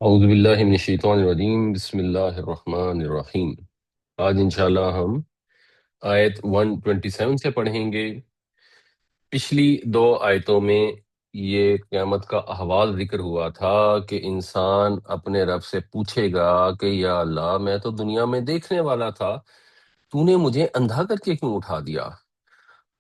اعوذ باللہ من الشیطان الرجیم، بسم اللہ الرحمن الرحیم۔ آج انشاءاللہ ہم آیت 127 سے پڑھیں گے۔ پچھلی دو آیتوں میں یہ قیامت کا احوال ذکر ہوا تھا کہ انسان اپنے رب سے پوچھے گا کہ یا اللہ، میں تو دنیا میں دیکھنے والا تھا، تو نے مجھے اندھا کر کے کیوں اٹھا دیا؟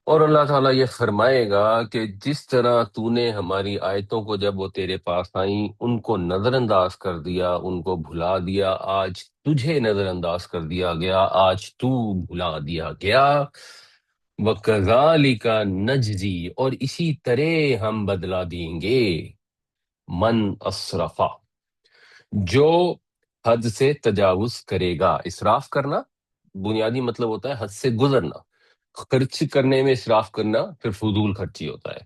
اور اللہ تعالیٰ یہ فرمائے گا کہ جس طرح تو نے ہماری آیتوں کو جب وہ تیرے پاس آئیں ان کو نظر انداز کر دیا، ان کو بھلا دیا، آج تجھے نظر انداز کر دیا گیا، آج تو بھلا دیا گیا۔ وَكَذَلِكَ نَجْزِي، اور اسی طرح ہم بدلا دیں گے، من اسرفا، جو حد سے تجاوز کرے گا۔ اسراف کرنا بنیادی مطلب ہوتا ہے حد سے گزرنا، خرچ کرنے میں اسراف کرنا پھر فضول خرچی ہوتا ہے۔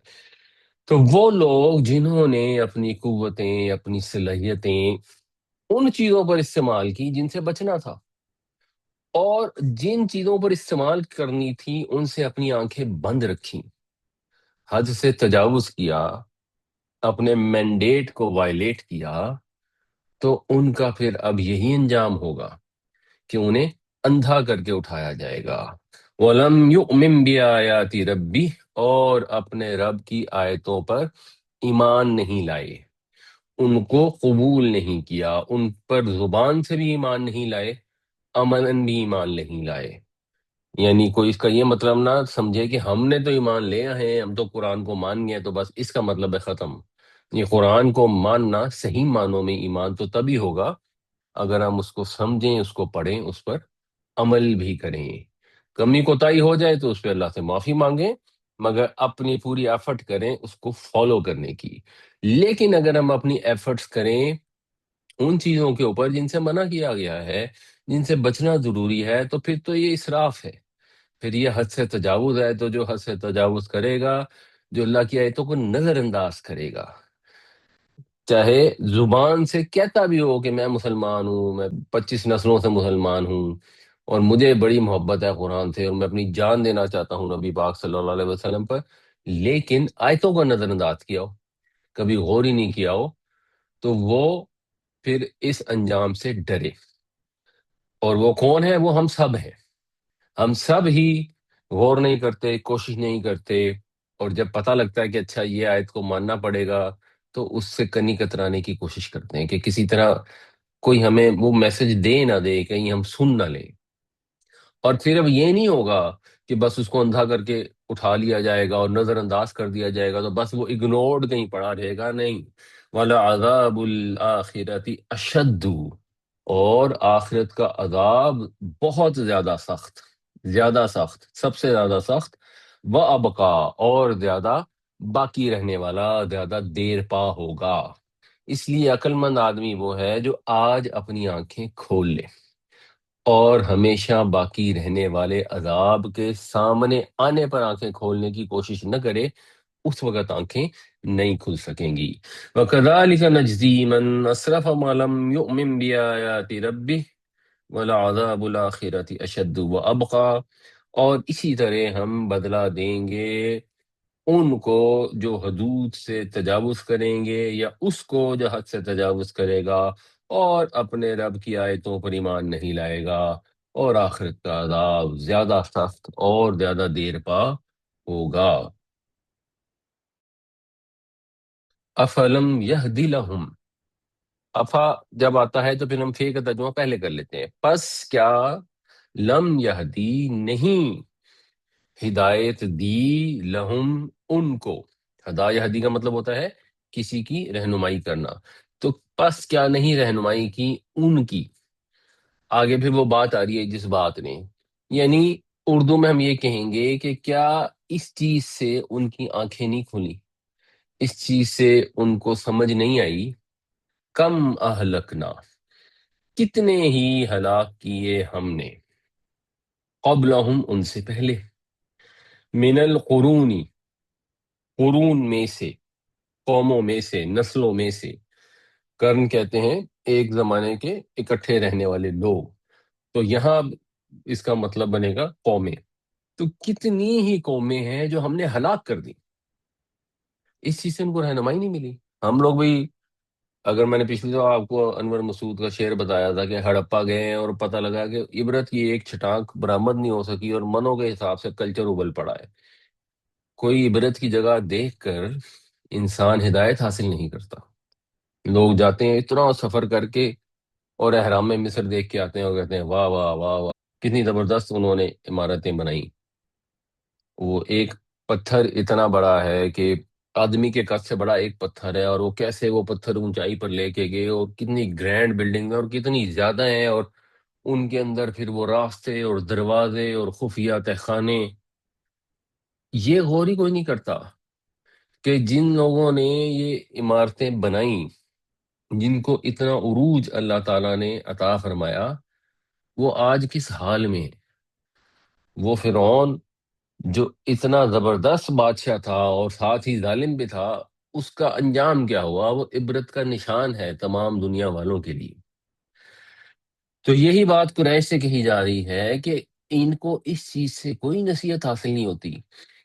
تو وہ لوگ جنہوں نے اپنی قوتیں، اپنی صلاحیتیں ان چیزوں پر استعمال کی جن سے بچنا تھا، اور جن چیزوں پر استعمال کرنی تھی ان سے اپنی آنکھیں بند رکھی، حد سے تجاوز کیا، اپنے مینڈیٹ کو وائلیٹ کیا، تو ان کا پھر اب یہی انجام ہوگا کہ انہیں اندھا کر کے اٹھایا جائے گا۔ وَلَمْ يُؤْمِن بِآيَاتِ رَبِّهِ، اور اپنے رب کی آیتوں پر ایمان نہیں لائے، ان کو قبول نہیں کیا، ان پر زبان سے بھی ایمان نہیں لائے، عملاً بھی ایمان نہیں لائے۔ یعنی کوئی اس کا یہ مطلب نہ سمجھے کہ ہم نے تو ایمان لے ہیں، ہم تو قرآن کو مان گئے تو بس اس کا مطلب ہے ختم۔ یہ قرآن کو ماننا صحیح معنوں میں ایمان تو تبھی ہوگا اگر ہم اس کو سمجھیں، اس کو پڑھیں، اس پر عمل بھی کریں۔ کمی کوتاہی ہو جائے تو اس پہ اللہ سے معافی مانگیں، مگر اپنی پوری ایفرٹ کریں اس کو فالو کرنے کی۔ لیکن اگر ہم اپنی ایفرٹس کریں ان چیزوں کے اوپر جن سے منع کیا گیا ہے، جن سے بچنا ضروری ہے، تو پھر تو یہ اسراف ہے، پھر یہ حد سے تجاوز ہے۔ تو جو حد سے تجاوز کرے گا، جو اللہ کی آیتوں کو نظر انداز کرے گا، چاہے زبان سے کہتا بھی ہو کہ میں مسلمان ہوں، میں 25 نسلوں سے مسلمان ہوں اور مجھے بڑی محبت ہے قرآن سے اور میں اپنی جان دینا چاہتا ہوں نبی پاک صلی اللہ علیہ وسلم پر، لیکن آیتوں کو نظر انداز کیا ہو، کبھی غور ہی نہیں کیا ہو، تو وہ پھر اس انجام سے ڈرے۔ اور وہ کون ہے؟ وہ ہم سب ہیں۔ ہم سب ہی غور نہیں کرتے، کوشش نہیں کرتے، اور جب پتہ لگتا ہے کہ اچھا یہ آیت کو ماننا پڑے گا تو اس سے کنی کترانے کی کوشش کرتے ہیں کہ کسی طرح کوئی ہمیں وہ میسج دے نہ دے، کہیں ہم سن نہ لیں۔ اور پھر اب یہ نہیں ہوگا کہ بس اس کو اندھا کر کے اٹھا لیا جائے گا اور نظر انداز کر دیا جائے گا تو بس وہ اگنورڈ کہیں پڑا رہے گا، نہیں۔ وَلَعَذَابُ الْآخِرَةِ أَشَدُّ، اور آخرت کا عذاب بہت زیادہ سخت، زیادہ سخت، سب سے زیادہ سخت، وَأَبْقَىٰ، اور زیادہ باقی رہنے والا، زیادہ دیر پا ہوگا۔ اس لیے عقل مند آدمی وہ ہے جو آج اپنی آنکھیں کھول لے اور ہمیشہ باقی رہنے والے عذاب کے سامنے آنے پر آنکھیں کھولنے کی کوشش نہ کرے، اس وقت آنکھیں نہیں کھل سکیں گی۔ وَكَذَلِكَ نَجْزِي مَنْ أَسْرَفَ مَا لَمْ يُؤْمِنْ بِآيَاتِ رَبِّهِ وَلَعَذَابُ الْآخِرَةِ أَشَدُّ وَأَبْقَىٰ، اور اسی طرح ہم بدلہ دیں گے ان کو جو حدود سے تجاوز کریں گے، یا اس کو جو حد سے تجاوز کرے گا اور اپنے رب کی آیتوں پر ایمان نہیں لائے گا، اور آخرت کا عذاب زیادہ سخت اور زیادہ دیر پا ہوگا۔ افلم یہد لہم، افا جب آتا ہے تو پھر ہم فے کا ترجمہ پہلے کر لیتے ہیں۔ پس کیا لم یہدی نہیں ہدایت دی لہم ان کو، ہدایہ کا مطلب ہوتا ہے کسی کی رہنمائی کرنا، تو پس کیا نہیں رہنمائی کی ان کی، آگے پھر وہ بات آ رہی ہے جس بات نے، یعنی اردو میں ہم یہ کہیں گے کہ کیا اس چیز سے ان کی آنکھیں نہیں کھلی، اس چیز سے ان کو سمجھ نہیں آئی، کم اہلکنا، کتنے ہی ہلاک کیے ہم نے، قبلہم ان سے پہلے، من القرونی، قرون میں سے، قوموں میں سے، نسلوں میں سے۔ کرن کہتے ہیں ایک زمانے کے اکٹھے رہنے والے لوگ، تو یہاں اس کا مطلب بنے گا قومیں۔ تو کتنی ہی قومیں ہیں جو ہم نے ہلاک کر دی، اس چیز سے ان کو رہنمائی نہیں ملی۔ ہم لوگ بھی اگر میں نے پچھلی دفعہ آپ کو انور مسعود کا شعر بتایا تھا کہ ہڑپا گئے ہیں اور پتہ لگا کہ عبرت کی ایک چھٹانک برآمد نہیں ہو سکی اور منوں کے حساب سے کلچر ابل پڑا ہے، کوئی عبرت کی جگہ دیکھ کر انسان ہدایت حاصل نہیں کرتا۔ لوگ جاتے ہیں اتنا سفر کر کے اور احرام مصر دیکھ کے آتے ہیں اور کہتے ہیں واہ واہ واہ واہ، کتنی زبردست انہوں نے عمارتیں بنائی۔ وہ ایک پتھر اتنا بڑا ہے کہ آدمی کے قد سے بڑا ایک پتھر ہے، اور وہ کیسے وہ پتھر اونچائی پر لے کے گئے، اور کتنی گرینڈ بلڈنگ ہے اور کتنی زیادہ ہیں، اور ان کے اندر پھر وہ راستے اور دروازے اور خفیہ تہخانے۔ یہ غور ہی کوئی نہیں کرتا کہ جن لوگوں نے یہ عمارتیں بنائیں، جن کو اتنا عروج اللہ تعالیٰ نے عطا فرمایا، وہ آج کس حال میں ہیں۔ وہ فرعون جو اتنا زبردست بادشاہ تھا اور ساتھ ہی ظالم بھی تھا، اس کا انجام کیا ہوا؟ وہ عبرت کا نشان ہے تمام دنیا والوں کے لیے۔ تو یہی بات قریش سے کہی جا رہی ہے کہ ان کو اس چیز سے کوئی نصیحت حاصل نہیں ہوتی،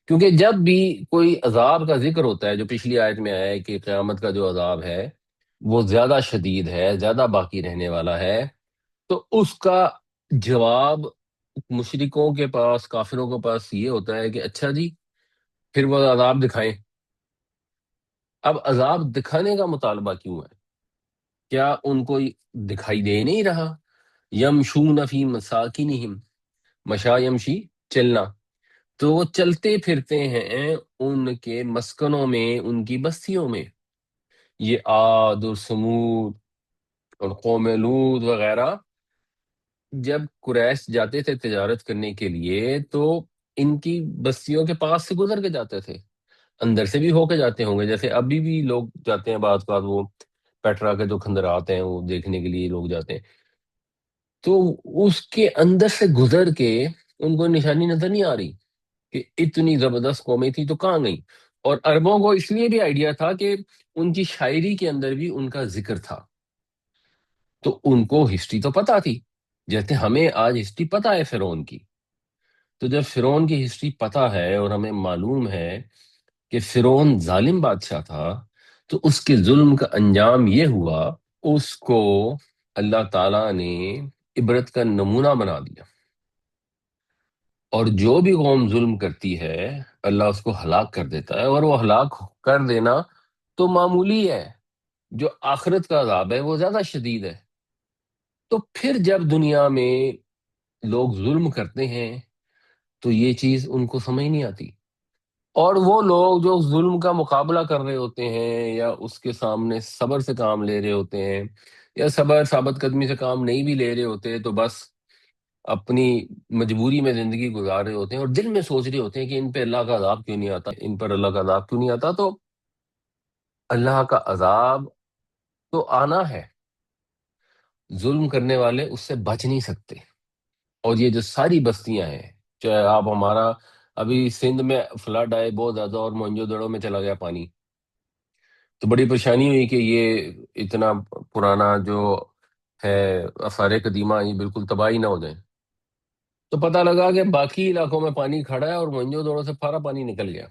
کیونکہ جب بھی کوئی عذاب کا ذکر ہوتا ہے، جو پچھلی آیت میں آیا ہے کہ قیامت کا جو عذاب ہے وہ زیادہ شدید ہے، زیادہ باقی رہنے والا ہے، تو اس کا جواب مشرکوں کے پاس، کافروں کے پاس یہ ہوتا ہے کہ اچھا جی، پھر وہ عذاب دکھائیں۔ اب عذاب دکھانے کا مطالبہ کیوں ہے؟ کیا ان کو دکھائی دے نہیں رہا؟ یمشون فی مساکنہم، مشا یمشی، چلنا، تو وہ چلتے پھرتے ہیں ان کے مسکنوں میں، ان کی بستیوں میں۔ یہ عاد اور سمود اور قوم لوط وغیرہ جب قریش جاتے تھے تجارت کرنے کے لیے تو ان کی بستیوں کے پاس سے گزر کے جاتے تھے، اندر سے بھی ہو کے جاتے ہوں گے، جیسے ابھی بھی لوگ جاتے ہیں بعض اوقات، وہ پیٹرا کے جو کھندرات ہیں وہ دیکھنے کے لیے لوگ جاتے ہیں، تو اس کے اندر سے گزر کے ان کو نشانی نظر نہیں آ رہی کہ اتنی زبردست قومیں تھی تو کہاں گئی۔ اور عربوں کو اس لیے بھی آئیڈیا تھا کہ ان کی شاعری کے اندر بھی ان کا ذکر تھا، تو ان کو ہسٹری تو پتا تھی، جیسے ہمیں آج ہسٹری پتا ہے فرعون کی۔ تو جب فرعون کی ہسٹری پتا ہے اور ہمیں معلوم ہے کہ فرعون ظالم بادشاہ تھا، تو اس کے ظلم کا انجام یہ ہوا، اس کو اللہ تعالیٰ نے عبرت کا نمونہ بنا دیا، اور جو بھی قوم ظلم کرتی ہے اللہ اس کو ہلاک کر دیتا ہے، اور وہ ہلاک کر دینا تو معمولی ہے، جو آخرت کا عذاب ہے وہ زیادہ شدید ہے۔ تو پھر جب دنیا میں لوگ ظلم کرتے ہیں تو یہ چیز ان کو سمجھ نہیں آتی، اور وہ لوگ جو ظلم کا مقابلہ کر رہے ہوتے ہیں یا اس کے سامنے صبر سے کام لے رہے ہوتے ہیں، یا صبر ثابت قدمی سے کام نہیں بھی لے رہے ہوتے، تو بس اپنی مجبوری میں زندگی گزار رہے ہوتے ہیں اور دل میں سوچ رہے ہوتے ہیں کہ ان پہ اللہ کا عذاب کیوں نہیں آتا، ان پر اللہ کا عذاب کیوں نہیں آتا، تو اللہ کا عذاب تو آنا ہے، ظلم کرنے والے اس سے بچ نہیں سکتے۔ اور یہ جو ساری بستیاں ہیں، چاہے آپ ہمارا ابھی سندھ میں فلڈ آئے بہت زیادہ اور موئنجو دڑو میں چلا گیا پانی، تو بڑی پریشانی ہوئی کہ یہ اتنا پرانا جو ہے آثار قدیمہ یہ بالکل تباہی نہ ہو جائیں، تو پتہ لگا کہ باقی علاقوں میں پانی کھڑا ہے اور موئنجو دڑو سے سارا پانی نکل گیا۔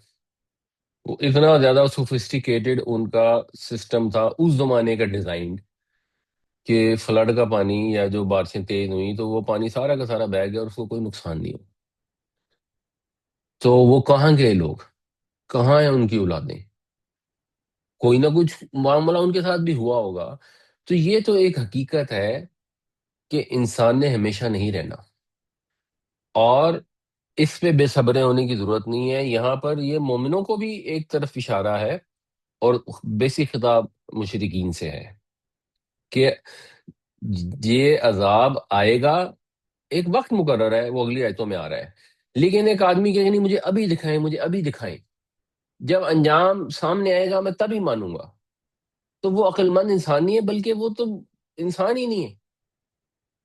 وہ اتنا زیادہ سوفسٹیکیٹڈ ان کا سسٹم تھا اس زمانے کا ڈیزائن، کہ فلڈ کا پانی یا جو بارشیں تیز ہوئیں تو وہ پانی سارا کا سارا بہہ گیا اور اس کو کوئی نقصان نہیں ہو۔ تو وہ کہاں گئے لوگ؟ کہاں ہیں ان کی اولادیں؟ کوئی نہ کچھ معاملہ ان کے ساتھ بھی ہوا ہوگا۔ تو یہ تو ایک حقیقت ہے کہ انسان نے ہمیشہ نہیں رہنا، اور اس پہ بے صبرے ہونے کی ضرورت نہیں ہے۔ یہاں پر یہ مومنوں کو بھی ایک طرف اشارہ ہے، اور بیسک خطاب مشرکین سے ہے کہ یہ عذاب آئے گا، ایک وقت مقرر ہے، وہ اگلی آیتوں میں آ رہا ہے، لیکن ایک آدمی کہے نہیں مجھے ابھی دکھائیں، مجھے ابھی دکھائیں، جب انجام سامنے آئے گا میں تبھی مانوں گا، تو وہ عقل مند انسان نہیں ہے، بلکہ وہ تو انسان ہی نہیں ہے،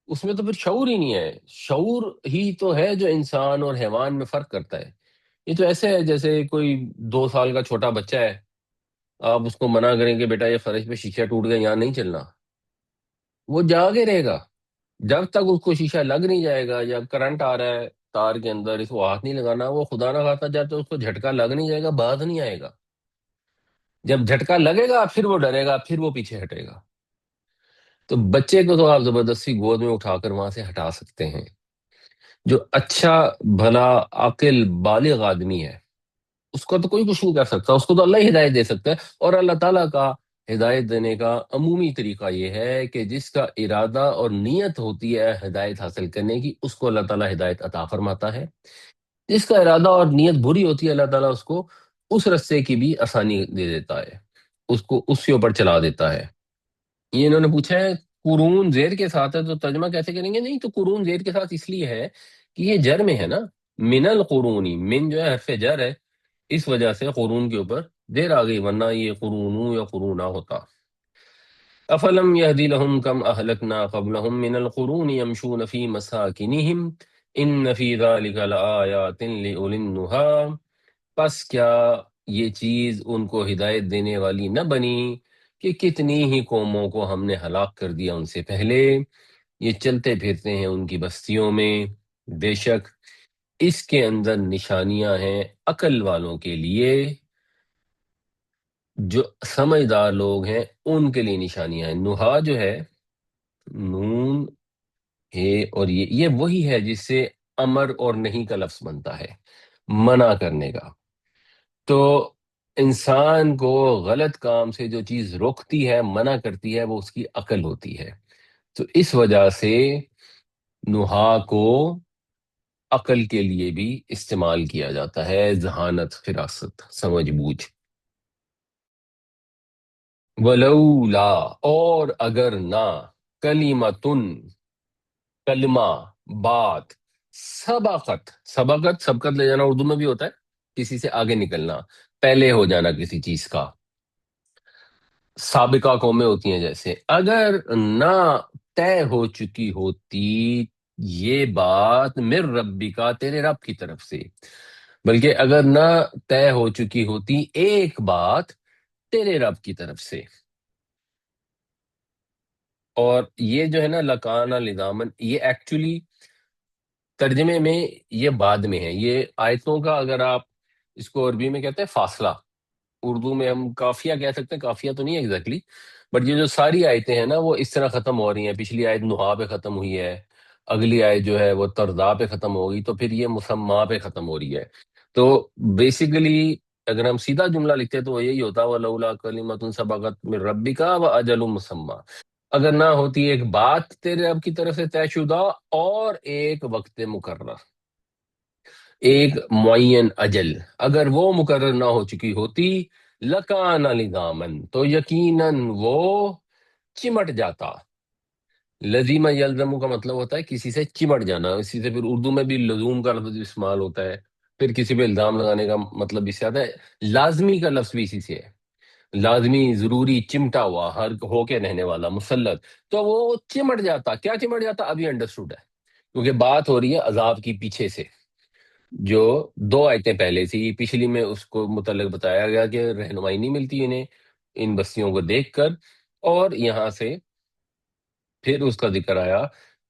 اس میں تو پھر شعور ہی نہیں ہے۔ شعور ہی تو ہے جو انسان اور حیوان میں فرق کرتا ہے۔ یہ تو ایسے ہے جیسے کوئی 2 سال کا چھوٹا بچہ ہے، آپ اس کو منع کریں کہ بیٹا یہ فرش پہ شیشہ ٹوٹ گیا یہاں نہیں چلنا، وہ جاگے رہے گا جب تک اس کو شیشہ لگ نہیں جائے گا، یا کرنٹ آ رہا ہے تار کے اندر، اس کو ہاتھ نہیں لگانا، وہ خدا نہ خواستہ جب تک اس کو جھٹکا لگ نہیں جائے گا باز نہیں آئے گا۔ جب جھٹکا لگے گا پھر وہ ڈرے گا، پھر وہ پیچھے ہٹے گا۔ تو بچے کو تو آپ زبردستی گود میں اٹھا کر وہاں سے ہٹا سکتے ہیں۔ جو اچھا بھلا عاقل بالغ آدمی ہے، اس کو تو کوئی کچھ نہیں کر سکتا، اس کو تو اللہ ہی ہدایت دے سکتا ہے۔ اور اللہ تعالیٰ کا ہدایت دینے کا عمومی طریقہ یہ ہے کہ جس کا ارادہ اور نیت ہوتی ہے ہدایت حاصل کرنے کی، اس کو اللہ تعالیٰ ہدایت عطا فرماتا ہے۔ جس کا ارادہ اور نیت بری ہوتی ہے، اللہ تعالیٰ اس کو اس رستے کی بھی آسانی دے دیتا ہے، اس کو اس کے اوپر چلا دیتا ہے۔ یہ انہوں نے پوچھا ہے قرون زیر کے ساتھ ہے تو ترجمہ کیسے کریں گے؟ نہیں تو قرون زیر کے ساتھ اس لیے ہے کہ یہ جر میں ہے نا، من القرونی، من جو ہے حرف جر ہے، اس وجہ سے قرون کے اوپر دیر آ گئی، ورنہ یہ قرون یا قرونا ہوتا۔ افلم یہدی لہم کم اہلکنا قبلہم من القرون یمشون فی مساکنہم ان فی ذالک لآیات لأولی النہی، پس کیا یہ چیز ان کو ہدایت دینے والی نہ بنی کہ کتنی ہی قوموں کو ہم نے ہلاک کر دیا ان سے پہلے، یہ چلتے پھرتے ہیں ان کی بستیوں میں، بے شک اس کے اندر نشانیاں ہیں عقل والوں کے لیے، جو سمجھدار لوگ ہیں ان کے لیے نشانیاں ہیں۔ نہا جو ہے نون ہے، اور یہ وہی ہے جس سے امر اور نہیں کا لفظ بنتا ہے، منع کرنے کا۔ تو انسان کو غلط کام سے جو چیز روکتی ہے، منع کرتی ہے، وہ اس کی عقل ہوتی ہے۔ تو اس وجہ سے نہا کو عقل کے لیے بھی استعمال کیا جاتا ہے، ذہانت، فراست، سمجھ بوجھ۔ ولولا، اور اگر نہ، کلیمتن، کلمہ، بات، سبقت لے جانا اردو میں بھی ہوتا ہے، کسی سے آگے نکلنا، پہلے ہو جانا کسی چیز کا، سابقہ قومیں ہوتی ہیں جیسے، اگر نہ طے ہو چکی ہوتی یہ بات من ربی کا، تیرے رب کی طرف سے، بلکہ اگر نہ طے ہو چکی ہوتی ایک بات تیرے رب کی طرف سے۔ اور یہ جو ہے نا لکانہ لزامن، یہ ایکچولی ترجمے میں یہ بعد میں ہے، یہ آیتوں کا اگر آپ اس کو عربی میں کہتے ہیں فاصلہ، اردو میں ہم کافیہ کہہ سکتے ہیں، کافیہ تو نہیں ایگزیکٹلی، بٹ یہ جو ساری آیتیں ہیں نا وہ اس طرح ختم ہو رہی ہیں۔ پچھلی آیت نحا پہ ختم ہوئی ہے، اگلی آیت جو ہے وہ تردا پہ ختم ہوگی، تو پھر یہ مسمع پہ ختم ہو رہی ہے۔ تو بیسیکلی اگر ہم سیدھا جملہ لکھتے تو وہ یہی ہوتا وَلَوْلَا كَلِمَةٌ سَبَقَتْ مِن رَبِّكَ وَأَجَلٌ مُّسَمًّى، اگر نہ ہوتی ایک بات تیرے رب کی طرف سے طے شدہ اور ایک وقت مقرر، ایک معین اجل، اگر وہ مقرر نہ ہو چکی ہوتی، لکان لزامن، تو یقیناً وہ چمٹ جاتا۔ لزیمہ یلزمو کا مطلب ہوتا ہے کسی سے چمٹ جانا، اسی سے پھر اردو میں بھی لزوم کا لفظ استعمال ہوتا ہے، پھر کسی پہ الزام لگانے کا مطلب اس سے آتا ہے، لازمی کا لفظ بھی اسی سے ہے، لازمی، ضروری، چمٹا ہوا، ہر ہو کے رہنے والا، مسلط، تو وہ چمٹ جاتا۔ کیا چمٹ جاتا؟ ابھی انڈرسٹوڈ ہے، کیونکہ بات ہو رہی ہے عذاب کی پیچھے سے، جو دو آیتیں پہلے تھی، پچھلی میں اس کو متعلق بتایا گیا کہ رہنمائی نہیں ملتی انہیں ان بستیوں کو دیکھ کر، اور یہاں سے پھر اس کا ذکر آیا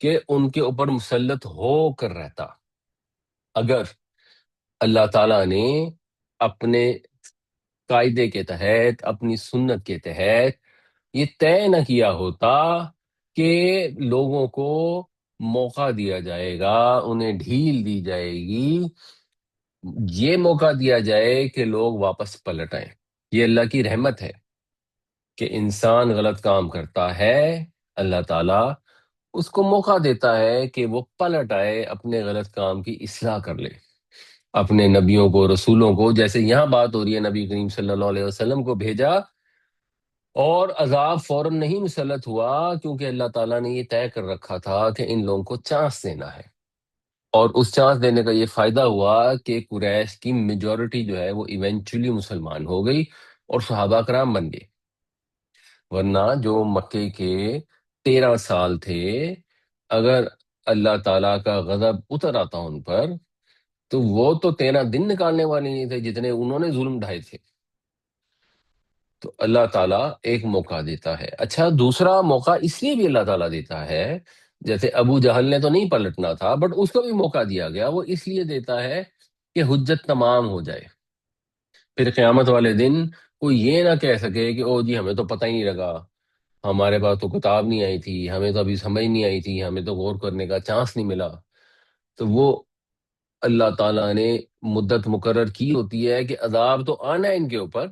کہ ان کے اوپر مسلط ہو کر رہتا، اگر اللہ تعالیٰ نے اپنے قاعدے کے تحت، اپنی سنت کے تحت یہ طے نہ کیا ہوتا کہ لوگوں کو موقع دیا جائے گا، انہیں ڈھیل دی جائے گی، یہ موقع دیا جائے کہ لوگ واپس پلٹ آئیں۔ یہ اللہ کی رحمت ہے کہ انسان غلط کام کرتا ہے، اللہ تعالیٰ اس کو موقع دیتا ہے کہ وہ پلٹ آئے، اپنے غلط کام کی اصلاح کر لے، اپنے نبیوں کو، رسولوں کو، جیسے یہاں بات ہو رہی ہے نبی کریم صلی اللہ علیہ وسلم کو بھیجا اور عذاب فوراً نہیں مسلط ہوا، کیونکہ اللہ تعالیٰ نے یہ طے کر رکھا تھا کہ ان لوگوں کو چانس دینا ہے، اور اس چانس دینے کا یہ فائدہ ہوا کہ قریش کی میجورٹی جو ہے وہ ایونچولی مسلمان ہو گئی اور صحابہ کرام بن گئے، ورنہ جو مکے کے 13 سال تھے، اگر اللہ تعالیٰ کا غضب اتر آتا ان پر تو وہ تو 13 دن نکالنے والے نہیں تھے جتنے انہوں نے ظلم ڈھائے تھے۔ تو اللہ تعالیٰ ایک موقع دیتا ہے۔ اچھا، دوسرا موقع اس لیے بھی اللہ تعالیٰ دیتا ہے، جیسے ابو جہل نے تو نہیں پلٹنا تھا بٹ اس کو بھی موقع دیا گیا، وہ اس لیے دیتا ہے کہ حجت تمام ہو جائے، پھر قیامت والے دن کوئی یہ نہ کہہ سکے کہ او جی ہمیں تو پتہ ہی نہیں لگا، ہمارے پاس تو کتاب نہیں آئی تھی، ہمیں تو ابھی سمجھ نہیں آئی تھی، ہمیں تو غور کرنے کا چانس نہیں ملا. تو وہ اللہ تعالیٰ نے مدت مقرر کی ہوتی ہے کہ عذاب تو آنا ہے ان کے اوپر،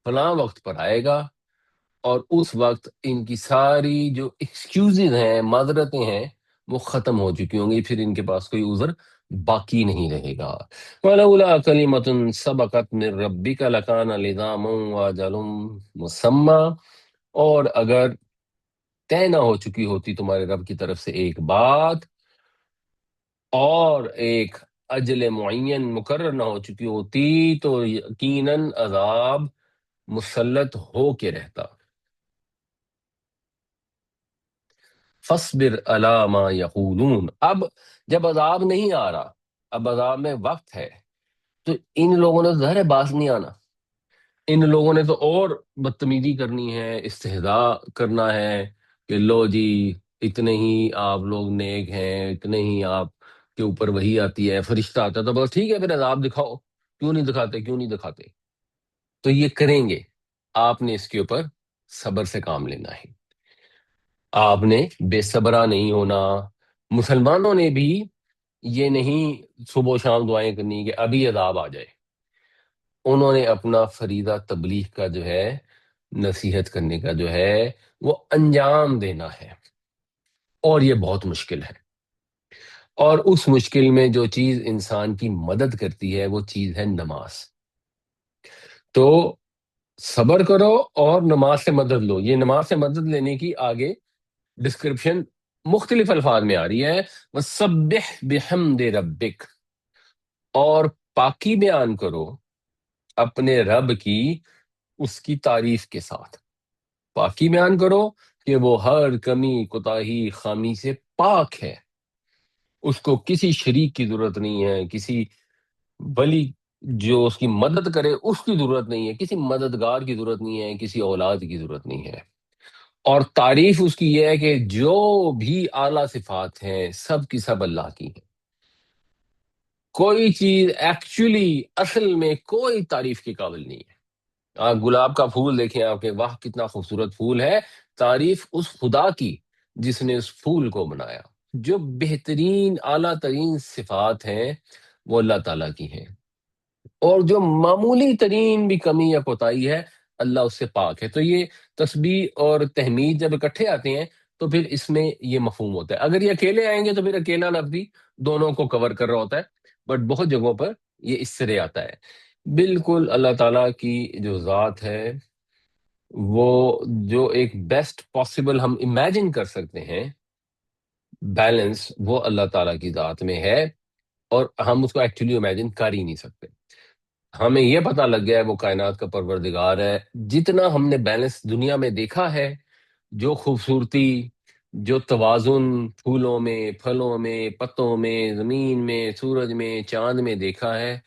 فلاں وقت پر آئے گا، اور اس وقت ان کی ساری جو ایکسکیوزز ہیں، معذرتیں ہیں، وہ ختم ہو چکی ہوں گی، پھر ان کے پاس کوئی عذر باقی نہیں رہے گا. وَلَوْلَا كَلِمَةٌ سَبَقَتْ مِن رَبِّكَ لَكَانَ لِزَامٌ وَأَجَلٌ مُّسَمًّى، اور اگر طے نہ ہو چکی ہوتی تمہارے رب کی طرف سے ایک بات، اور ایک اجل معین مقرر نہ ہو چکی ہوتی، تو یقیناً عذاب مسلط ہو کے رہتا. فَاصْبِرْ عَلَىٰ مَا يَقُولُونَ، اب جب عذاب نہیں آ رہا، اب عذاب میں وقت ہے، تو ان لوگوں نے ظاہر ہے باز نہیں آنا، ان لوگوں نے تو اور بدتمیزی کرنی ہے، استہزاء کرنا ہے کہ لو جی اتنے ہی آپ لوگ نیک ہیں، اتنے ہی آپ کے اوپر وہی آتی ہے، فرشتہ آتا ہے، تو بس ٹھیک ہے پھر عذاب دکھاؤ، کیوں نہیں دکھاتے، کیوں نہیں دکھاتے. تو یہ کریں گے، آپ نے اس کے اوپر صبر سے کام لینا ہے، آپ نے بے صبرا نہیں ہونا. مسلمانوں نے بھی یہ نہیں صبح و شام دعائیں کرنی کہ ابھی عذاب آ جائے، انہوں نے اپنا فریضہ تبلیغ کا جو ہے، نصیحت کرنے کا جو ہے، وہ انجام دینا ہے، اور یہ بہت مشکل ہے. اور اس مشکل میں جو چیز انسان کی مدد کرتی ہے وہ چیز ہے نماز. تو صبر کرو اور نماز سے مدد لو. یہ نماز سے مدد لینے کی آگے ڈسکرپشن مختلف الفاظ میں آ رہی ہے. وَسَبِّحْ بِحَمْدِ رَبِّكَ، اور پاکی بیان کرو اپنے رب کی اس کی تعریف کے ساتھ. پاکی بیان کرو کہ وہ ہر کمی کوتاہی خامی سے پاک ہے، اس کو کسی شریک کی ضرورت نہیں ہے، کسی ولی جو اس کی مدد کرے اس کی ضرورت نہیں ہے، کسی مددگار کی ضرورت نہیں ہے، کسی اولاد کی ضرورت نہیں ہے. اور تعریف اس کی یہ ہے کہ جو بھی اعلیٰ صفات ہیں سب کی سب اللہ کی ہیں. کوئی چیز ایکچولی اصل میں کوئی تعریف کے قابل نہیں ہے. آپ گلاب کا پھول دیکھیں، آپ کے واہ کتنا خوبصورت پھول ہے، تعریف اس خدا کی جس نے اس پھول کو بنایا. جو بہترین اعلیٰ ترین صفات ہیں وہ اللہ تعالیٰ کی ہیں، اور جو معمولی ترین بھی کمی یا کوتاہی ہے اللہ اس سے پاک ہے. تو یہ تسبیح اور تحمید جب اکٹھے آتے ہیں تو پھر اس میں یہ مفہوم ہوتا ہے. اگر یہ اکیلے آئیں گے تو پھر اکیلا لفظ بھی دونوں کو کور کر رہا ہوتا ہے، بٹ بہت جگہوں پر یہ اس طرح آتا ہے. بالکل اللہ تعالیٰ کی جو ذات ہے، وہ جو ایک بیسٹ پاسبل ہم امیجن کر سکتے ہیں بیلنس، وہ اللہ تعالیٰ کی ذات میں ہے، اور ہم اس کو ایکچولی امیجن کر ہی نہیں سکتے. ہمیں یہ پتہ لگ گیا ہے وہ کائنات کا پروردگار ہے. جتنا ہم نے بیلنس دنیا میں دیکھا ہے، جو خوبصورتی، جو توازن پھولوں میں، پھلوں میں، پتوں میں، زمین میں، سورج میں، چاند میں دیکھا ہے،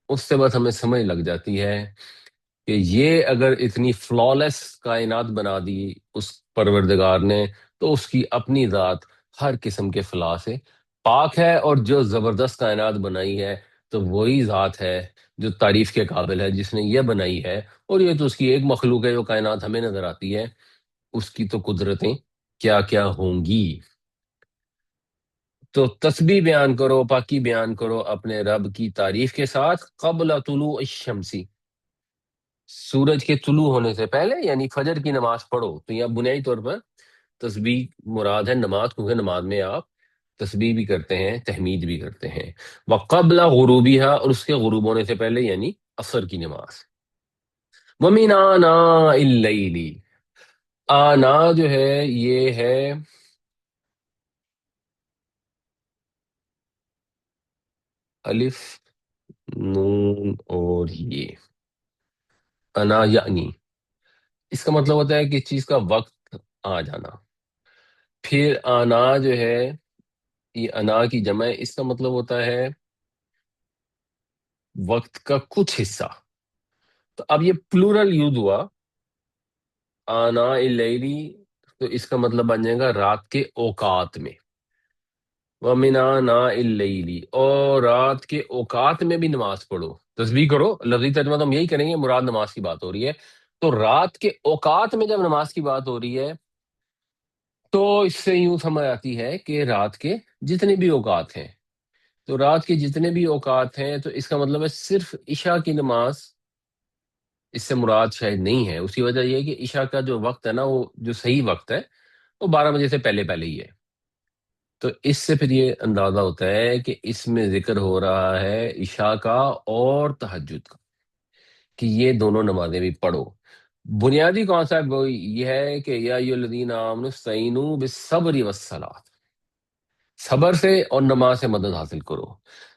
اس سے بس ہمیں سمجھ لگ جاتی ہے کہ یہ اگر اتنی فلالیس کائنات بنا دی اس پروردگار نے، تو اس کی اپنی ذات ہر قسم کے فلاح سے پاک ہے. اور جو زبردست کائنات بنائی ہے تو وہی ذات ہے جو تعریف کے قابل ہے، جس نے یہ بنائی ہے. اور یہ تو اس کی ایک مخلوق ہے جو کائنات ہمیں نظر آتی ہے، اس کی تو قدرتیں کیا کیا ہوں گی. تو تسبیح بیان کرو، پاکی بیان کرو اپنے رب کی تعریف کے ساتھ. قبل طلوع الشمسی، سورج کے طلوع ہونے سے پہلے، یعنی فجر کی نماز پڑھو. تو یہ بنیادی طور پر تسبیح مراد ہے نماز، کیونکہ نماز میں آپ تسبیح بھی کرتے ہیں، تحمید بھی کرتے ہیں. وقبل غروبیہا، اور اس کے غروب ہونے سے پہلے یعنی عصر کی نماز. ومن آناء اللیل، آنا جو ہے یہ ہے الف نون اور یہ انا یعنی، اس کا مطلب ہوتا ہے کہ چیز کا وقت آ جانا. پھر آنا جو ہے یہ انا کی جمع ہے، اس کا مطلب ہوتا ہے وقت کا کچھ حصہ. تو اب یہ پلورل یوز ہوا آنا اللیلی، تو اس کا مطلب بن جائے گا رات کے اوقات میں. وَمِنْ آنَاءِ اللَّيْلِ، اور رات کے اوقات میں بھی نماز پڑھو. تسبیح کرو، لفظی ترجمہ تو ہم یہی کریں گے، مراد نماز کی بات ہو رہی ہے. تو رات کے اوقات میں جب نماز کی بات ہو رہی ہے تو اس سے یوں سمجھ آتی ہے کہ رات کے جتنے بھی اوقات ہیں. تو رات کے جتنے بھی اوقات ہیں تو اس کا مطلب ہے صرف عشاء کی نماز اس سے مراد شاید نہیں ہے. اس کی وجہ یہ ہے کہ عشاء کا جو وقت ہے نا، وہ جو صحیح وقت ہے وہ 12 بجے سے پہلے پہلے ہی ہے. تو اس سے پھر یہ اندازہ ہوتا ہے کہ اس میں ذکر ہو رہا ہے عشاء کا اور تہجد کا، کہ یہ دونوں نمازیں بھی پڑھو. بنیادی کانسیپٹ وہ یہ ہے کہ یا ایھا الذین آمنوا استعینوا بالصبر والصلاۃ، صبر سے اور نماز سے مدد حاصل کرو.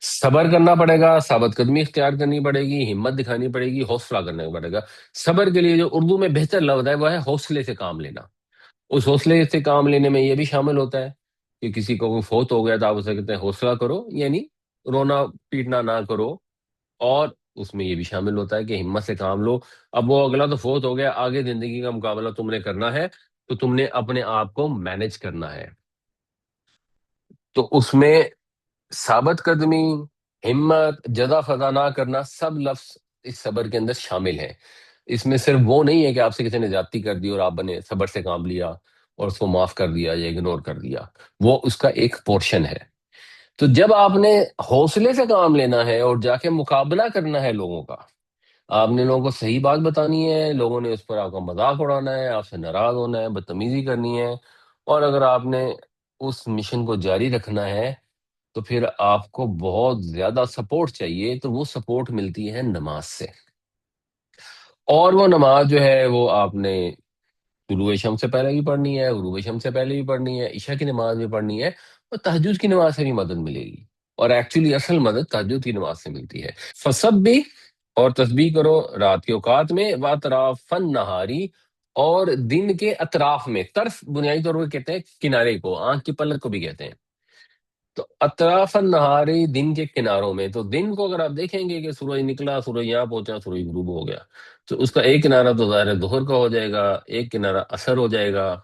صبر کرنا پڑے گا، ثابت قدمی اختیار کرنی پڑے گی، ہمت دکھانی پڑے گی، حوصلہ کرنا پڑے گا. صبر کے لیے جو اردو میں بہتر لفظ ہے وہ ہے حوصلے سے کام لینا. اس حوصلے سے کام لینے میں یہ بھی شامل ہوتا ہے کہ کسی کو کوئی فوت ہو گیا تو آپ اسے کہتے ہیں حوصلہ کرو، یعنی رونا پیٹنا نہ کرو. اور اس میں یہ بھی شامل ہوتا ہے کہ ہمت سے کام لو. اب وہ اگلا تو فوت ہو گیا، آگے زندگی کا مقابلہ تم نے کرنا ہے، تو تم نے اپنے آپ کو مینج کرنا ہے. تو اس میں ثابت قدمی، ہمت، جزا فضا نہ کرنا، سب لفظ اس صبر کے اندر شامل ہیں. اس میں صرف وہ نہیں ہے کہ آپ سے کسی نے زیادتی کر دی اور آپ بنے صبر سے کام لیا اور اس کو معاف کر دیا یا اگنور کر دیا. وہ اس کا ایک پورشن ہے. تو جب آپ نے حوصلے سے کام لینا ہے اور جا کے مقابلہ کرنا ہے لوگوں کا، آپ نے لوگوں کو صحیح بات بتانی ہے، لوگوں نے اس پر آپ کا مذاق اڑانا ہے، آپ سے ناراض ہونا ہے، بدتمیزی کرنی ہے، اور اگر آپ نے اس مشن کو جاری رکھنا ہے تو پھر آپ کو بہت زیادہ سپورٹ چاہیے. تو وہ سپورٹ ملتی ہے نماز سے. اور وہ نماز جو ہے وہ آپ نے طلوع شمس سے پہلے بھی پڑھنی ہے، غروب شمس سے پہلے بھی پڑھنی ہے، عشاء کی نماز بھی پڑھنی ہے، اور تہجد کی نماز سے بھی مدد ملے گی. اور ایکچولی اصل مدد تہجد کی نماز سے ملتی ہے. فسبح، اور تسبیح کرو رات کے اوقات میں، واطراف النہاری، اور دن کے اطراف میں. طرف بنیادی طور پر کہتے ہیں کنارے کو، آنکھ کی پلک کو بھی کہتے ہیں. تو اطراف النہاری، دن کے کناروں میں. تو دن کو اگر آپ دیکھیں گے کہ سورج نکلا، سورج یہاں پہنچا، سورج غروب ہو گیا، تو اس کا ایک کنارہ تو ظاہر ہے ظہر کا ہو جائے گا، ایک کنارہ عصر ہو جائے گا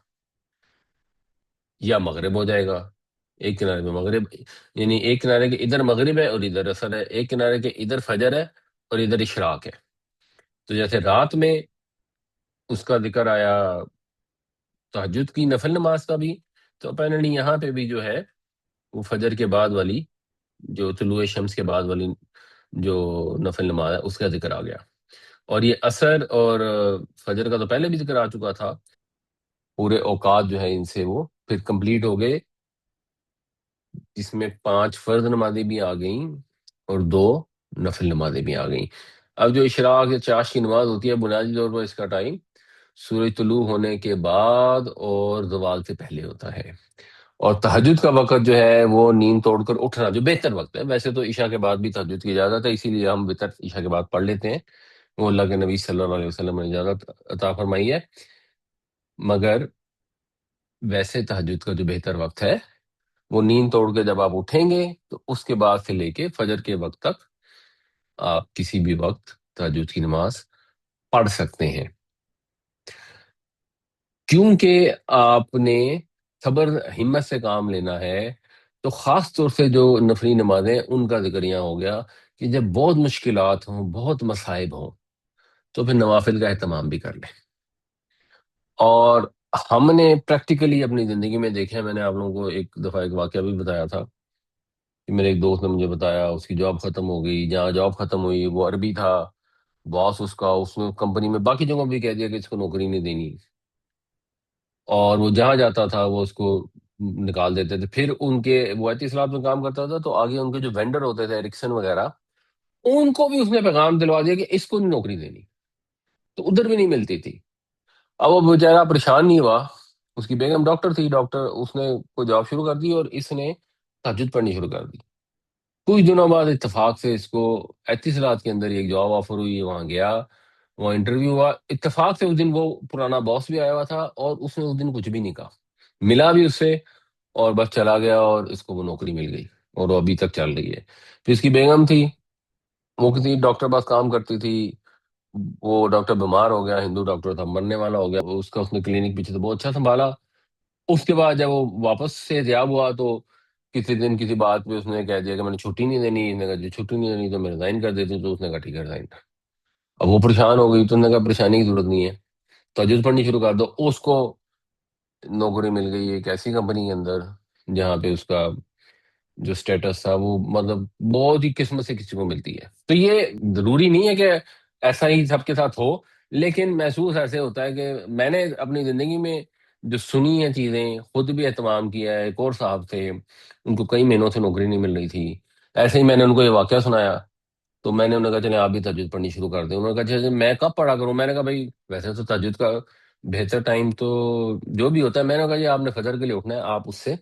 یا مغرب ہو جائے گا. ایک کنارے میں مغرب، یعنی ایک کنارے کے ادھر مغرب ہے اور ادھر عصر ہے، ایک کنارے کے ادھر فجر ہے اور ادھر اشراق ہے. تو جیسے رات میں اس کا ذکر آیا تہجد کی نفل نماز کا بھی، تو اپینلی یہاں پہ بھی جو ہے وہ فجر کے بعد والی، جو طلوع شمس کے بعد والی جو نفل نماز ہے اس کا ذکر آ گیا. اور یہ عصر اور فجر کا تو پہلے بھی ذکر آ چکا تھا. پورے اوقات جو ہے ان سے وہ پھر کمپلیٹ ہو گئے، جس میں 5 فرض نمازیں بھی آ گئیں اور 2 نفل نمازیں بھی آ گئیں. اب جو اشراق یا چاش کی نماز ہوتی ہے بنیادی طور پر اس کا ٹائم سورج طلوع ہونے کے بعد اور زوال سے پہلے ہوتا ہے. اور تہجد کا وقت جو ہے وہ نیند توڑ کر اٹھنا، جو بہتر وقت ہے. ویسے تو عشاء کے بعد بھی تہجد کی اجازت ہے، اسی لیے ہم وطر عشاء کے بعد پڑھ لیتے ہیں، وہ اللہ کے نبی صلی اللہ علیہ وسلم نے اجازت عطا فرمائی ہے. مگر ویسے تہجد کا جو بہتر وقت ہے وہ نیند توڑ کے جب آپ اٹھیں گے تو اس کے بعد سے لے کے فجر کے وقت تک آپ کسی بھی وقت تہجد کی نماز پڑھ سکتے ہیں. کیونکہ آپ نے صبر ہمت سے کام لینا ہے، تو خاص طور سے جو نفلی نمازیں ان کا ذکر یہاں ہو گیا کہ جب بہت مشکلات ہوں، بہت مصائب ہوں، تو پھر نوافل کا اہتمام بھی کر لیں. اور ہم نے پریکٹیکلی اپنی زندگی میں دیکھا ہے. میں نے آپ لوگوں کو ایک دفعہ ایک واقعہ بھی بتایا تھا کہ میرے ایک دوست نے مجھے بتایا اس کی جاب ختم ہو گئی. جہاں جاب ختم ہوئی وہ عربی تھا باس اس نے کمپنی میں باقی جگہوں بھی کہہ دیا کہ اس کو نوکری نہیں دینی، اور وہ جہاں جاتا تھا وہ اس کو نکال دیتے تھے. پھر ان کے وہ آئی ٹی اصلاحات میں کام کرتا تھا، تو آگے ان کے جو وینڈر ہوتے تھے ایرکسن وغیرہ، ان کو بھی اس نے پیغام دلوا دیا کہ اس کو نہیں نوکری دینی، تو ادھر بھی نہیں ملتی تھی. اب وہ بیچارہ پریشان نہیں ہوا. اس کی بیگم ڈاکٹر تھی، ڈاکٹر، اس نے کوئی جاب شروع کر دی اور اس نے تہجد پڑھنی شروع کر دی. کچھ دنوں بعد اتفاق سے اس کو اتصالات کے اندر ایک جاب آفر ہوئی، وہاں گیا، وہاں انٹرویو ہوا. اتفاق سے اس دن وہ پرانا باس بھی آیا ہوا تھا اور اس نے اس دن کچھ بھی نہیں کہا، ملا بھی اس سے اور بس چلا گیا، اور اس کو وہ نوکری مل گئی اور وہ ابھی تک چل رہی ہے. پھر اس کی بیگم تھی، وہ کسی ڈاکٹر پاس کام کرتی تھی. وہ ڈاکٹر بیمار ہو گیا، ہندو ڈاکٹر تھا، مرنے والا ہو گیا. اس کا اس نے کلینک پیچھے تو بہت اچھا سنبھالا. اس کے بعد جب وہ واپس سے غائب ہوا تو کسی دن کسی بات پہ اس نے کہہ دیا کہ میں نے چھٹی نہیں دینی، اس نے کہا جو چھٹی نہیں دینی تو میں ریزائن کر دیتی ہوں، تو اس نے کہا ٹھیک ہے ریزائن کر۔ اب وہ پریشان ہو گئی تو انہوں نے کہا پریشانی کی ضرورت نہیں ہے، تہجد پڑھنی شروع کر دو۔ اس کو نوکری مل گئی ایک ایسی کمپنی کے اندر جہاں پہ اس کا جو سٹیٹس تھا وہ مطلب بہت ہی قسمت سے کسی کو ملتی ہے۔ تو یہ ضروری نہیں ہے کہ ایسا ہی سب کے ساتھ ہو، لیکن محسوس ایسے ہوتا ہے کہ میں نے اپنی زندگی میں جو سنی ہیں چیزیں، خود بھی اہتمام کیا ہے۔ ایک اور صاحب تھے، ان کو کئی مہینوں سے نوکری نہیں مل رہی تھی، ایسے ہی میں نے ان کو یہ واقعہ سنایا، تو میں نے انہوں نے کہا چلیں آپ بھی تہجد پڑھنی شروع کر دیں۔ انہوں نے کہا چلیں میں کب پڑھا کروں؟ میں نے کہا بھائی ویسے تو تہجد کا بہتر ٹائم تو جو بھی ہوتا ہے، میں نے کہا جی آپ نے فجر کے لیے اٹھنا ہے، آپ اس سے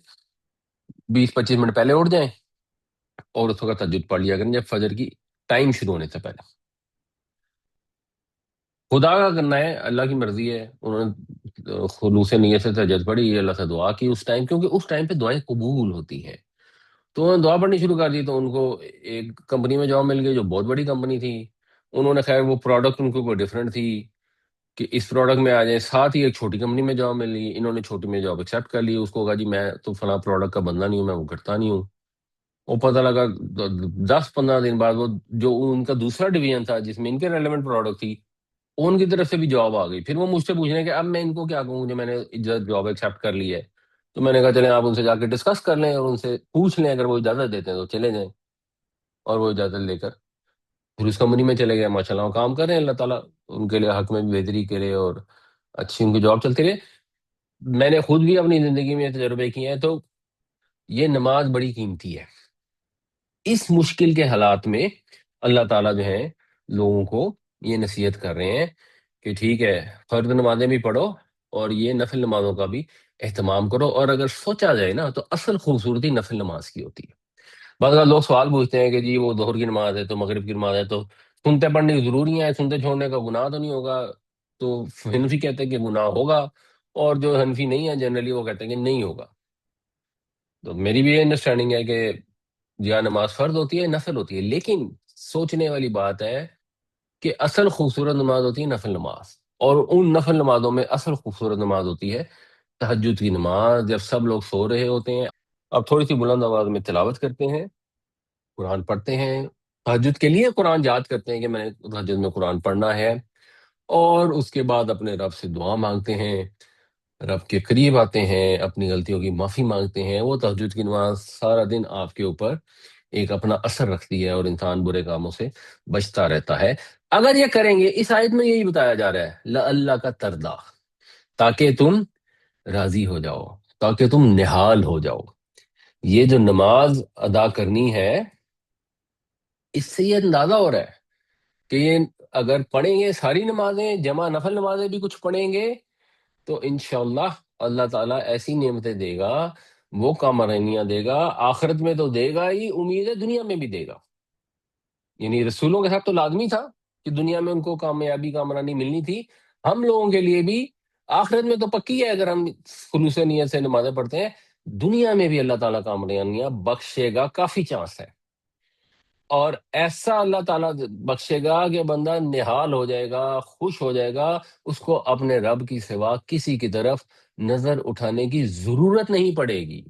20-25 منٹ پہلے اٹھ جائیں اور اس وقت تہجد پڑھ لیا کریں جب فجر کی ٹائم شروع ہونے سے پہلے۔ خدا کا کرنا ہے، اللہ کی مرضی ہے۔ انہوں نے خلوص نیت سے تہجد پڑھی، اللہ سے دعا کی اس ٹائم، کیونکہ اس ٹائم پہ دعائیں قبول ہوتی ہیں۔ تو انہوں نے دعا پڑھنی شروع کر دی، تو ان کو ایک کمپنی میں جاب مل گئی جو بہت بڑی کمپنی تھی۔ انہوں نے خیر وہ پروڈکٹ ان کو کوئی ڈفرینٹ تھی کہ اس پروڈکٹ میں آ جائیں، ساتھ ہی ایک چھوٹی کمپنی میں جاب ملی، انہوں نے چھوٹی میں جاب ایکسیپٹ کر لی۔ اس کو کہا جی میں تو فلاں پروڈکٹ کا بندہ نہیں ہوں، میں وہ کرتا نہیں ہوں۔ وہ پتہ لگا 10-15 دن بعد وہ جو ان کا دوسرا ڈویژن تھا جس میں ان کے ریلیونٹ پروڈکٹ تھی، ان کی طرف سے بھی جاب آ گئی۔ پھر وہ مجھ سے پوچھ رہے ہیں کہ اب میں ان کو کیا کہوں جو میں نے جاب ایکسیپٹ کر لی ہے؟ تو میں نے کہا چلیں آپ ان سے جا کے ڈسکس کر لیں اور ان سے پوچھ لیں، اگر وہ اجازت دیتے ہیں تو چلے جائیں۔ اور وہ اجازت لے کر پھر اس کمپنی میں چلے گئے، ماشاء اللہ وہ کام کر رہے ہیں، اللہ تعالیٰ ان کے لیے حق میں بھی بہتری کرے اور اچھی ان کی جاب چلتی رہے۔ میں نے خود بھی اپنی زندگی میں تجربے کیے ہیں، تو یہ نماز بڑی قیمتی ہے۔ اس مشکل کے حالات میں اللہ تعالیٰ جو ہے لوگوں کو یہ نصیحت کر رہے ہیں کہ ٹھیک ہے فرض نمازیں بھی پڑھو اور یہ نفل نمازوں کا بھی اہتمام کرو۔ اور اگر سوچا جائے نا تو اصل خوبصورتی نفل نماز کی ہوتی ہے۔ بعض اوقات لوگ سوال پوچھتے ہیں کہ جی وہ ظہر کی نماز ہے تو مغرب کی نماز ہے تو سنتے پڑھنے کی ضروری ہے، سنتے چھوڑنے کا گناہ تو نہیں ہوگا؟ تو حنفی کہتے ہیں کہ گناہ ہوگا، اور جو حنفی نہیں ہے جنرلی وہ کہتے ہیں کہ نہیں ہوگا۔ تو میری بھی یہ انڈرسٹینڈنگ ہے کہ یا نماز فرض ہوتی ہے نفل ہوتی ہے، لیکن سوچنے والی بات ہے کہ اصل خوبصورت نماز ہوتی ہے نفل نماز، اور ان نفل نمازوں میں اصل خوبصورت نماز ہوتی ہے تہجد کی نماز، جب سب لوگ سو رہے ہوتے ہیں۔ اب تھوڑی سی بلند آواز میں تلاوت کرتے ہیں، قرآن پڑھتے ہیں، تہجد کے لیے قرآن یاد کرتے ہیں کہ میں نے تہجد میں قرآن پڑھنا ہے، اور اس کے بعد اپنے رب سے دعا مانگتے ہیں، رب کے قریب آتے ہیں، اپنی غلطیوں کی معافی مانگتے ہیں۔ وہ تہجد کی نماز سارا دن آپ کے اوپر ایک اپنا اثر رکھتی ہے اور انسان برے کاموں سے بچتا رہتا ہے اگر یہ کریں گے۔ اس آیت میں یہی بتایا جا رہا ہے اللہ کا تردا، تاکہ تم راضی ہو جاؤ، تاکہ تم نہال ہو جاؤ۔ یہ جو نماز ادا کرنی ہے، اس سے یہ اندازہ ہو رہا ہے کہ یہ اگر پڑھیں گے ساری نمازیں جمع نفل نمازیں بھی کچھ پڑھیں گے تو انشاءاللہ اللہ تعالیٰ ایسی نعمتیں دے گا، وہ کامرانیاں دے گا، آخرت میں تو دے گا ہی، امید ہے دنیا میں بھی دے گا۔ یعنی رسولوں کے ساتھ تو لازمی تھا کہ دنیا میں ان کو کامیابی کامرانی ملنی تھی، ہم لوگوں کے لیے بھی آخرت میں تو پکی ہے اگر ہم خلوص نیت سے نمازیں پڑھتے ہیں، دنیا میں بھی اللہ تعالیٰ کامرانیاں بخشے گا، کافی چانس ہے۔ اور ایسا اللہ تعالیٰ بخشے گا کہ بندہ نہال ہو جائے گا، خوش ہو جائے گا، اس کو اپنے رب کی سوا کسی کی طرف نظر اٹھانے کی ضرورت نہیں پڑے گی۔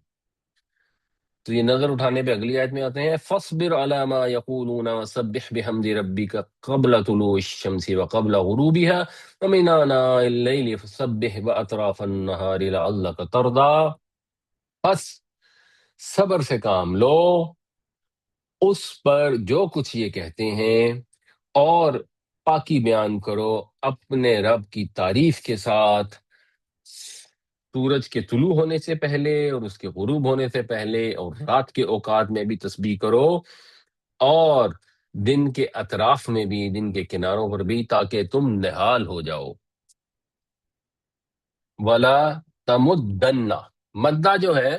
تو یہ نظر اٹھانے پہ اگلی آیت میں آتے ہیں فَاصْبِرْ عَلَىٰ مَا يَقُولُونَ وَسَبِّحْ بِحَمْدِ رَبِّكَ قَبْلَ طُلُوعِ الشَّمْسِ وَقَبْلَ غُرُوبِهَا وَمِنْ آنَاءِ اللَّيْلِ فَسَبِّحْ وَأَطْرَافَ النَّهَارِ لَعَلَّكَ تَرْضَىٰ۔ بس صبر سے کام لو اس پر جو کچھ یہ کہتے ہیں، اور پاکی بیان کرو اپنے رب کی تعریف کے ساتھ، سورج کے طلوع ہونے سے پہلے اور اس کے غروب ہونے سے پہلے، اور رات کے اوقات میں بھی تسبیح کرو، اور دن کے اطراف میں بھی، دن کے کناروں پر بھی، تاکہ تم نہال ہو جاؤ۔ ولا تمدن، مدہ جو ہے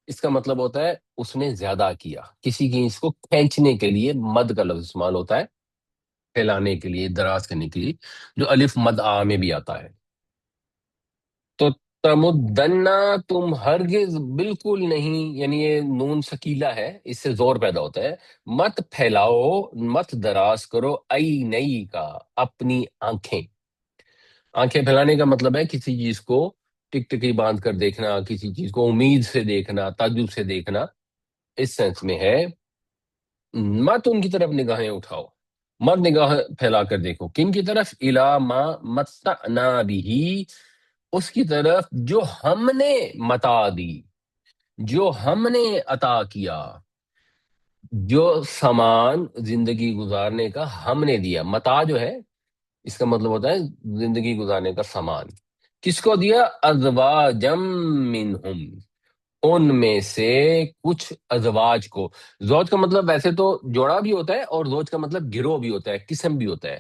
اس کا مطلب ہوتا ہے اس نے زیادہ کیا، کسی چیز کو کھینچنے کے لیے مد کا لفظ استعمال ہوتا ہے، پھیلانے کے لیے، دراز کرنے کے لیے، جو الف مد آ میں بھی آتا ہے۔ تو تمدنا، تم ہرگز بالکل نہیں، یعنی یہ نون سکیلا ہے، اس سے زور پیدا ہوتا ہے، مت پھیلاؤ، مت دراز کرو، ای نئی کا، اپنی آنکھیں۔ آنکھیں پھیلانے کا مطلب ہے کسی چیز کو ٹک ٹکی باندھ کر دیکھنا، کسی چیز کو امید سے دیکھنا، تعجب سے دیکھنا۔ اس سینس میں ہے، مت ان کی طرف نگاہیں اٹھاؤ، مت نگاہ پھیلا کر دیکھو، کن کی طرف؟ الا ما متعنا بھی، اس کی طرف جو ہم نے متاع دی، جو ہم نے عطا کیا، جو سامان زندگی گزارنے کا ہم نے دیا۔ متاع جو ہے اس کا مطلب ہوتا ہے زندگی گزارنے کا سامان۔ کس کو دیا؟ ازواجم منہم، ان میں سے کچھ ازواج کو۔ زوج کا مطلب ویسے تو جوڑا بھی ہوتا ہے، اور زوج کا مطلب گروہ بھی ہوتا ہے، قسم بھی ہوتا ہے۔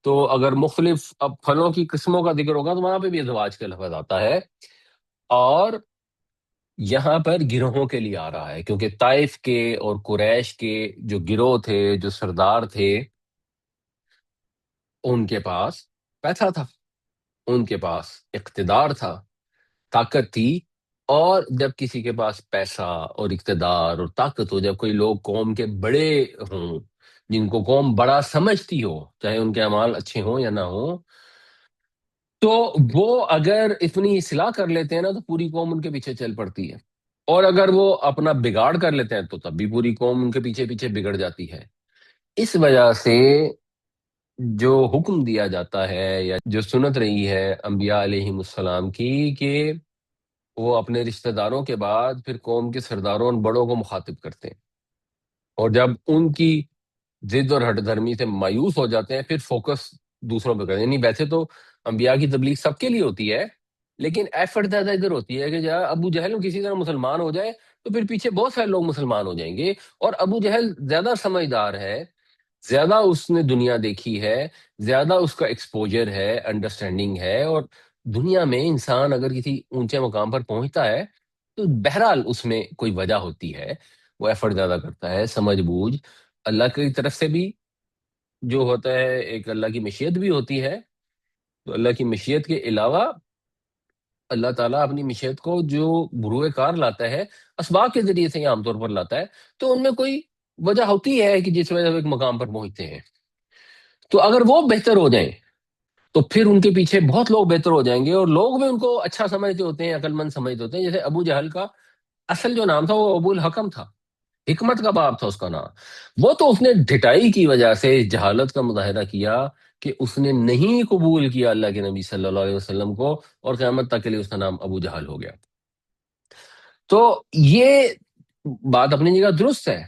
تو اگر مختلف اب پھلوں کی قسموں کا ذکر ہوگا تو وہاں پہ بھی ازواج کا لفظ آتا ہے، اور یہاں پر گروہوں کے لیے آ رہا ہے، کیونکہ طائف کے اور قریش کے جو گروہ تھے، جو سردار تھے، ان کے پاس پیسہ تھا، ان کے پاس اقتدار تھا، طاقت تھی۔ اور جب کسی کے پاس پیسہ اور اقتدار اور طاقت ہو، جب کوئی لوگ قوم کے بڑے ہوں، جن کو قوم بڑا سمجھتی ہو، چاہے ان کے اعمال اچھے ہوں یا نہ ہوں، تو وہ اگر اتنی اصلاح کر لیتے ہیں نا تو پوری قوم ان کے پیچھے چل پڑتی ہے، اور اگر وہ اپنا بگاڑ کر لیتے ہیں تو تب بھی پوری قوم ان کے پیچھے پیچھے بگڑ جاتی ہے۔ اس وجہ سے جو حکم دیا جاتا ہے یا جو سنت رہی ہے انبیاء علیہ السلام کی، کہ وہ اپنے رشتہ داروں کے بعد پھر قوم کے سرداروں اور بڑوں کو مخاطب کرتے ہیں، اور جب ان کی ضد اور ہٹ دھرمی سے مایوس ہو جاتے ہیں پھر فوکس دوسروں پہ کرتے ہیں۔ یعنی ویسے تو انبیاء کی تبلیغ سب کے لیے ہوتی ہے، لیکن ایفرٹ زیادہ ادھر ہوتی ہے کہ جہاں ابو جہل کسی طرح مسلمان ہو جائے تو پھر پیچھے بہت سارے لوگ مسلمان ہو جائیں گے، اور ابو جہل زیادہ سمجھدار ہے، زیادہ اس نے دنیا دیکھی ہے، زیادہ اس کا ایکسپوجر ہے، انڈرسٹینڈنگ ہے، اور دنیا میں انسان اگر کسی اونچے مقام پر پہنچتا ہے تو بہرحال اس میں کوئی وجہ ہوتی ہے، وہ ایفرٹ زیادہ کرتا ہے، سمجھ بوجھ اللہ کی طرف سے بھی جو ہوتا ہے، ایک اللہ کی مشیت بھی ہوتی ہے۔ تو اللہ کی مشیت کے علاوہ اللہ تعالیٰ اپنی مشیت کو جو بروئے کار لاتا ہے اسباب کے ذریعے سے، عام طور پر لاتا ہے، تو ان میں کوئی وجہ ہوتی ہے کہ جس وجہ سے وہ ایک مقام پر پہنچتے ہیں۔ تو اگر وہ بہتر ہو جائیں تو پھر ان کے پیچھے بہت لوگ بہتر ہو جائیں گے، اور لوگ بھی ان کو اچھا سمجھتے ہوتے ہیں، عقل مند سمجھتے ہوتے ہیں۔ جیسے ابو جہل کا اصل جو نام تھا وہ ابو الحکم تھا، حکمت کا باپ تھا اس کا نام۔ وہ تو اس نے ڈھٹائی کی وجہ سے جہالت کا مظاہرہ کیا کہ اس نے نہیں قبول کیا اللہ کے نبی صلی اللہ علیہ وسلم کو، اور قیامت تک کے لیے اس کا نام ابو جہل ہو گیا۔ تو یہ بات اپنی جگہ درست ہے۔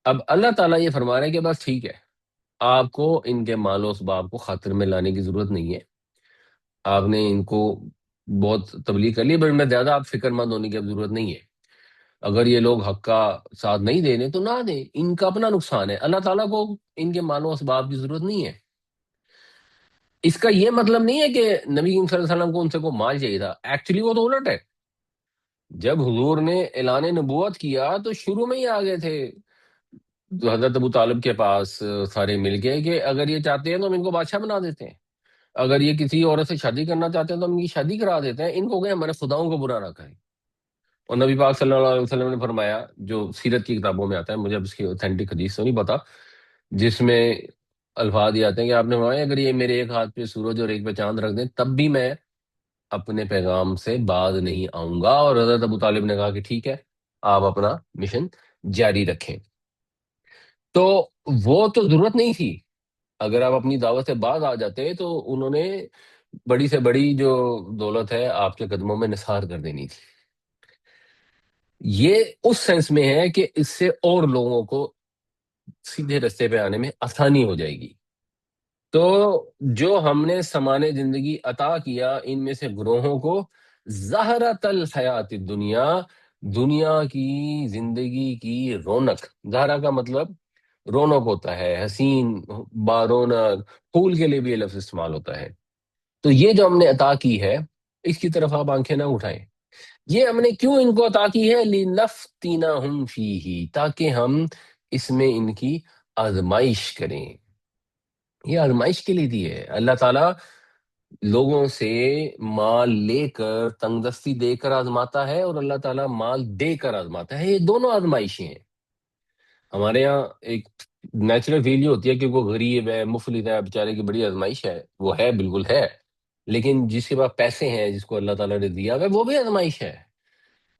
اب اللہ تعالیٰ یہ فرما رہے ہیں کہ بس ٹھیک ہے، آپ کو ان کے مال و اسباب کو خاطر میں لانے کی ضرورت نہیں ہے، آپ نے ان کو بہت تبلیغ کر لی، بٹ میں زیادہ آپ فکر مند ہونے کی اب ضرورت نہیں ہے۔ اگر یہ لوگ حق کا ساتھ نہیں دے رہے تو نہ دیں، ان کا اپنا نقصان ہے، اللہ تعالیٰ کو ان کے مال و اسباب کی ضرورت نہیں ہے۔ اس کا یہ مطلب نہیں ہے کہ نبی کریم صلی اللہ علیہ وسلم کو ان سے کوئی مال چاہیے تھا، ایکچولی وہ تو الٹ ہے۔ جب حضور نے اعلان نبوت کیا تو شروع میں ہی آ گئے تھے تو حضرت ابو طالب کے پاس سارے مل کے کہ اگر یہ چاہتے ہیں تو ہم ان کو بادشاہ بنا دیتے ہیں، اگر یہ کسی عورت سے شادی کرنا چاہتے ہیں تو ہم ان کی شادی کرا دیتے ہیں، ان کو کہ ہمارے خداؤں کو برا نہ کریں۔ اور نبی پاک صلی اللہ علیہ وسلم نے فرمایا، جو سیرت کی کتابوں میں آتا ہے، مجھے اب اس کی اوتھینٹک حدیث تو نہیں پتا، جس میں الفاظ یہ آتے ہیں کہ آپ نے فرمایا اگر یہ میرے ایک ہاتھ پہ سورج اور ایک پہ چاند رکھ دیں تب بھی میں اپنے پیغام سے باز نہیں آؤں گا۔ اور حضرت ابو طالب نے کہا کہ ٹھیک ہے، آپ اپنا مشن جاری رکھیں۔ تو وہ تو ضرورت نہیں تھی، اگر آپ اپنی دعوت سے باز آ جاتے تو انہوں نے بڑی سے بڑی جو دولت ہے آپ کے قدموں میں نثار کر دینی تھی۔ یہ اس سینس میں ہے کہ اس سے اور لوگوں کو سیدھے رستے پہ آنے میں آسانی ہو جائے گی۔ تو جو ہم نے سامان زندگی عطا کیا ان میں سے گروہوں کو زہرت الحیات دنیا، دنیا کی زندگی کی رونق، زہرا کا مطلب رونق ہوتا ہے، حسین، بارونق، پھول کے لیے بھی یہ لفظ استعمال ہوتا ہے۔ تو یہ جو ہم نے عطا کی ہے اس کی طرف آپ آنکھیں نہ اٹھائیں۔ یہ ہم نے کیوں ان کو عطا کی ہے؟ لِنَفْتِنَهُمْ فِيهِ، تاکہ ہم اس میں ان کی آزمائش کریں۔ یہ آزمائش کے لیے دی ہے۔ اللہ تعالیٰ لوگوں سے مال لے کر تنگ دستی دے کر آزماتا ہے، اور اللہ تعالیٰ مال دے کر آزماتا ہے، یہ دونوں آزمائشیں ہیں۔ ہمارے ہاں ایک نیچرل فیل یہ ہوتی ہے کہ وہ غریب ہے، مفلس ہے، بیچارے کی بڑی آزمائش ہے، وہ ہے، بالکل ہے، لیکن جس کے پاس پیسے ہیں، جس کو اللہ تعالیٰ نے دیا ہے، وہ بھی آزمائش ہے۔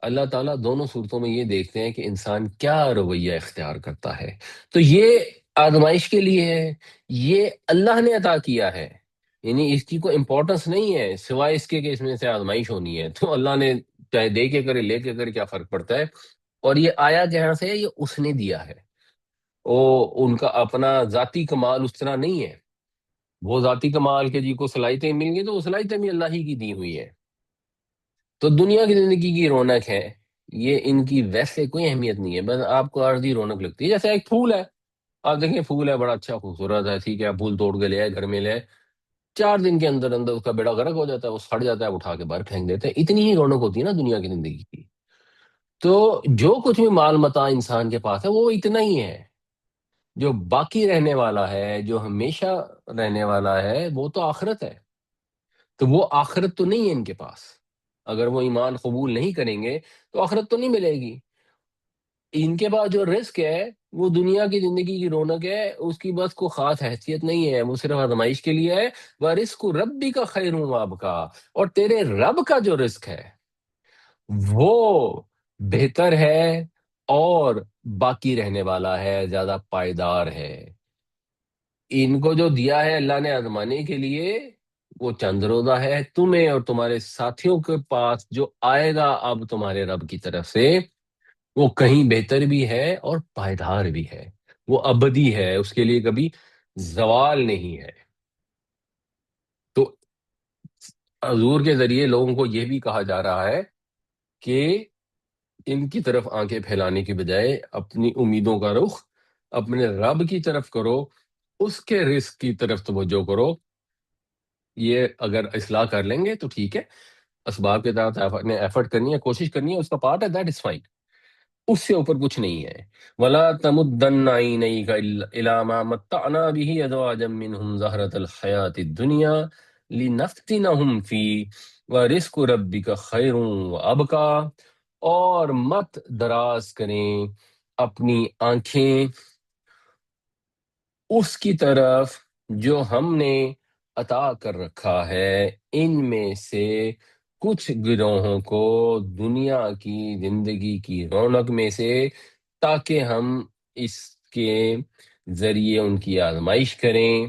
اللہ تعالیٰ دونوں صورتوں میں یہ دیکھتے ہیں کہ انسان کیا رویہ اختیار کرتا ہے. تو یہ آزمائش کے لیے ہے، یہ اللہ نے عطا کیا ہے. یعنی اس کی کوئی امپورٹنس نہیں ہے سوائے اس کے کہ اس میں سے آزمائش ہونی ہے. تو اللہ نے چاہے دے کے کرے لے کے کرے، کیا فرق پڑتا ہے. اور یہ آیا جہاں سے ہے، یہ اس نے دیا ہے. وہ ان کا اپنا ذاتی کمال اس طرح نہیں ہے. وہ ذاتی کمال کے جی کو صلاحیتیں مل گئی، تو وہ صلاحیتیں بھی اللہ ہی کی دی ہوئی ہیں. تو دنیا کی زندگی کی رونق ہے، یہ ان کی ویسے کوئی اہمیت نہیں ہے، بس آپ کو عارضی رونق لگتی ہے. جیسے ایک پھول ہے، آپ دیکھیں پھول ہے بڑا اچھا خوبصورت ہے، ٹھیک ہے، آپ پھول توڑ کے لے آئے گھر میں لے آئے، 4 دن کے اندر اندر اس کا بیڑا غرق ہو جاتا ہے، وہ سڑ جاتا ہے، اٹھا کے باہر پھینک دیتے ہیں. اتنی ہی رونق ہوتی ہے نا دنیا کی زندگی کی. تو جو کچھ بھی مال متاع انسان کے پاس ہے وہ اتنا ہی ہے. جو باقی رہنے والا ہے، جو ہمیشہ رہنے والا ہے، وہ تو آخرت ہے. تو وہ آخرت تو نہیں ہے ان کے پاس. اگر وہ ایمان قبول نہیں کریں گے تو آخرت تو نہیں ملے گی. ان کے پاس جو رزق ہے وہ دنیا کی زندگی کی رونق ہے، اس کی بس کوئی خاص حیثیت نہیں ہے، وہ صرف آزمائش کے لیے ہے. وَرِزْقُ رَبِّكَ خَيْرٌ وَأَبْقَىٰ، اور تیرے رب کا جو رزق ہے وہ بہتر ہے اور باقی رہنے والا ہے، زیادہ پائیدار ہے. ان کو جو دیا ہے اللہ نے آزمانے کے لیے، وہ چند روزہ ہے. تمہیں اور تمہارے ساتھیوں کے پاس جو آئے گا اب تمہارے رب کی طرف سے، وہ کہیں بہتر بھی ہے اور پائیدار بھی ہے. وہ ابدی ہے، اس کے لیے کبھی زوال نہیں ہے. تو حضور کے ذریعے لوگوں کو یہ بھی کہا جا رہا ہے کہ ان کی طرف آنکھیں پھیلانے کی بجائے اپنی امیدوں کا رخ اپنے رب کی طرف کرو، اس کے رزق کی طرف توجہ کرو. یہ اگر اصلاح کر لیں گے تو ٹھیک ہے، اسباب کے تحت آپ نے ایفرٹ کرنی ہے، کوشش کرنی ہے، اس کا پارٹ ہے، دیٹ از فائن. اس سے اوپر کچھ نہیں ہے. وَلَا تَمُدَّنَّ عَيْنَيْكَ إِلَىٰ مَا مَتَّعْنَا بِهِ أَزْوَاجًا مِّنْهُمْ زَهْرَةَ الْحَيَاةِ الدُّنْيَا لِنَفْتِنَهُمْ فِيهِ وَرِزْقُ رَبِّكَ خَيْرٌ وَأَبْقَىٰ. اور مت دراز کریں اپنی آنکھیں اس کی طرف جو ہم نے عطا کر رکھا ہے ان میں سے کچھ گروہوں کو دنیا کی زندگی کی رونق میں سے، تاکہ ہم اس کے ذریعے ان کی آزمائش کریں.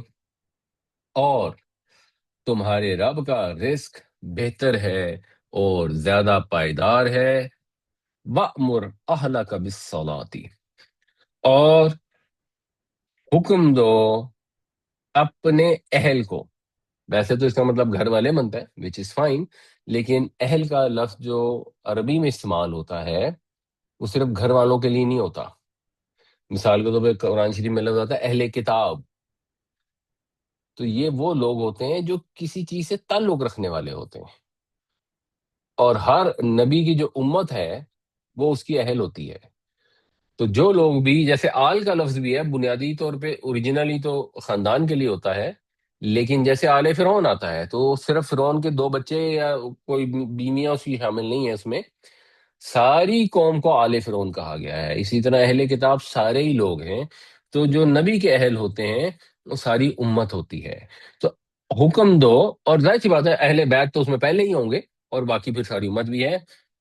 اور تمہارے رب کا رزق بہتر ہے اور زیادہ پائیدار ہے. وَأْمُرْ أَهْلَكَ بِالصَّلَاةِ، اور حکم دو اپنے اہل کو. ویسے تو اس کا مطلب گھر والے بنتا ہے وچ از فائن، لیکن اہل کا لفظ جو عربی میں استعمال ہوتا ہے وہ صرف گھر والوں کے لیے نہیں ہوتا. مثال کے طور پہ قرآن شریف میں لفظ آتا ہے اہل کتاب، تو یہ وہ لوگ ہوتے ہیں جو کسی چیز سے تعلق رکھنے والے ہوتے ہیں. اور ہر نبی کی جو امت ہے وہ اس کی اہل ہوتی ہے. تو جو لوگ بھی، جیسے آل کا لفظ بھی ہے، بنیادی طور پہ اوریجنلی تو خاندان کے لیے ہوتا ہے، لیکن جیسے آل فرعون آتا ہے تو صرف فرعون کے 2 بچے یا کوئی بیویاں اس کی شامل نہیں ہے، اس میں ساری قوم کو آل فرعون کہا گیا ہے. اسی طرح اہل کتاب سارے ہی لوگ ہیں. تو جو نبی کے اہل ہوتے ہیں وہ ساری امت ہوتی ہے. تو حکم دو، اور ظاہر سی بات ہے اہل بیت تو اس میں پہلے ہی ہوں گے اور باقی پھر ساری امت بھی ہے.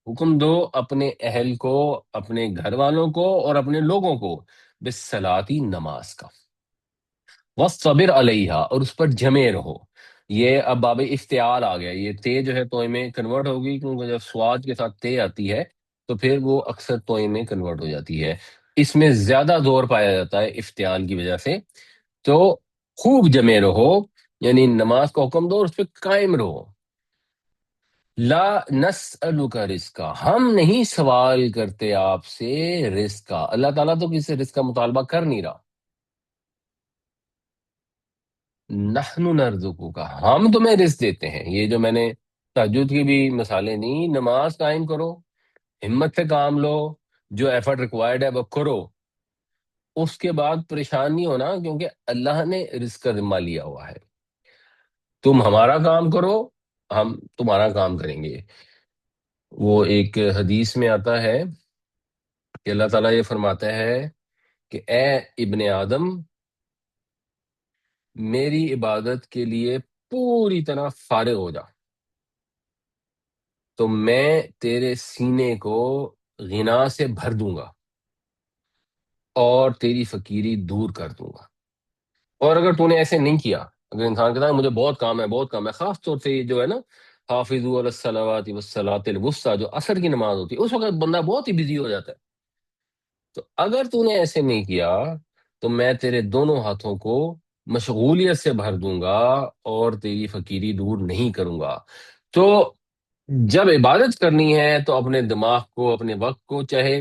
حکم دو اپنے اہل کو، اپنے گھر والوں کو اور اپنے لوگوں کو بالصلاۃ، نماز کا. وَالصَّبِرْ عَلَيْهَا، اور اس پر جمے رہو. یہ اب باب افتعال آ گیا. یہ تے جو ہے توئے میں کنورٹ ہوگی، کیونکہ جب سواد کے ساتھ تے آتی ہے تو پھر وہ اکثر توئے میں کنورٹ ہو جاتی ہے. اس میں زیادہ زور پایا جاتا ہے افتعال کی وجہ سے. تو خوب جمے رہو، یعنی نماز کا حکم دو اور اس پہ قائم رہو. لا نسألک رزقا، ہم نہیں سوال کرتے آپ سے رزق کا. اللہ تعالیٰ تو کسی سے رزق کا مطالبہ کر نہیں رہا. نحن نرزقک، ہم تمہیں رزق دیتے ہیں. یہ جو میں نے تہجد کی بھی مثالیں دی، نماز قائم کرو، ہمت سے کام لو، جو ایفرٹ ریکوائرڈ ہے وہ کرو. اس کے بعد پریشان نہیں ہونا، کیونکہ اللہ نے رزق کا ذمہ لیا ہوا ہے. تم ہمارا کام کرو، ہم تمہارا کام کریں گے. وہ ایک حدیث میں آتا ہے کہ اللہ تعالیٰ یہ فرماتا ہے کہ اے ابن آدم، میری عبادت کے لیے پوری طرح فارغ ہو جا. تو میں تیرے سینے کو غنا سے بھر دوں گا اور تیری فقیری دور کر دوں گا۔ اور اگر تو نے ایسے نہیں کیا، اگر انسان کہتا ہے مجھے بہت کام ہے بہت کام ہے، خاص طور سے یہ جو ہے نا حافظوا علی الصلوات والصلاۃ الوسطیٰ، جو عصر کی نماز ہوتی ہے، اس وقت بندہ بہت ہی بزی ہو جاتا ہے۔ تو اگر تو نے ایسے نہیں کیا تو میں تیرے دونوں ہاتھوں کو مشغولیت سے بھر دوں گا اور تیری فقیری دور نہیں کروں گا۔ تو جب عبادت کرنی ہے تو اپنے دماغ کو، اپنے وقت کو، چاہے،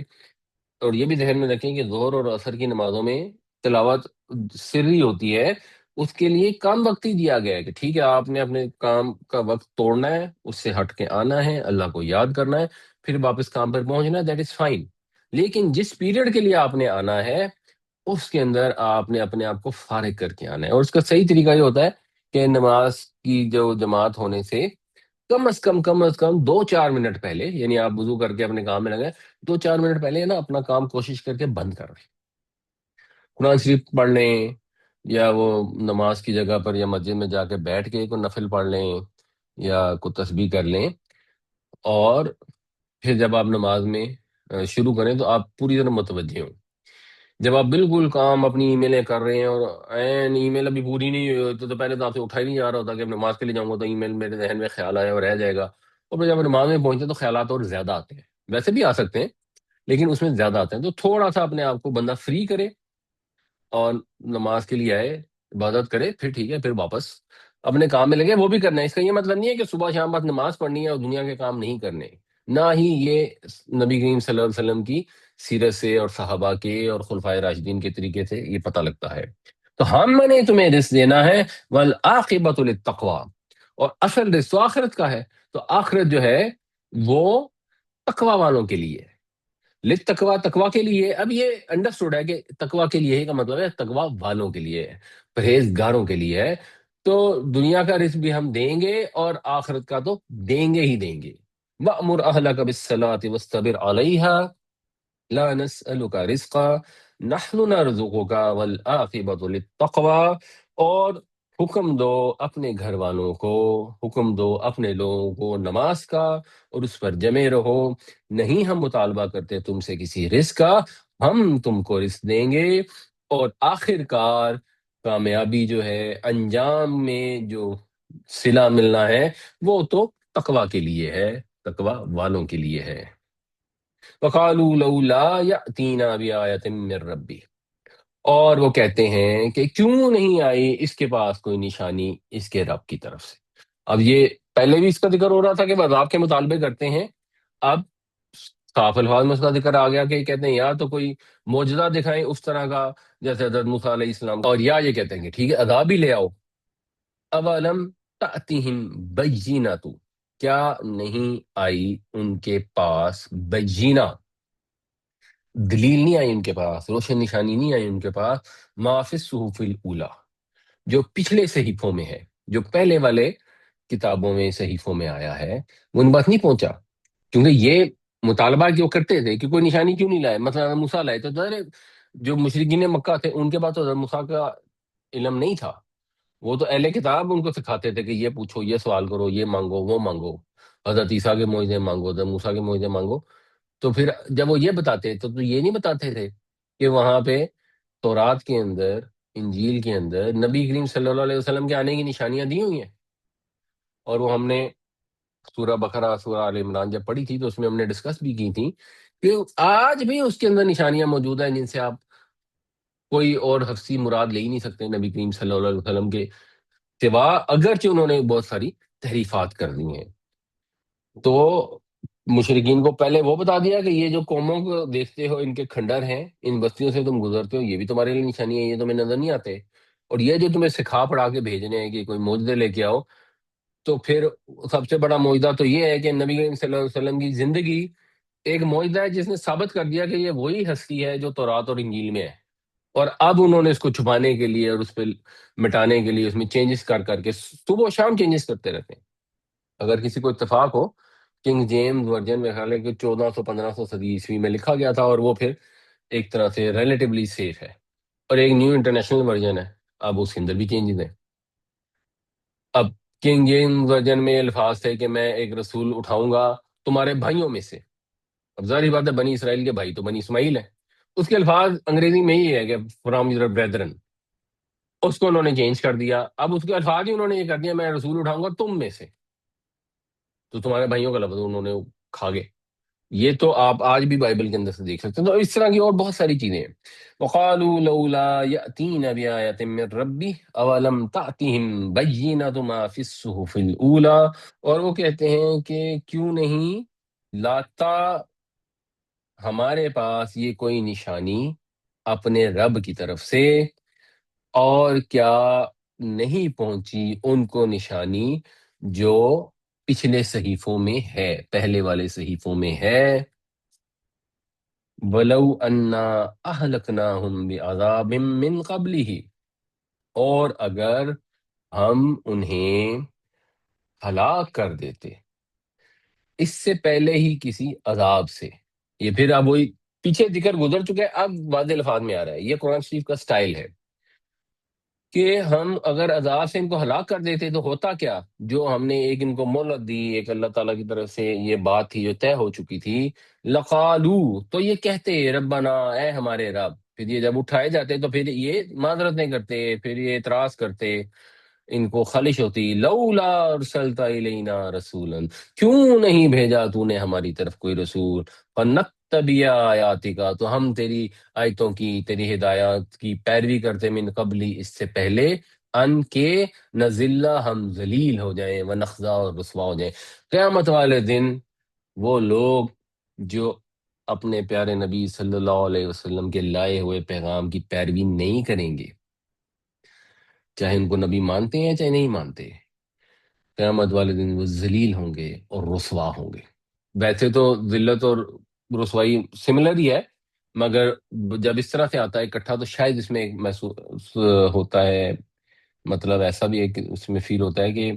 اور یہ بھی ذہن میں رکھیں کہ ظہر اور عصر کی نمازوں میں تلاوت سری ہوتی ہے، اس کے لیے کم وقت ہی دیا گیا ہے کہ ٹھیک ہے آپ نے اپنے کام کا وقت توڑنا ہے، اس سے ہٹ کے آنا ہے، اللہ کو یاد کرنا ہے، پھر واپس کام پر پہنچنا ہے، دیٹ از فائن۔ لیکن جس پیریڈ کے لیے آپ نے آنا ہے اس کے اندر آپ نے اپنے آپ کو فارغ کر کے آنا ہے۔ اور اس کا صحیح طریقہ یہ ہوتا ہے کہ نماز کی جو جماعت ہونے سے کم از کم 2-4 منٹ پہلے، یعنی آپ وضو کر کے اپنے کام میں لگے، 2-4 منٹ پہلے نا اپنا کام کوشش کر کے بند کر رہے، قرآن شریف پڑھ لیں، یا وہ نماز کی جگہ پر یا مسجد میں جا کے بیٹھ کے کوئی نفل پڑھ لیں یا کوئی تسبیح کر لیں، اور پھر جب آپ نماز میں شروع کریں تو آپ پوری طرح متوجہ ہوں۔ جب آپ بالکل کام اپنی ای میلیں کر رہے ہیں اور این ای میل ابھی پوری نہیں ہوئی ہوتی تو پہلے تو آپ سے اٹھا ہی نہیں جا رہا ہوتا کہ اب نماز کے لیے جاؤں گا تو ای میل میرے ذہن میں خیال آیا اور رہ جائے گا، اور پھر جب نماز میں پہنچتے تو خیالات اور زیادہ آتے ہیں، ویسے بھی آ سکتے ہیں لیکن اس میں زیادہ آتے ہیں۔ تو تھوڑا سا اپنے آپ کو بندہ فری کرے اور نماز کے لیے آئے، عبادت کرے، پھر ٹھیک ہے، پھر واپس اپنے کام میں لگے۔ وہ بھی کرنا ہے، اس کا یہ مطلب نہیں ہے کہ صبح شام بس نماز پڑھنی ہے اور دنیا کے کام نہیں کرنے، نہ ہی یہ نبی کریم صلی اللہ علیہ وسلم کی سیرت سے اور صحابہ کے اور خلفائے راشدین کے طریقے سے یہ پتہ لگتا ہے۔ تو ہم نے تمہیں رزق دینا ہے، والعاقبۃ للتقوی، اور اصل رزق تو آخرت کا ہے، تو آخرت جو ہے وہ تقوی والوں کے لیے ہے، للتقوی، تقوی کے لیے۔ اب یہ انڈرسٹوڈ ہے کہ تقوی کے لیے کا مطلب ہے تقوی والوں کے لیے ہے، پرہیزگاروں کے لیے ہے۔ تو دنیا کا رزق بھی ہم دیں گے اور آخرت کا تو دیں گے ہی دیں گے۔ وَأْمُرْ أَهْلَكَ بِالصَّلَاةِ وَاسْتَبِرْ عَلَيْهَا لَا نَسْأَلُكَ رِزْقًا نَحْنُ نَرْزُقُكَ وَالْعَاقِبَةُ لِلتَّقْوَىٰ، اور حکم دو اپنے گھر والوں کو، حکم دو اپنے لوگوں کو نماز کا اور اس پر جمے رہو، نہیں ہم مطالبہ کرتے تم سے کسی رزق کا، ہم تم کو رزق دیں گے، اور آخر کار کامیابی جو ہے، انجام میں جو صلہ ملنا ہے، وہ تو تقوی کے لیے ہے، تقوی والوں کے لیے ہے۔ وَقَالُوا لَوْلَا يَأْتِينَا بِآيَةٍ مِّن رَّبِّهِ، اور وہ کہتے ہیں کہ کیوں نہیں آئی اس کے پاس کوئی نشانی اس کے رب کی طرف سے۔ اب یہ پہلے بھی اس کا ذکر ہو رہا تھا کہ عذاب کے مطالبے کرتے ہیں، اب صاف الفاظ میں اس کا ذکر آ گیا کہ کہتے ہیں یا تو کوئی معجزہ دکھائیں اس طرح کا جیسے حضرت موسیٰ علیہ السلام کا، اور یا یہ کہتے ہیں کہ ٹھیک ہے عذاب ہی لے آؤ۔ اولم تأتihim بینۃ، کیا نہیں آئی ان کے پاس بینہ، دلیل نہیں آئی ان کے پاس، روشن نشانی نہیں آئی ان کے پاس، ما فی الصحف الاولی، جو پچھلے صحیفوں میں ہے، جو پہلے والے کتابوں میں صحیفوں میں آیا ہے، وہ ان بات نہیں پہنچا، کیونکہ یہ مطالبہ جو کرتے تھے کہ کوئی نشانی کیوں نہیں لائے، مثلا موسیٰ لائے تو ظاہر ہے جو مشرکین مکہ تھے ان کے پاس تو حضرت موسیٰ کا علم نہیں تھا، وہ تو اہل کتاب ان کو سکھاتے تھے کہ یہ پوچھو، یہ سوال کرو، یہ مانگو، وہ مانگو، حضرت عیسیٰ کے معجزے مانگو، حضرت موسیٰ کے معجزے مانگو۔ تو پھر جب وہ یہ بتاتے تو یہ نہیں بتاتے تھے کہ وہاں پہ تورات کے اندر، انجیل کے اندر نبی کریم صلی اللہ علیہ وسلم کے آنے کی نشانیاں دی ہوئی ہیں، اور وہ ہم نے سورہ بقرہ، سورہ آل عمران جب پڑھی تھی تو اس میں ہم نے ڈسکس بھی کی تھی کہ آج بھی اس کے اندر نشانیاں موجود ہیں جن سے آپ کوئی اور ہستی مراد لے ہی نہیں سکتے نبی کریم صلی اللہ علیہ وسلم کے سوا، اگرچہ انہوں نے بہت ساری تحریفات کر دی ہیں۔ تو مشرکین کو پہلے وہ بتا دیا کہ یہ جو قوموں کو دیکھتے ہو ان کے کھنڈر ہیں، ان بستیوں سے تم گزرتے ہو، یہ بھی تمہارے لیے نشانی ہے، یہ تمہیں نظر نہیں آتے، اور یہ جو تمہیں سکھا پڑھا کے بھیجنے ہیں کہ کوئی معجزے لے کے آؤ، تو پھر سب سے بڑا معجزہ تو یہ ہے کہ نبی کریم صلی اللہ علیہ وسلم کی زندگی ایک معجزہ ہے جس نے ثابت کر دیا کہ یہ وہی ہستی ہے جو تورات اور انجیل میں ہے، اور اب انہوں نے اس کو چھپانے کے لیے اور اس پہ مٹانے کے لیے اس میں چینجز کر کر کے صبح و شام چینجز کرتے رہتے ہیں۔ اگر کسی کو اتفاق ہو، کنگ جیمز ورژن میں خیال ہے کہ 1400-1500 صدی عیسوی میں لکھا گیا تھا، اور وہ پھر ایک طرح سے ریلیٹیولی سیف ہے، اور ایک نیو انٹرنیشنل ورژن ہے، اب اس کے اندر بھی چینجز ہیں۔ اب کنگ جیمز ورژن میں الفاظ تھے کہ میں ایک رسول اٹھاؤں گا تمہارے بھائیوں میں سے. اب ظاہری بات ہے بنی اسرائیل کے بھائی تو بنی اسماعیل ہیں. اس کے الفاظ انگریزی میں ہی ہے کہ فرام یور بریدرن، اس کو انہوں نے چینج کر دیا. اب اس کے الفاظ ہی انہوں نے یہ کر دیا میں رسول اٹھاؤں گا تم میں سے، تو تمہارے بھائیوں کا لفظ انہوں نے کھا گئے. یہ تو آپ آج بھی بائبل کے اندر سے دیکھ سکتے ہیں. تو اس طرح کی اور بہت ساری چیزیں ہیں. وقالوا لولا يأتين بآية من ربه اولم تأتهم بينة ما في الصحف الأولى، اور وہ کہتے ہیں کہ کیوں نہیں لاتا ہمارے پاس یہ کوئی نشانی اپنے رب کی طرف سے، اور کیا نہیں پہنچی ان کو نشانی جو پچھلے صحیفوں میں ہے، پہلے والے صحیفوں میں ہے. وَلَوْ أَنَّا أَهْلَكْنَاهُمْ بِعَذَابٍ مِّن قَبْلِهِ، اور اگر ہم انہیں ہلاک کر دیتے اس سے پہلے ہی کسی عذاب سے. یہ پھر اب وہی پیچھے ذکر گزر چکا ہے، اب واضح الفاظ میں آ رہا ہے. یہ قرآن شریف کا سٹائل ہے کہ ہم اگر عذاب سے ان کو ہلاک کر دیتے تو ہوتا کیا، جو ہم نے ایک ان کو مہلت دی، ایک اللہ تعالیٰ کی طرف سے یہ بات تھی جو طے ہو چکی تھی. لقالو، تو یہ کہتے ربنا، اے ہمارے رب. پھر یہ جب اٹھائے جاتے تو پھر یہ معذرتیں کرتے، پھر یہ اعتراض کرتے، ان کو خلش ہوتی. لولا ارسلت الینا رسولا، کیوں نہیں بھیجا تو نے ہماری طرف کوئی رسول. فنتبع آیاتک، تو ہم تیری آیتوں کی، تیری ہدایات کی پیروی کرتے، من قبلی، اس سے پہلے، ان کے نزلہ، ہم ذلیل ہو جائیں، ونخزا، اور رسوا ہو جائیں. قیامت والے دن وہ لوگ جو اپنے پیارے نبی صلی اللہ علیہ وسلم کے لائے ہوئے پیغام کی پیروی نہیں کریں گے، چاہے ان کو نبی مانتے ہیں چاہے نہیں مانتے، قیامت والے دن وہ ذلیل ہوں گے اور رسوا ہوں گے. ویسے تو ذلت اور رسوائی سملر ہی ہے، مگر جب اس طرح سے آتا ہے اکٹھا تو شاید اس میں ایک محسوس ہوتا ہے، مطلب ایسا بھی ہے کہ اس میں فیل ہوتا ہے کہ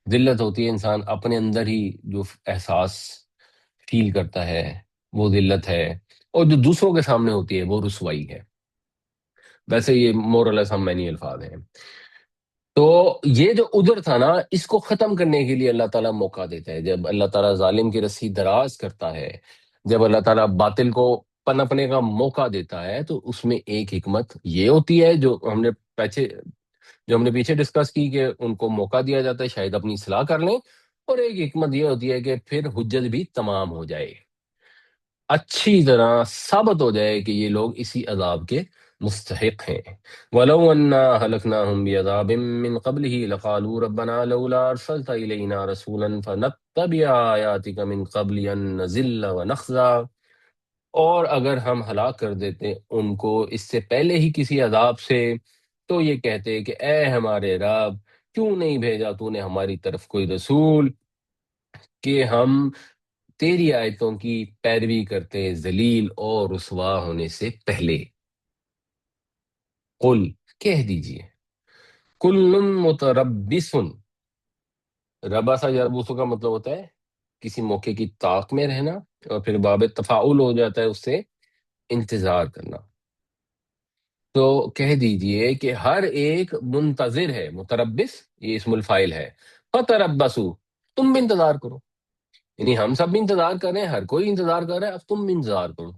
ذلت ہوتی ہے، انسان اپنے اندر ہی جو احساس فیل کرتا ہے وہ ذلت ہے، اور جو دوسروں کے سامنے ہوتی ہے وہ رسوائی ہے. ویسے یہ مورل ہم مینی الفاظ ہیں. تو یہ جو عذر تھا نا، اس کو ختم کرنے کے لیے اللہ تعالیٰ موقع دیتا ہے. جب اللہ تعالیٰ ظالم کی رسی دراز کرتا ہے، جب اللہ تعالیٰ باطل کو پنپنے کا موقع دیتا ہے، تو اس میں ایک حکمت یہ ہوتی ہے جو ہم نے پیچھے ڈسکس کی، کہ ان کو موقع دیا جاتا ہے شاید اپنی اصلاح کر لیں. اور ایک حکمت یہ ہوتی ہے کہ پھر حجت بھی تمام ہو جائے، اچھی طرح ثابت ہو جائے کہ یہ لوگ اسی عذاب کے مستحق ہیں. وَلَوْ أَنَّا أَهْلَكْنَاهُمْ بِعَذَابٍ مِّن قَبْلِهِ لَقَالُوا رَبَّنَا لَوْلَا أَرْسَلْتَ إِلَيْنَا رَسُولًا فَنَتَّبِعَ آيَاتِكَ مِن قَبْلِ أَن نَّذِلَّ وَنَخْزَىٰ، اور اگر ہم ہلاک کر دیتے ان کو اس سے پہلے ہی کسی عذاب سے، تو یہ کہتے کہ اے ہمارے رب، کیوں نہیں بھیجا تو نے ہماری طرف کوئی رسول کہ ہم تیری آیتوں کی پیروی کرتے ذلیل اور رسوا ہونے سے پہلے. قل، کہہ دیجئے، کل متربص، ربا یربص کا مطلب ہوتا ہے کسی موقع کی طاق میں رہنا، اور پھر باب تفاعل ہو جاتا ہے اس سے انتظار کرنا. تو کہہ دیجئے کہ ہر ایک منتظر ہے. متربص یہ اسم الفاعل ہے. فتربصوا، تم بھی انتظار کرو. یعنی ہم سب بھی انتظار کر رہے ہیں، ہر کوئی انتظار کر رہا ہے، اب تم بھی انتظار کرو.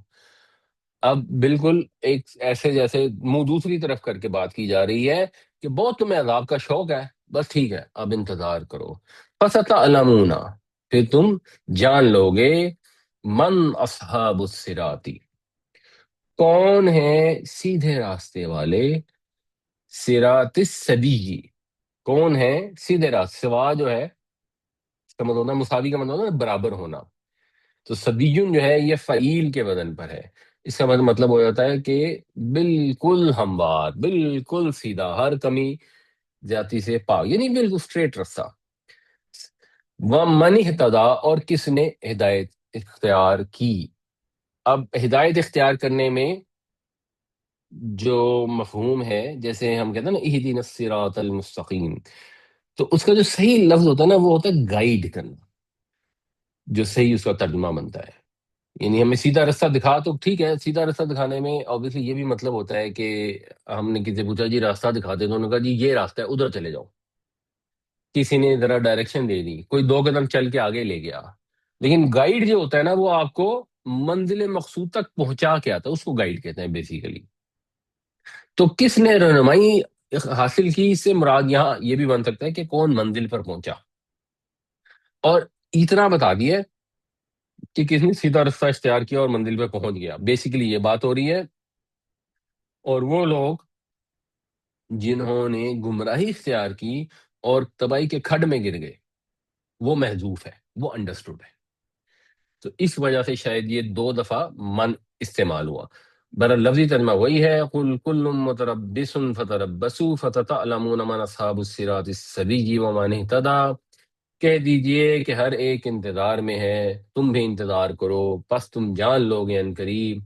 اب بالکل ایک ایسے جیسے منہ دوسری طرف کر کے بات کی جا رہی ہے کہ بہت تمہیں عذاب کا شوق ہے، بس ٹھیک ہے اب انتظار کرو. فَسَتَعْلَمُونَ، پھر تم جان لو گے، من اصحاب الصراطی، کون ہے سیدھے راستے والے، صراط السبی، کون ہے سیدھے راستے. سوا جو ہے اس کا مطلب ہوتا ہے مساوی، کا مطلب ہوتا ہے برابر ہونا. تو سبیون جو ہے یہ فعیل کے وزن پر ہے. اس کا مطلب ہو جاتا ہے کہ بالکل ہموار، بالکل سیدھا، ہر کمی زیادتی سے پاک، یعنی بالکل اسٹریٹ رستہ. وَمَنِ اهْتَدَىٰ، اور کس نے ہدایت اختیار کی. اب ہدایت اختیار کرنے میں جو مفہوم ہے، جیسے ہم کہتے ہیں نا اهْدِنَا الصِّرَاطَ الْمُسْتَقِيمَ، تو اس کا جو صحیح لفظ ہوتا ہے نا وہ ہوتا ہے گائیڈ کرنا، جو صحیح اس کا ترجمہ بنتا ہے. یعنی ہمیں سیدھا رستہ دکھا تو ٹھیک ہے، سیدھا رستہ دکھانے میں obviously یہ بھی مطلب ہوتا ہے کہ ہم نے کسی سے پوچھا جی راستہ دکھاتے، تو انہوں نے کہا جی یہ راستہ ہے، ادھر چلے جاؤ. کسی نے ذرا ڈائریکشن دے دی، کوئی 2 قدم چل کے آگے لے گیا، لیکن گائیڈ جو ہوتا ہے نا وہ آپ کو منزل مقصود تک پہنچا کے آتا ہے، اس کو گائیڈ کہتے ہیں بیسیکلی. تو کس نے رہنمائی حاصل کی، اس سے مراد یہاں یہ بھی بن سکتا ہے کہ کون منزل پر پہنچا. اور اتنا بتا دیا کہ کس نے سیدھا رستہ اختیار کیا اور منزل پہ پہنچ گیا، بیسیکلی یہ بات ہو رہی ہے. اور وہ لوگ جنہوں نے گمراہی اختیار کی اور تباہی کے کھڈ میں گر گئے، وہ محذوف ہے، وہ انڈرسٹوڈ ہے. تو اس وجہ سے شاید یہ 2 دفعہ من استعمال ہوا. برا لفظی ترجمہ وہی ہے، قل کل متربص فتربصوا فستعلمون من اصحاب الصراط السوی ومن اهتدى. کہہ دیجئے کہ ہر ایک انتظار میں ہے، تم بھی انتظار کرو، پس تم جان لو گے ان قریب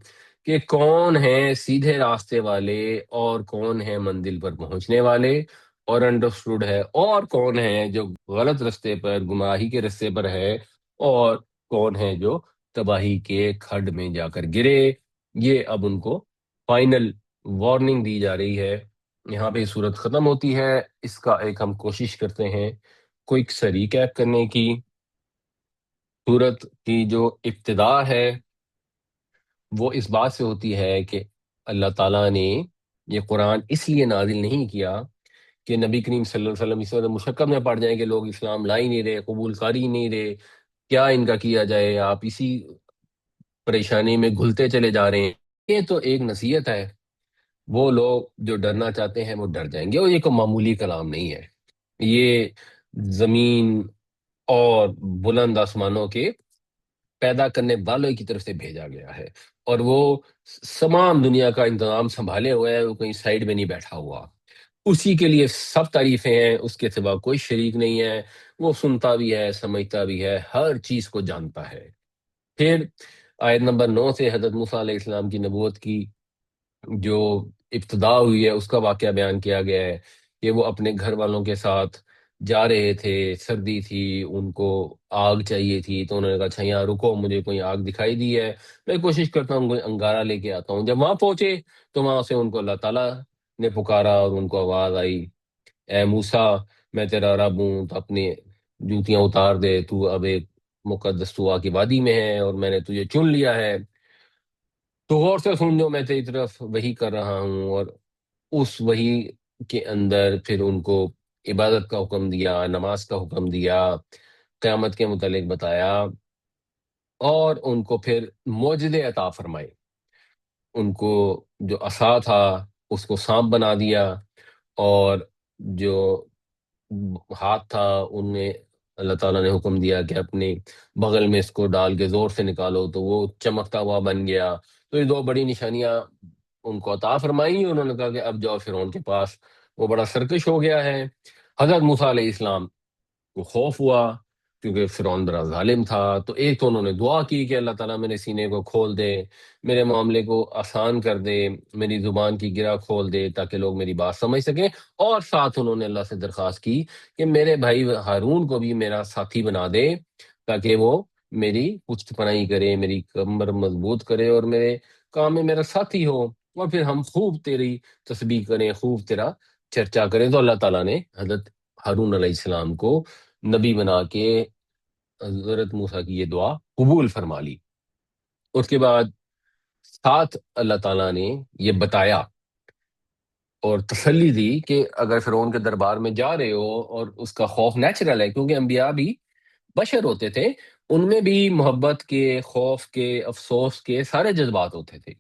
کہ کون ہیں سیدھے راستے والے اور کون ہیں منزل پر پہنچنے والے. اور انڈرسٹوڈ ہے، اور کون ہے جو غلط رستے پر، گمراہی کے رستے پر ہے، اور کون ہے جو تباہی کے کھڈ میں جا کر گرے. یہ اب ان کو فائنل وارننگ دی جا رہی ہے. یہاں پہ صورت ختم ہوتی ہے. اس کا ایک ہم کوشش کرتے ہیں کوئک سا ریکیپ کرنے کی. سورت کی جو ابتدا ہے وہ اس بات سے ہوتی ہے کہ اللہ تعالیٰ نے یہ قرآن اس لیے نازل نہیں کیا کہ نبی کریم صلی اللہ علیہ وسلم اس وقت مشقت میں پڑ جائیں کہ لوگ اسلام لا ہی نہیں رہے، قبول کاری ہی نہیں رہے، کیا ان کا کیا جائے، آپ اسی پریشانی میں گھلتے چلے جا رہے ہیں. یہ تو ایک نصیحت ہے، وہ لوگ جو ڈرنا چاہتے ہیں وہ ڈر جائیں گے. اور یہ کوئی معمولی کلام نہیں ہے، یہ زمین اور بلند آسمانوں کے پیدا کرنے والوں کی طرف سے بھیجا گیا ہے. اور وہ تمام دنیا کا انتظام سنبھالے ہوئے ہے، وہ کہیں سائیڈ میں نہیں بیٹھا ہوا. اسی کے لیے سب تعریفیں ہیں، اس کے سوا کوئی شریک نہیں ہے. وہ سنتا بھی ہے، سمجھتا بھی ہے، ہر چیز کو جانتا ہے. پھر آیت نمبر 9 سے حضرت موسیٰ علیہ السلام کی نبوت کی جو ابتدا ہوئی ہے اس کا واقعہ بیان کیا گیا ہے کہ وہ اپنے گھر والوں کے ساتھ جا رہے تھے، سردی تھی، ان کو آگ چاہیے تھی. تو انہوں نے کہا اچھا یہاں رکو، مجھے کوئی آگ دکھائی دی ہے، میں کوشش کرتا ہوں کوئی انگارہ لے کے آتا ہوں. جب وہاں پہنچے تو وہاں سے ان کو اللہ تعالیٰ نے پکارا اور ان کو آواز آئی، اے موسیٰ میں تیرا رب ہوں، تو اپنی جوتیاں اتار دے، تو اب ایک مقدس طوا کی وادی میں ہے اور میں نے تجھے چن لیا ہے، تو غور سے سن جو میں تیری طرف وحی کر رہا ہوں. اور اس وحی کے اندر پھر ان کو عبادت کا حکم دیا، نماز کا حکم دیا، قیامت کے متعلق بتایا، اور ان کو پھر معجزے عطا فرمائے. ان کو جو عصا تھا اس کو سانپ بنا دیا، اور جو ہاتھ تھا انہیں اللہ تعالیٰ نے حکم دیا کہ اپنے بغل میں اس کو ڈال کے زور سے نکالو، تو وہ چمکتا ہوا بن گیا. تو یہ 2 بڑی نشانیاں ان کو عطا فرمائی. انہوں نے کہا کہ اب جاؤ فرعون کے پاس، وہ بڑا سرکش ہو گیا ہے. حضرت موسیٰ علیہ السلام کو خوف ہوا کیونکہ فرعون بڑا ظالم تھا. تو ایک تو انہوں نے دعا کی کہ اللہ تعالیٰ میرے سینے کو کھول دے، میرے معاملے کو آسان کر دے، میری زبان کی گرہ کھول دے تاکہ لوگ میری بات سمجھ سکیں. اور ساتھ انہوں نے اللہ سے درخواست کی کہ میرے بھائی ہارون کو بھی میرا ساتھی بنا دے تاکہ وہ میری پشت پناہی کرے، میری کمر مضبوط کرے اور میرے کام میں میرا ساتھی ہو، اور پھر ہم خوب تیری تسبیح کریں، خوب تیرا چرچا کریں. تو اللہ تعالیٰ نے حضرت ہارون علیہ السلام کو نبی بنا کے حضرت موسیٰ کی یہ دعا قبول فرما لی. اس کے بعد ساتھ اللہ تعالیٰ نے یہ بتایا اور تسلی دی کہ اگر فرعون کے دربار میں جا رہے ہو، اور اس کا خوف نیچرل ہے کیونکہ انبیاء بھی بشر ہوتے تھے، ان میں بھی محبت کے، خوف کے، افسوس کے سارے جذبات ہوتے تھے.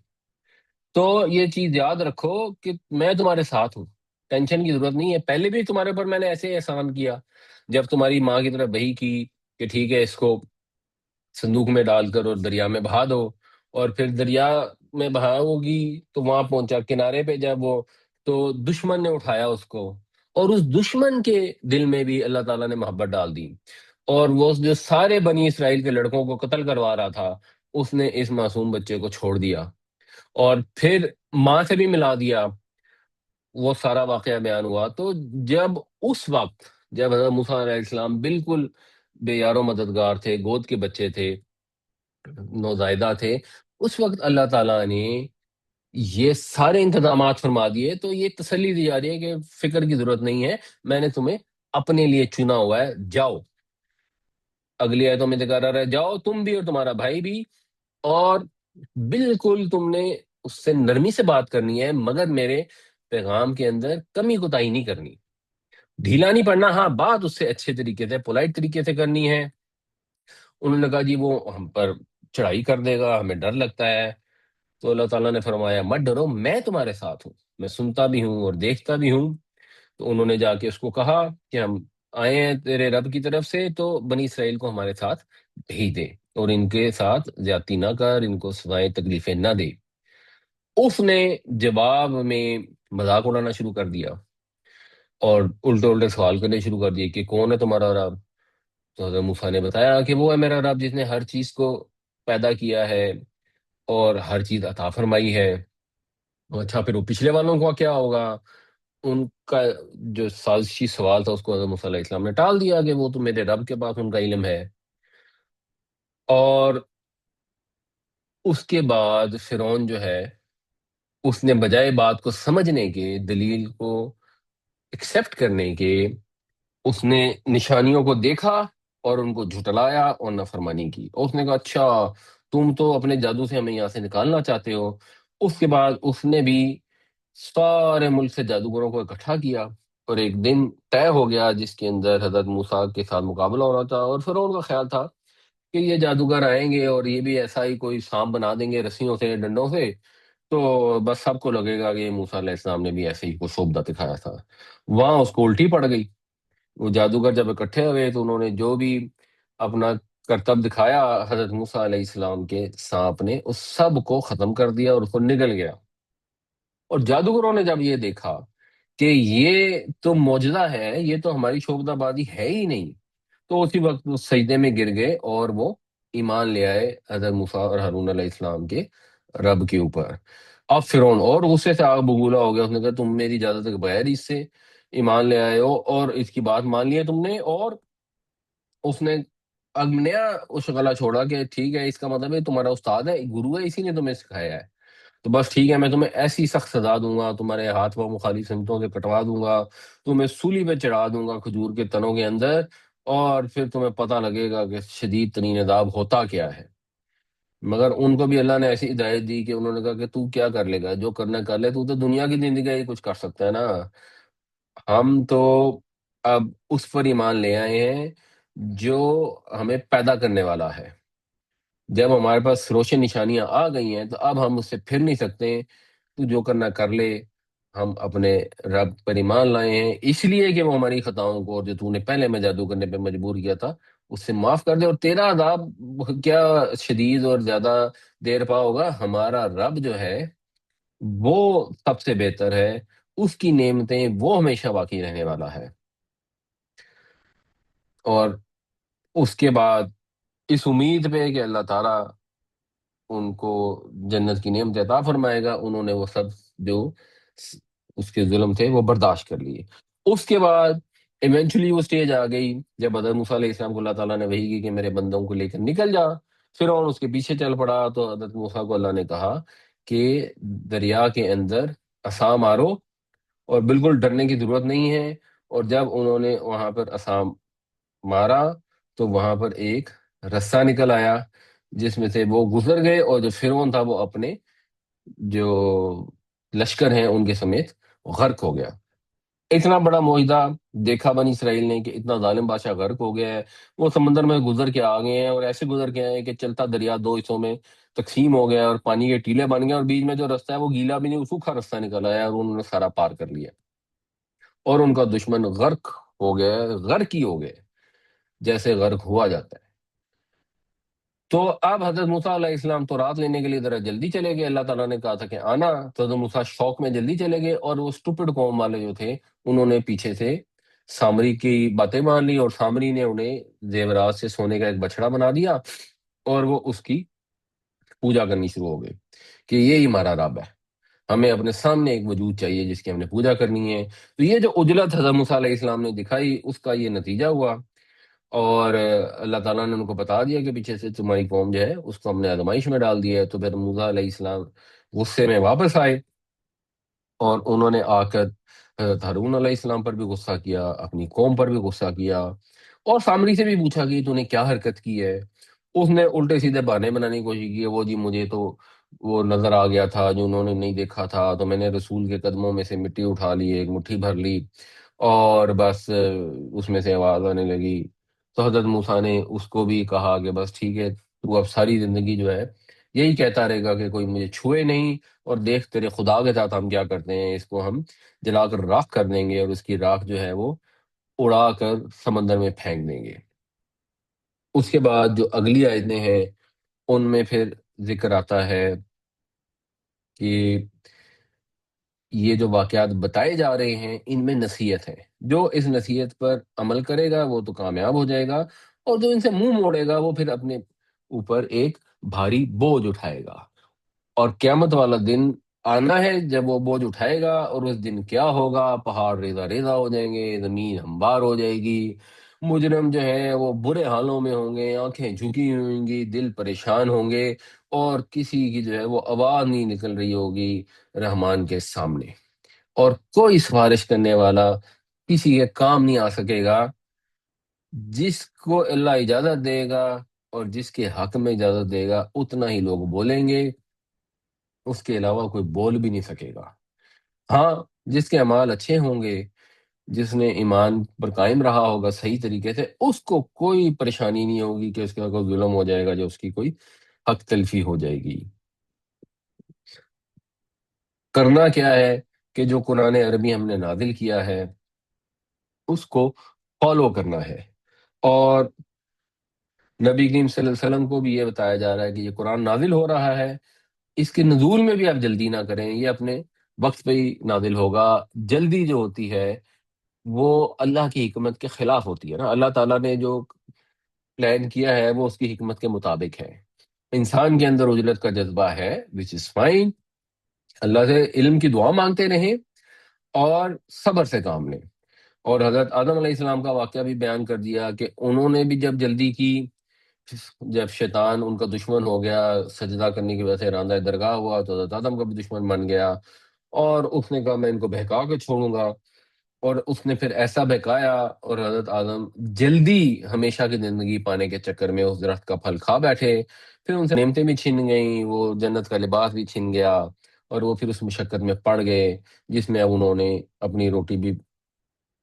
تو یہ چیز یاد رکھو کہ میں تمہارے ساتھ ہوں، ٹینشن کی ضرورت نہیں ہے. پہلے بھی تمہارے اوپر میں نے ایسے احسان کیا جب تمہاری ماں کی طرف وحی کی کہ ٹھیک ہے اس کو صندوق میں ڈال کر اور دریا میں بہا دو، اور پھر دریا میں بہاؤ گی تو وہاں پہنچا کنارے پہ جب وہ، تو دشمن نے اٹھایا اس کو، اور اس دشمن کے دل میں بھی اللہ تعالیٰ نے محبت ڈال دی، اور وہ جو سارے بنی اسرائیل کے لڑکوں کو قتل کروا رہا تھا اس نے اس معصوم بچے کو چھوڑ دیا اور پھر ماں سے بھی ملا دیا. وہ سارا واقعہ بیان ہوا. تو جب اس وقت جب حضرت موسیٰ علیہ السلام بالکل بے یار و مددگار تھے، گود کے بچے تھے، نوزائیدہ تھے، اس وقت اللہ تعالیٰ نے یہ سارے انتظامات فرما دیے. تو یہ تسلی دی جا رہی ہے کہ فکر کی ضرورت نہیں ہے، میں نے تمہیں اپنے لیے چنا ہوا ہے، جاؤ. اگلی آیتوں میں ذکر آ رہا ہے جاؤ تم بھی اور تمہارا بھائی بھی، اور بالکل تم نے اس سے نرمی سے بات کرنی ہے، مگر میرے پیغام کے اندر کمی کوتاہی نہیں کرنی، ڈھیلا نہیں پڑنا، ہاں بات اس سے اچھے طریقے سے پولائٹ طریقے سے کرنی ہے۔ انہوں نے کہا جی وہ ہم پر چڑھائی کر دے گا، ہمیں ڈر لگتا ہے۔ تو اللہ تعالیٰ نے فرمایا مت ڈرو، میں تمہارے ساتھ ہوں، میں سنتا بھی ہوں اور دیکھتا بھی ہوں۔ تو انہوں نے جا کے اس کو کہا کہ ہم آئے ہیں تیرے رب کی طرف سے، تو بنی اسرائیل کو ہمارے ساتھ بھیج دے اور ان کے ساتھ زیادتی نہ کر، ان کو سزائیں تکلیفیں نہ دے۔ اس نے جواب میں مذاق اڑانا شروع کر دیا اور الٹے الٹے سوال کرنے شروع کر دیے کہ کون ہے تمہارا رب؟ تو حضرت موسیٰ نے بتایا کہ وہ ہے میرا رب جس نے ہر چیز کو پیدا کیا ہے اور ہر چیز عطا فرمائی ہے۔ اچھا پھر وہ پچھلے والوں کا کیا ہوگا؟ ان کا جو سازشی سوال تھا اس کو حضرت موسیٰ علیہ السلام نے ٹال دیا کہ وہ تو میرے رب کے پاس ان کا علم ہے۔ اور اس کے بعد فرعون جو ہے اس نے بجائے بات کو سمجھنے کے، دلیل کو ایکسپٹ کرنے کے، اس نے نشانیوں کو دیکھا اور ان کو جھٹلایا اور نافرمانی کی، اور اس نے کہا اچھا تم تو اپنے جادو سے ہمیں یہاں سے نکالنا چاہتے ہو۔ اس کے بعد اس نے بھی سارے ملک سے جادوگروں کو اکٹھا کیا، اور ایک دن طے ہو گیا جس کے اندر حضرت موسیٰ کے ساتھ مقابلہ ہو رہا تھا، اور فرعون کا خیال تھا کہ یہ جادوگر آئیں گے اور یہ بھی ایسا ہی کوئی سانپ بنا دیں گے رسیوں سے ڈنڈوں سے، تو بس سب کو لگے گا کہ یہ موسیٰ علیہ السلام نے بھی ایسے ہی کوئی سوبدہ دکھایا تھا۔ وہاں اس کو الٹی پڑ گئی۔ وہ جادوگر جب اکٹھے ہوئے تو انہوں نے جو بھی اپنا کرتب دکھایا حضرت موسیٰ علیہ السلام کے سانپ نے اس سب کو ختم کر دیا اور اس کو نگل گیا۔ اور جادوگروں نے جب یہ دیکھا کہ یہ تو معجزہ ہے، یہ تو ہماری شوکدہ بازی ہے ہی نہیں، تو اسی وقت وہ سجدے میں گر گئے اور وہ ایمان لے آئے حضرت موسیٰ اور ہارون علیہ السلام کے رب کے اوپر۔ اب فرعون اور غصے سے آگ بگولا ہو گیا، اس نے کہا تم میری اجازت کے بغیر اس سے ایمان لے آئے ہو اور اس کی بات مان لی ہے تم نے۔ اور اس نے اب نیا شغلہ چھوڑا کہ ٹھیک ہے اس کا مطلب ہے تمہارا استاد ہے، گرو ہے، اسی نے تمہیں سکھایا ہے، تو بس ٹھیک ہے میں تمہیں ایسی سخت سزا دوں گا، تمہارے ہاتھ پاؤں مخالف سمتوں سے کٹوا دوں گا، تمہیں سولی پہ چڑھا دوں گا کھجور کے تنوں کے اندر، اور پھر تمہیں پتہ لگے گا کہ شدید ترین عذاب ہوتا کیا ہے۔ مگر ان کو بھی اللہ نے ایسی ہدایت دی کہ انہوں نے کہا کہ تو کیا کر لے گا، جو کرنا کر لے، تو تو دنیا کی زندگی ہی کچھ کر سکتا ہے نا۔ ہم تو اب اس پر ایمان لے آئے ہیں جو ہمیں پیدا کرنے والا ہے۔ جب ہمارے پاس روشن نشانیاں آ گئی ہیں تو اب ہم اس سے پھر نہیں سکتے، تو جو کرنا کر لے۔ ہم اپنے رب پر ایمان لائے ہیں اس لیے کہ وہ ہماری خطاؤں کو، اور جو تو نے پہلے میں جادو کرنے پہ مجبور کیا تھا، اس سے معاف کر دے، اور تیرا عذاب کیا شدید اور زیادہ دیر پا ہوگا، ہمارا رب جو ہے وہ سب سے بہتر ہے، اس کی نعمتیں وہ ہمیشہ باقی رہنے والا ہے۔ اور اس کے بعد اس امید پہ کہ اللہ تعالیٰ ان کو جنت کی نعمت عطا فرمائے گا، انہوں نے وہ سب جو اس کے ظلم تھے وہ برداشت کر لیے۔ اس کے بعد ایونچولی وہ سٹیج آ گئی جب حضرت موسیٰ علیہ السلام کو اللہ تعالیٰ نے وحی کی کہ میرے بندوں کو لے کر نکل جا۔ فرعون اس کے پیچھے چل پڑا، تو حضرت موسیٰ کو اللہ نے کہا کہ دریا کے اندر عصا مارو، اور بالکل ڈرنے کی ضرورت نہیں ہے۔ اور جب انہوں نے وہاں پر عصا مارا تو وہاں پر ایک رسہ نکل آیا جس میں سے وہ گزر گئے، اور جو فرعون تھا وہ اپنے جو لشکر ہیں ان کے سمیت غرق ہو گیا۔ اتنا بڑا معجزہ دیکھا بنی اسرائیل نے کہ اتنا ظالم بادشاہ غرق ہو گیا ہے، وہ سمندر میں گزر کے آ گئے ہیں، اور ایسے گزر کے آئے ہیں کہ چلتا دریا دو حصوں میں تقسیم ہو گیا اور پانی کے ٹیلے بن گئے، اور بیچ میں جو رستہ ہے وہ گیلا بھی نہیں، وہ سوکھا رستہ نکل آیا، اور انہوں نے سارا پار کر لیا، اور ان کا دشمن غرق ہو گیا، غرق ہی ہو گئے جیسے غرق ہوا جاتا ہے۔ تو اب حضرت موسیٰ علیہ السلام تو رات لینے کے لیے ذرا جلدی چلے گئے، اللہ تعالیٰ نے کہا تھا کہ آنا، تو حضرت موسیٰ شوق میں جلدی چلے گئے، اور وہ اسٹوپڈ قوم والے جو تھے انہوں نے پیچھے سے سامری کی باتیں مان لی، اور سامری نے انہیں زیورات سے سونے کا ایک بچڑا بنا دیا، اور وہ اس کی پوجا کرنی شروع ہو گئی کہ یہی ہمارا رب ہے، ہمیں اپنے سامنے ایک وجود چاہیے جس کی ہم نے پوجا کرنی ہے۔ تو یہ جو عجلت حضرت موسیٰ علیہ السلام نے دکھائی اس کا یہ نتیجہ ہوا، اور اللہ تعالیٰ نے ان کو بتا دیا کہ پیچھے سے تمہاری قوم جو ہے اس کو ہم نے آزمائش میں ڈال دیا ہے۔ تو پھر موسیٰ علیہ السلام غصے میں واپس آئے، اور انہوں نے آ کر حضرت ہارون علیہ السلام پر بھی غصہ کیا، اپنی قوم پر بھی غصہ کیا، اور سامری سے بھی پوچھا کہ تو نے کیا حرکت کی ہے. اس نے الٹے سیدھے بہانے بنانے کی کوشش کی ہے. وہ جی مجھے تو وہ نظر آ گیا تھا جو انہوں نے نہیں دیکھا تھا، تو میں نے رسول کے قدموں میں سے مٹی اٹھا لی، ایک مٹھی بھر لی، اور بس اس میں سے آواز آنے لگی. تو حضرت موسیٰ نے اس کو بھی کہا کہ بس ٹھیک ہے، تو اب ساری زندگی جو ہے یہی کہتا رہے گا کہ کوئی مجھے چھوئے نہیں، اور دیکھ تیرے خدا کے ساتھ ہم کیا کرتے ہیں، اس کو ہم جلا کر راکھ کر دیں گے، اور اس کی راکھ جو ہے وہ اڑا کر سمندر میں پھینک دیں گے. اس کے بعد جو اگلی آیتیں ہیں ان میں پھر ذکر آتا ہے کہ یہ جو واقعات بتائے جا رہے ہیں ان میں نصیحت ہے. جو اس نصیحت پر عمل کرے گا وہ تو کامیاب ہو جائے گا، اور جو ان سے منہ موڑے گا وہ پھر اپنے اوپر ایک بھاری بوجھ اٹھائے گا. اور قیامت والا دن آنا ہے جب وہ بوجھ اٹھائے گا، اور اس دن کیا ہوگا، پہاڑ ریزہ ریزہ ہو جائیں گے، زمین ہموار ہو جائے گی، مجرم جو ہیں وہ برے حالوں میں ہوں گے، آنکھیں جھکی ہوئیں گی، دل پریشان ہوں گے، اور کسی کی جو ہے وہ آواز نہیں نکل رہی ہوگی رحمان کے سامنے، اور کوئی سفارش کرنے والا کسی کے کام نہیں آ سکے گا. جس کو اللہ اجازت دے گا اور جس کے حق میں اجازت دے گا اتنا ہی لوگ بولیں گے، اس کے علاوہ کوئی بول بھی نہیں سکے گا. ہاں، جس کے اعمال اچھے ہوں گے، جس نے ایمان پر قائم رہا ہوگا صحیح طریقے سے، اس کو کوئی پریشانی نہیں ہوگی کہ اس کے کوئی ظلم ہو جائے گا، جو اس کی کوئی حق تلفی ہو جائے گی. کرنا کیا ہے کہ جو قرآن عربی ہم نے نازل کیا ہے اس کو فالو کرنا ہے. اور نبی کریم صلی اللہ علیہ وسلم کو بھی یہ بتایا جا رہا ہے کہ یہ قرآن نازل ہو رہا ہے، اس کے نزول میں بھی آپ جلدی نہ کریں، یہ اپنے وقت پہ ہی نازل ہوگا. جلدی جو ہوتی ہے وہ اللہ کی حکمت کے خلاف ہوتی ہے نا. اللہ تعالیٰ نے جو پلان کیا ہے وہ اس کی حکمت کے مطابق ہے. انسان کے اندر اجرت کا جذبہ ہے which is fine. اللہ سے علم کی دعا مانگتے رہیں اور صبر سے کام لیں. اور حضرت آدم علیہ السلام کا واقعہ بھی بیان کر دیا کہ انہوں نے بھی جب جلدی کی، جب شیطان ان کا دشمن ہو گیا، سجدہ کرنے کی وجہ سے راندہ درگاہ ہوا، تو حضرت آدم کا بھی دشمن بن گیا، اور اس نے کہا میں ان کو بہکا کے چھوڑوں گا، اور اس نے پھر ایسا بہکایا، اور حضرت آدم جلدی ہمیشہ کی زندگی پانے کے چکر میں اس درخت کا پھل کھا بیٹھے. پھر ان سے نعمتیں بھی چھن گئیں، وہ جنت کا لباس بھی چھن گیا، اور وہ پھر اس مشقت میں پڑ گئے جس میں اب انہوں نے اپنی روٹی بھی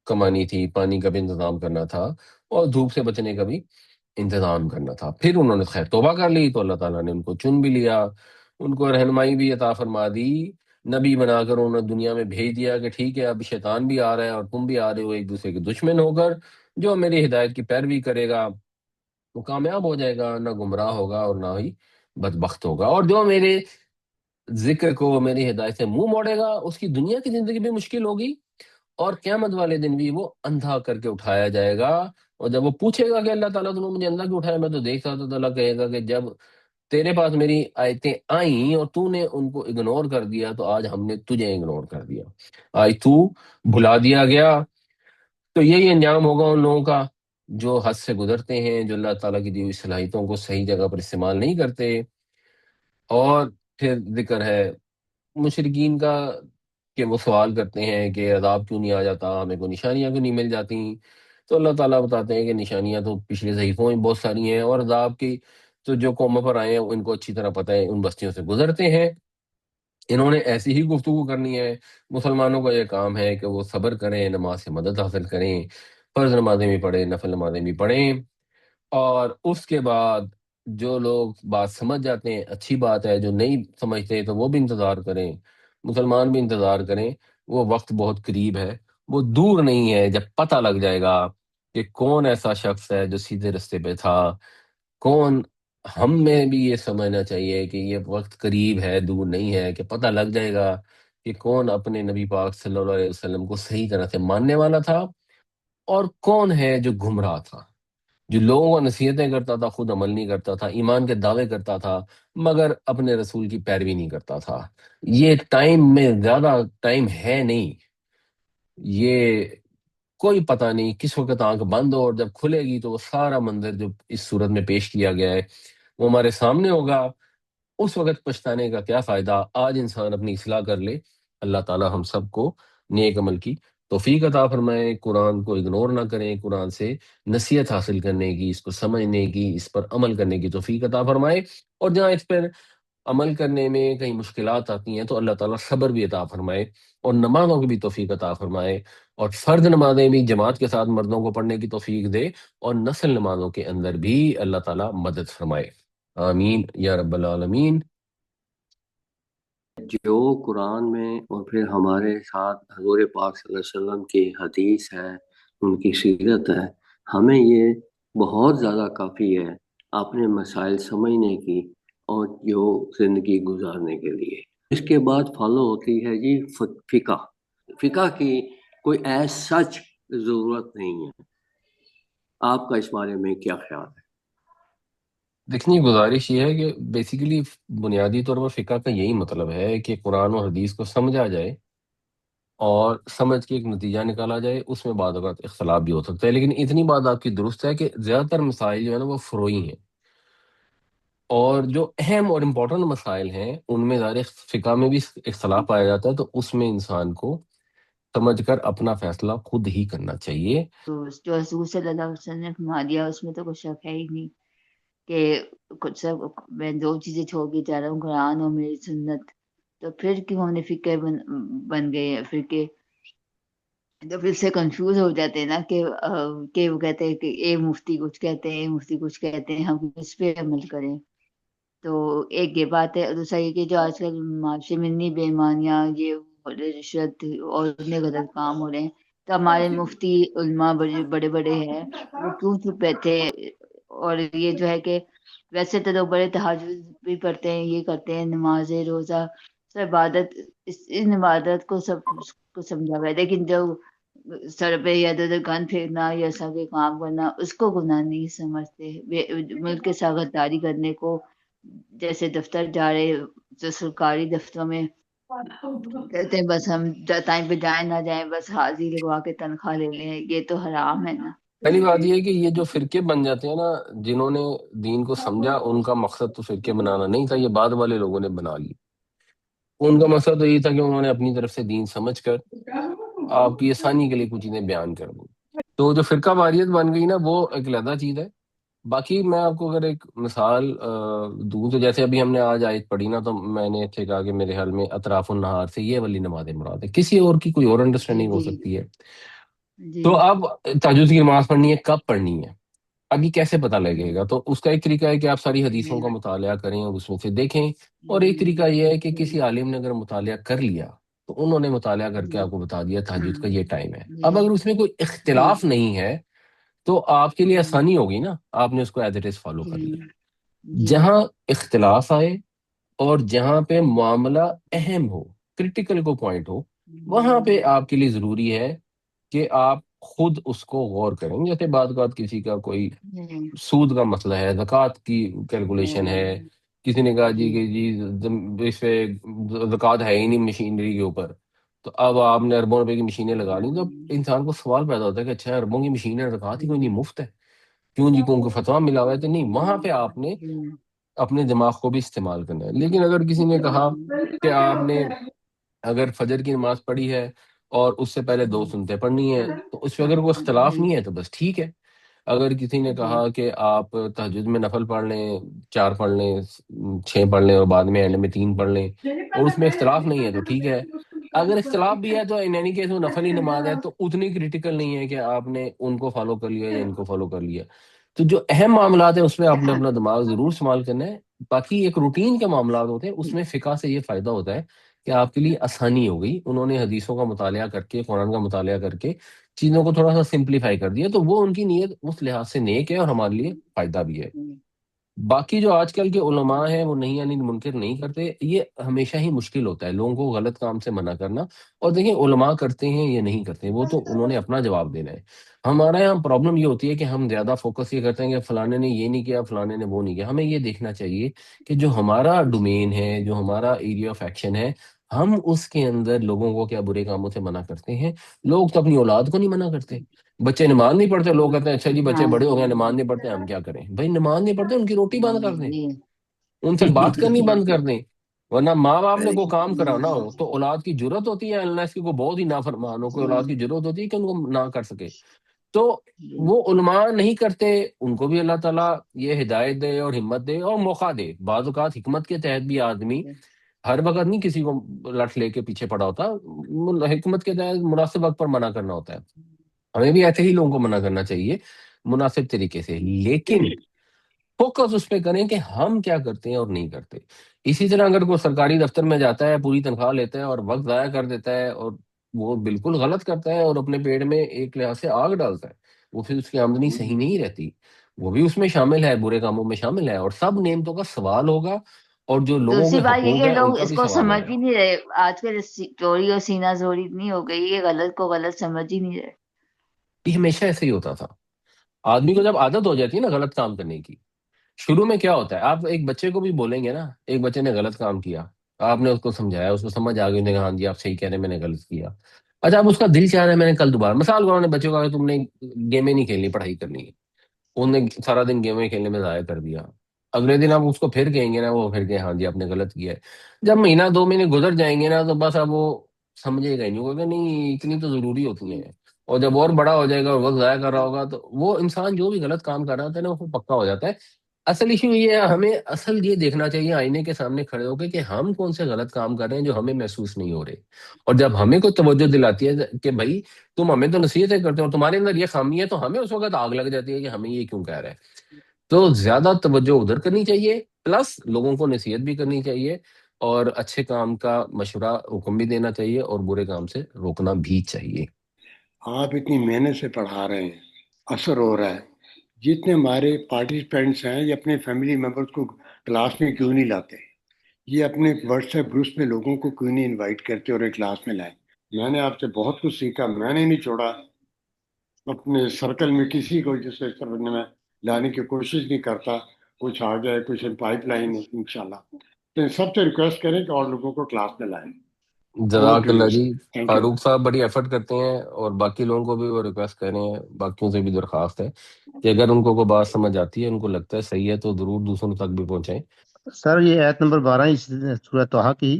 کمانی تھی، پانی کا بھی انتظام کرنا تھا، اور دھوپ سے بچنے کا بھی انتظام کرنا تھا. پھر انہوں نے خیر توبہ کر لی تو اللہ تعالیٰ نے ان کو چن بھی لیا، ان کو رہنمائی بھی عطا فرما دی، نبی بنا کر انہوں نے دنیا میں بھیج دیا کہ ٹھیک ہے اب شیطان بھی آ رہا ہے اور تم بھی آ رہے ہو ایک دوسرے کے دشمن ہو کر. جو میری ہدایت کی پیروی کرے گا وہ کامیاب ہو جائے گا، نہ گمراہ ہوگا اور نہ ہی بدبخت ہوگا. اور جو میرے ذکر کو، میری ہدایت سے منہ موڑے گا، اس کی دنیا کی زندگی بھی مشکل ہوگی، اور قیامت والے دن بھی وہ اندھا کر کے اٹھایا جائے گا. اور جب وہ پوچھے گا کہ اللہ تعالیٰ تم نے مجھے اندھا کیوں اٹھایا، میں تو دیکھتا تھا، تو اللہ کہے گا کہ جب تیرے پاس میری آیتیں آئیں اور تو نے ان کو اگنور کر دیا تو آج ہم نے تجھے اگنور کر دیا، آج تو بھلا دیا گیا. تو یہی انجام ہوگا ان لوگوں کا جو حد سے گزرتے ہیں، جو اللہ تعالیٰ کی دی ہوئی صلاحیتوں کو صحیح جگہ پر استعمال نہیں کرتے. اور پھر ذکر ہے مشرکین کا کہ وہ سوال کرتے ہیں کہ عذاب کیوں نہیں آ جاتا، ہمیں کو نشانیاں کیوں نہیں مل جاتی. تو اللہ تعالیٰ بتاتے ہیں کہ نشانیاں تو پچھلے صحیفوں میں بہت ساری ہیں، اور عذاب کی تو جو قوموں پر آئے ہیں ان کو اچھی طرح پتہ ہے، ان بستیوں سے گزرتے ہیں. انہوں نے ایسی ہی گفتگو کرنی ہے. مسلمانوں کا یہ کام ہے کہ وہ صبر کریں، نماز سے مدد حاصل کریں، فرض نمازیں بھی پڑھیں، نفل نمازیں بھی پڑھیں. اور اس کے بعد جو لوگ بات سمجھ جاتے ہیں اچھی بات ہے، جو نہیں سمجھتے تو وہ بھی انتظار کریں، مسلمان بھی انتظار کریں. وہ وقت بہت قریب ہے، وہ دور نہیں ہے جب پتہ لگ جائے گا کہ کون ایسا شخص ہے جو سیدھے رستے پہ تھا، کون. ہم میں بھی یہ سمجھنا چاہیے کہ یہ وقت قریب ہے، دور نہیں ہے، کہ پتہ لگ جائے گا کہ کون اپنے نبی پاک صلی اللہ علیہ وسلم کو صحیح طرح سے ماننے والا تھا، اور کون ہے جو گمراہ تھا، جو لوگوں کو نصیحتیں کرتا تھا، خود عمل نہیں کرتا تھا، ایمان کے دعوے کرتا تھا مگر اپنے رسول کی پیروی نہیں کرتا تھا. یہ ٹائم میں زیادہ ٹائم ہے نہیں، یہ کوئی پتہ نہیں کس وقت آنکھ بند ہو اور جب کھلے گی تو وہ سارا منظر جو اس صورت میں پیش کیا گیا ہے وہ ہمارے سامنے ہوگا. اس وقت پچھتانے کا کیا فائدہ، آج انسان اپنی اصلاح کر لے. اللہ تعالی ہم سب کو نیک عمل کی توفیق عطا فرمائے، قرآن کو اگنور نہ کریں، قرآن سے نصیحت حاصل کرنے کی، اس کو سمجھنے کی، اس پر عمل کرنے کی توفیق عطا فرمائے۔ اور جہاں اس پر عمل کرنے میں کئی مشکلات آتی ہیں تو اللہ تعالیٰ صبر بھی عطا فرمائے، اور نمازوں کی بھی توفیق عطا فرمائے، اور فرض نمازیں بھی جماعت کے ساتھ مردوں کو پڑھنے کی توفیق دے، اور نفل نمازوں کے اندر بھی اللہ تعالیٰ مدد فرمائے۔ آمین یا رب العالمین۔ جو قرآن میں اور پھر ہمارے ساتھ حضور پاک صلی اللہ علیہ وسلم کی حدیث ہے، ان کی سیرت ہے، ہمیں یہ بہت زیادہ کافی ہے اپنے مسائل سمجھنے کی اور جو زندگی گزارنے کے لیے۔ اس کے بعد فالو ہوتی ہے جی فقہ۔ فقہ کی کوئی ایز سچ ضرورت نہیں ہے۔ آپ کا اس بارے میں کیا خیال ہے؟ دیکھنی گزارش یہ ہے کہ بیسیکلی بنیادی طور پر فقہ کا یہی مطلب ہے کہ قرآن و حدیث کو سمجھا جائے اور سمجھ کے ایک نتیجہ نکالا جائے۔ اس میں بعض اوقات اختلاف بھی ہو سکتا ہے، لیکن اتنی بات آپ کی درست ہے کہ زیادہ تر مسائل جو ہے نا وہ فروعی ہیں، اور جو اہم اور امپورٹنٹ مسائل ہیں ان میں ظاہر فقہ میں بھی اختلاف پایا جاتا ہے، تو اس میں انسان کو سمجھ کر اپنا فیصلہ خود ہی کرنا چاہیے۔ تو جو رسول صلی اللہ علیہ وسلم نے فرما دیا اس میں تو کچھ شک ہے ہی نہیں کہ کچھ سب میں دو چیزیں چھوڑ کے جا رہا ہوں، قرآن اور میری سنت۔ تو پھر کیوں ہم نے فقہ بن گئے ہیں فرقے؟ تو پھر سے کنفیوز ہو جاتے ہیں نا کہ وہ کہتے ہیں کہ اے مفتی کچھ کہتے ہیں، اے مفتی کچھ کہتے ہیں، ہم اس پہ عمل کریں۔ تو ایک یہ بات ہے، اور دوسرا یہ کہ جو آج کل معاشرے میں اتنی بے ایمانیاں، یہ رشوت اور اتنے غلط کام ہو رہے ہیں، تو ہمارے مفتی علماء بڑے بڑے ہیں، وہ کیوں چپ بیٹھے؟ اور یہ جو ہے کہ ویسے تو لوگ بڑے تہجد بھی پڑھتے ہیں، یہ کرتے ہیں، نمازیں روزہ سب عبادت، ان عبادت کو سب کو سمجھا ہوا ہے، لیکن جو سر پہ یا ادھر گن پھینکنا یا سب کے کام کرنا اس کو گناہ نہیں سمجھتے۔ ملک کے ساتھ غداری کرنے کو، جیسے دفتر جا رہے جو سرکاری دفتروں میں کہتے ہیں بس ہم ٹائم پہ جائیں نہ جائیں، بس حاضری لگوا کے تنخواہ لے لیں، یہ تو حرام ہے نا۔ پہلی بات یہ ہے کہ یہ جو فرقے بن جاتے ہیں نا، جنہوں نے دین کو سمجھا ان کا مقصد تو فرقے بنانا نہیں تھا، یہ بعد والے لوگوں نے بنا لی۔ ان کا مقصد تو یہ تھا کہ انہوں نے اپنی طرف سے دین سمجھ کر آپ کی آسانی کے لیے کچھ چیزیں بیان کر دیں۔ تو جو فرقہ واریت بن گئی نا وہ ایک علیحدہ چیز ہے۔ باقی میں آپ کو اگر ایک مثال دوں تو جیسے ابھی ہم نے آج آیت پڑھی نا، تو میں نے اتنے کہا کہ میرے خیال میں اطراف النہار سے یہ والی نماز مراد ہے، کسی اور کی کوئی اور انڈرسٹینڈنگ ہو سکتی ہے۔ تو اب تہجد کی نماز پڑھنی ہے، کب پڑھنی ہے، اب یہ کیسے پتہ لگے گا؟ تو اس کا ایک طریقہ ہے کہ آپ ساری حدیثوں کا مطالعہ کریں اور اس میں سے دیکھیں، اور ایک طریقہ یہ ہے کہ کسی عالم نے اگر مطالعہ کر لیا تو انہوں نے مطالعہ کر کے آپ کو بتا دیا تہجد کا یہ ٹائم ہے۔ اب اگر اس میں کوئی اختلاف نہیں ہے تو آپ کے لیے آسانی ہوگی نا، آپ نے اس کو ایز اٹ از فالو کر لیا۔ جہاں اختلاف آئے اور جہاں پہ معاملہ اہم ہو، کریٹیکل کو پوائنٹ ہو، وہاں پہ آپ کے لیے ضروری ہے کہ آپ خود اس کو غور کریں۔ جیسے بعض اوقات کسی کا کوئی سود کا مسئلہ ہے، زکوٰۃ کی کیلکولیشن ہے، کسی نے کہا جی کہ جی اس پہ زکوٰۃ ہے ہی نہیں مشینری کے اوپر، تو اب آپ نے اربوں روپے کی مشینیں لگا لی، تو اب انسان کو سوال پیدا ہوتا ہے کہ اچھا اربوں کی مشینیں زکوٰۃ ہی کوئی نہیں، مفت ہے، کیوں جی کو فتویٰ ملا ہوا ہے؟ تو نہیں، وہاں پہ آپ نے اپنے دماغ کو بھی استعمال کرنا ہے۔ لیکن اگر کسی نے کہا کہ آپ نے اگر فجر کی نماز پڑھی ہے اور اس سے پہلے دو سنتیں پڑھنی ہیں، تو اس پہ اگر کوئی اختلاف نہیں ہے تو بس ٹھیک ہے۔ اگر کسی نے کہا کہ آپ تہجد میں نفل پڑھ لیں، 4 پڑھ لیں، 6 پڑھ لیں اور بعد میں اینڈ میں 3 پڑھ لیں، اور اس میں اختلاف نہیں ہے تو ٹھیک ہے۔ اگر اختلاف بھی ہے تو ان اینی کیس وہ نفل ہی نماز ہے، تو اتنی کریٹیکل نہیں ہے کہ آپ نے ان کو فالو کر لیا یا ان کو فالو کر لیا۔ تو جو اہم معاملات ہیں اس میں آپ نے اپنا دماغ ضرور استعمال کرنا ہے۔ باقی ایک روٹین کے معاملات ہوتے ہیں، اس میں فقہ سے یہ فائدہ ہوتا ہے کہ آپ کے لیے آسانی ہو گئی، انہوں نے حدیثوں کا مطالعہ کر کے، قرآن کا مطالعہ کر کے چیزوں کو تھوڑا سا سمپلیفائی کر دیا، تو وہ ان کی نیت اس لحاظ سے نیک ہے اور ہمارے لیے فائدہ بھی ہے۔ باقی جو آج کل کے علماء ہیں وہ نہیں یعنی منکر نہیں کرتے، یہ ہمیشہ ہی مشکل ہوتا ہے لوگوں کو غلط کام سے منع کرنا۔ اور دیکھیں علماء کرتے ہیں یا نہیں کرتے، وہ تو انہوں نے اپنا جواب دینا ہے۔ ہمارے یہاں پرابلم یہ ہوتی ہے کہ ہم زیادہ فوکس یہ کرتے ہیں کہ فلانے نے یہ نہیں کیا، فلانے نے وہ نہیں کیا۔ ہمیں یہ دیکھنا چاہیے کہ جو ہمارا ڈومین ہے، جو ہمارا ایریا آف ایکشن ہے، ہم اس کے اندر لوگوں کو کیا برے کاموں سے منع کرتے ہیں۔ لوگ تو اپنی اولاد کو نہیں منع کرتے، بچے نماز نہیں پڑھتے، لوگ کہتے ہیں اچھا جی بچے بڑے ہو گئے نماز نہیں پڑھتے، ہم کیا کریں؟ بھائی نماز نہیں پڑھتے ان کی روٹی بند کر دیں، ان سے بات کرنی بند کر دیں، ورنہ ماں باپ نے میں کوئی کام کرانا ہو تو اولاد کی ضرورت ہوتی ہے، اللہ اس کی کوئی بہت ہی نافرمان ہو، کوئی اولاد کی ضرورت ہوتی ہے کہ ان کو نہ کر سکے، تو وہ علماء نہیں کرتے، ان کو بھی اللہ تعالیٰ یہ ہدایت دے اور ہمت دے اور موقع دے۔ بعض اوقات حکمت کے تحت بھی آدمی ہر وقت نہیں کسی کو لٹ لے کے پیچھے پڑا ہوتا، حکمت کے تحت مناسب وقت پر منع کرنا ہوتا ہے، ہمیں بھی ایسے ہی لوگوں کو منع کرنا چاہیے مناسب طریقے سے، لیکن فوکس اس پہ کریں کہ ہم کیا کرتے ہیں اور نہیں کرتے۔ اسی طرح اگر کوئی سرکاری دفتر میں جاتا ہے، پوری تنخواہ لیتا ہے اور وقت ضائع کر دیتا ہے اور وہ بالکل غلط کرتا ہے اور اپنے پیٹ میں ایک لحاظ سے آگ ڈالتا ہے، وہ پھر اس کی آمدنی صحیح نہیں رہتی، وہ بھی اس میں شامل ہے، برے کاموں میں شامل ہے، اور سب نعمتوں کا سوال ہوگا، اور جو لوگوں دوسری کے بات یہ حقوق کہ ہیں ان لوگ کا اس بھی کو سوال سمجھ ہوگا۔ ہی نہیں رہے، آج کل چوری اور سینہ زوری اتنی ہو گئی ہے، غلط کو غلط سمجھ ہی نہیں رہے۔ یہ ہمیشہ ایسے ہی ہوتا تھا، آدمی کو جب عادت ہو جاتی ہے نا غلط کام کرنے کی، شروع میں کیا ہوتا ہے، آپ ایک بچے کو بھی بولیں گے نا، ایک بچے نے غلط کام کیا، آپ نے اس کو سمجھایا، اس کو سمجھ آ گئی، نے کہا ہاں جی آپ صحیح کہہ رہے ہیں میں نے غلط کیا، اچھا اب اس کا دل چاہ رہا ہے میں نے کل دوبارہ، مثال کرو نے بچوں کا تم نے گیمیں نہیں کھیلنی، پڑھائی کرنی ہے، انہوں نے سارا دن گیمیں کھیلنے میں ضائع کر دیا، اگلے دن آپ اس کو پھر کہیں گے نا، وہ پھر کہ ہاں جی آپ نے غلط کیا ہے، جب مہینہ دو مہینے گزر جائیں گے نا تو بس اب وہ سمجھے گا ہی نہیں، وہ کہ نہیں اتنی تو ضروری ہوتی ہیں، اور جب اور بڑا ہو جائے گا اور وقت ضائع کر رہا ہوگا تو وہ انسان جو بھی غلط کام کر رہا ہوتا ہے نا وہ پکا ہو جاتا ہے۔ اصل ایشو یہ ہے، ہمیں اصل یہ دیکھنا چاہیے آئینے کے سامنے کھڑے ہو کے کہ ہم کون سے غلط کام کر رہے ہیں جو ہمیں محسوس نہیں ہو رہے، اور جب ہمیں کوئی توجہ دلاتی ہے کہ بھائی تم ہمیں تو نصیحتیں کرتے ہو، تمہارے اندر یہ خامی ہے، تو ہمیں اس وقت آگ لگ جاتی ہے کہ ہمیں یہ کیوں کہہ رہا ہے، تو زیادہ توجہ ادھر کرنی چاہیے، پلس لوگوں کو نصیحت بھی کرنی چاہیے، اور اچھے کام کا مشورہ حکم بھی دینا چاہیے، اور برے کام سے روکنا بھی چاہیے۔ آپ اتنی محنت سے پڑھا رہے ہیں، اثر ہو رہا ہے، جتنے ہمارے پارٹیسپینٹس ہیں یہ اپنے فیملی ممبرس کو کلاس میں کیوں نہیں لاتے؟ یہ اپنے واٹس ایپ گروپس میں لوگوں کو کیوں نہیں انوائٹ کرتے اور ایک کلاس میں لائیں؟ میں نے آپ سے بہت کچھ سیکھا، میں نے نہیں چھوڑا اپنے سرکل میں کسی کو جس سے کرنے میں لانے کی کوشش نہیں کرتا، کچھ آ جائے کچھ پائپ لائن انشاءاللہ، تو سب سے ریکویسٹ کریں کہ اور لوگوں کو کلاس میں لائیں۔ اوور جزاک ٹو اللہ یو جی، sir, thank you. Farooq sahab بڑی ایفرٹ کرتے ہیں، اور باقی لوگوں کو بھی وہ ریکویسٹ کر رہے ہیں، باقیوں سے بھی درخواست ہے کہ اگر ان کو کوئی بات سمجھ آتی ہے، ان کو لگتا ہے صحیح ہے، تو ضرور دوسروں تک بھی پہنچائیں۔ سر یہ آیت نمبر 12 اس سورہ طہ کی،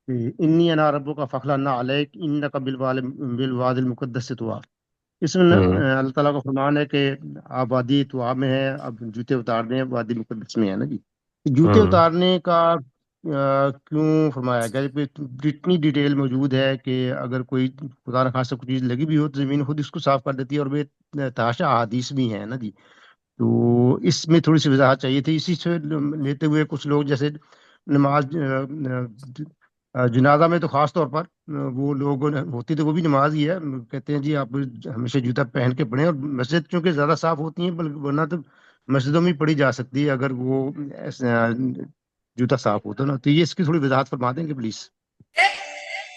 انی انا ربک فاخلعنا علیک انک بالواد المقدس طویٰ، اس میں ہوں اللہ تعالیٰ کا فرمان ہے کہ آپ وادی طویٰ میں ہے، اب جوتے اتارنے ہیں وادی مقدس میں ہے نا جی، جوتے ہوں اتارنے کا کیوں فرمایا گیا؟ اتنی ڈیٹیل موجود ہے کہ اگر کوئی خدا نخواستہ کوئی چیز لگی بھی ہو تو زمین خود اس کو صاف کر دیتی ہے، اور وہ تحاشا احادیث بھی ہیں نا جی، تو اس میں تھوڑی سی وضاحت چاہیے تھی۔ اسی سے لیتے ہوئے کچھ لوگ جیسے نماز جنازہ میں تو خاص طور پر وہ لوگ ہوتی تو وہ بھی نماز ہی ہے، کہتے ہیں جی آپ ہمیشہ جوتا پہن کے پڑھیں، اور مسجد چونکہ زیادہ صاف ہوتی ہیں، بلکہ ورنہ تو مسجدوں میں پڑھی جا سکتی ہے اگر وہ جوتا صاف ہوتا نا، تو یہ اس کی تھوڑی وضاحت فرما دیں گے پلیز؟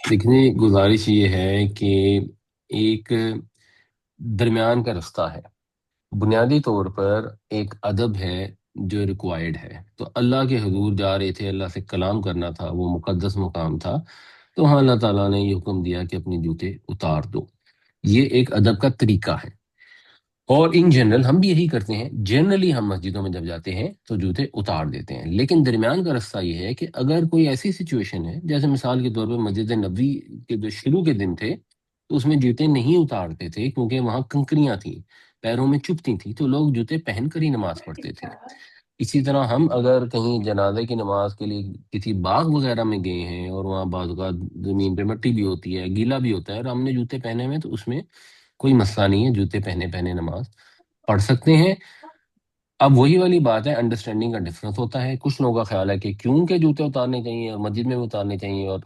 دیکھنے گزارش یہ ہے کہ ایک درمیان کا رستہ ہے، بنیادی طور پر ایک ادب ہے جو ریکوائرڈ ہے، تو اللہ کے حضور جا رہے تھے، اللہ سے کلام کرنا تھا، وہ مقدس مقام تھا، تو ہاں اللہ تعالیٰ نے یہ حکم دیا کہ اپنے جوتے اتار دو، یہ ایک ادب کا طریقہ ہے، اور ان جنرل ہم بھی یہی کرتے ہیں، جنرلی ہم مسجدوں میں جب جاتے ہیں تو جوتے اتار دیتے ہیں، لیکن درمیان کا رستہ یہ ہے کہ اگر کوئی ایسی سچویشن ہے، جیسے مثال کے طور پہ مسجد نبوی کے جو شروع کے دن تھے تو اس میں جوتے نہیں اتارتے تھے کیونکہ وہاں کنکریاں تھیں، پیروں میں چبھتی تھیں، تو لوگ جوتے پہن کر ہی نماز پڑھتے تھے۔ اسی طرح ہم اگر کہیں جنازے کی نماز کے لیے کسی باغ وغیرہ میں گئے ہیں اور وہاں بعض اوقات زمین پہ مٹی بھی ہوتی ہے، گیلا بھی ہوتا ہے، اور ہم نے جوتے پہنے ہوئے تو اس میں کوئی مسئلہ نہیں ہے، جوتے پہنے پہنے نماز پڑھ سکتے ہیں۔ اب وہی والی بات ہے، انڈرسٹینڈنگ کا ڈفرنس ہوتا ہے، کچھ لوگوں کا خیال ہے کہ کیونکہ جوتے اتارنے چاہیے اور مسجد میں بھی اتارنے چاہیے، اور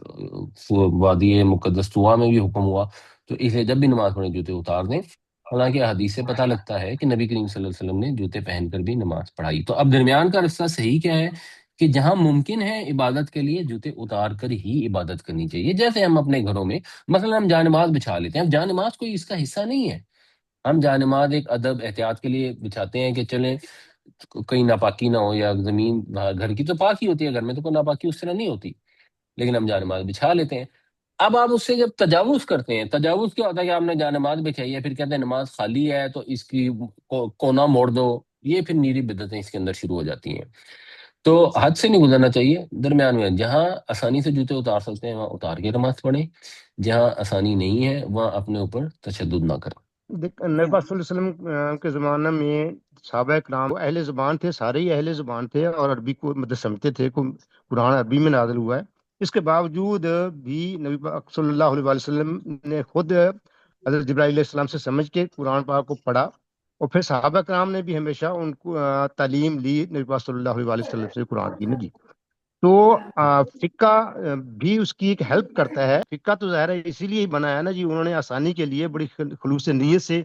وادی مقدس طویٰ میں بھی حکم ہوا تو اس لیے جب بھی نماز پڑھیں جوتے اتار دیں، حالانکہ حدیث سے پتہ لگتا ہے کہ نبی کریم صلی اللہ علیہ وسلم نے جوتے پہن کر بھی نماز پڑھائی۔ تو اب درمیان کا رستہ صحیح کیا ہے کہ جہاں ممکن ہے عبادت کے لیے جوتے اتار کر ہی عبادت کرنی چاہیے، جیسے ہم اپنے گھروں میں مثلا ہم جا نماز بچھا لیتے ہیں، اب جا نماز کوئی اس کا حصہ نہیں ہے، ہم جا نماز ایک ادب احتیاط کے لیے بچھاتے ہیں کہ چلیں کہیں ناپاکی نہ ہو، یا زمین گھر کی تو پاک ہی ہوتی ہے، گھر میں تو کوئی ناپاکی اس طرح نہیں ہوتی، لیکن ہم جا نماز بچھا لیتے ہیں۔ اب آپ اس سے جب تجاوز کرتے ہیں، تجاوز کیا ہوتا ہے کہ آپ نے جا نماز بچھائی ہے، پھر کہتے ہیں نماز خالی ہے تو اس کی کونا موڑ دو، یہ پھر نیری بدعتیں اس کے اندر شروع ہو جاتی ہیں۔ تو حد سے نہیں گزرنا چاہیے، درمیان میں جہاں آسانی سے جوتے اتار سکتے ہیں وہاں اتار کے نماز پڑھیں، جہاں آسانی نہیں ہے وہاں اپنے اوپر تشدد نہ کریں۔ نبی پاک صلی اللہ علیہ وسلم کے زمانہ میں صحابہ کرام اہل زبان تھے، سارے ہی اہل زبان تھے اور عربی کو مطلب سمجھتے تھے، قرآن عربی میں نازل ہوا ہے۔ اس کے باوجود بھی نبی پاک صلی اللہ علیہ وسلم نے خود حضرت جبرائیل علیہ السلام سے سمجھ کے قرآن پاک کو پڑھا، اور پھر صحابہ کرام نے بھی ہمیشہ ان کو تعلیم لی نبی پاک صلی اللہ علیہ وسلم سے قرآن کی نا جی۔ تو فقہ بھی اس کی ایک ہیلپ کرتا ہے۔ فقہ تو ظاہر ہے اسی لیے ہی بنا ہے نا جی، انہوں نے آسانی کے لیے بڑی خلوص نیت سے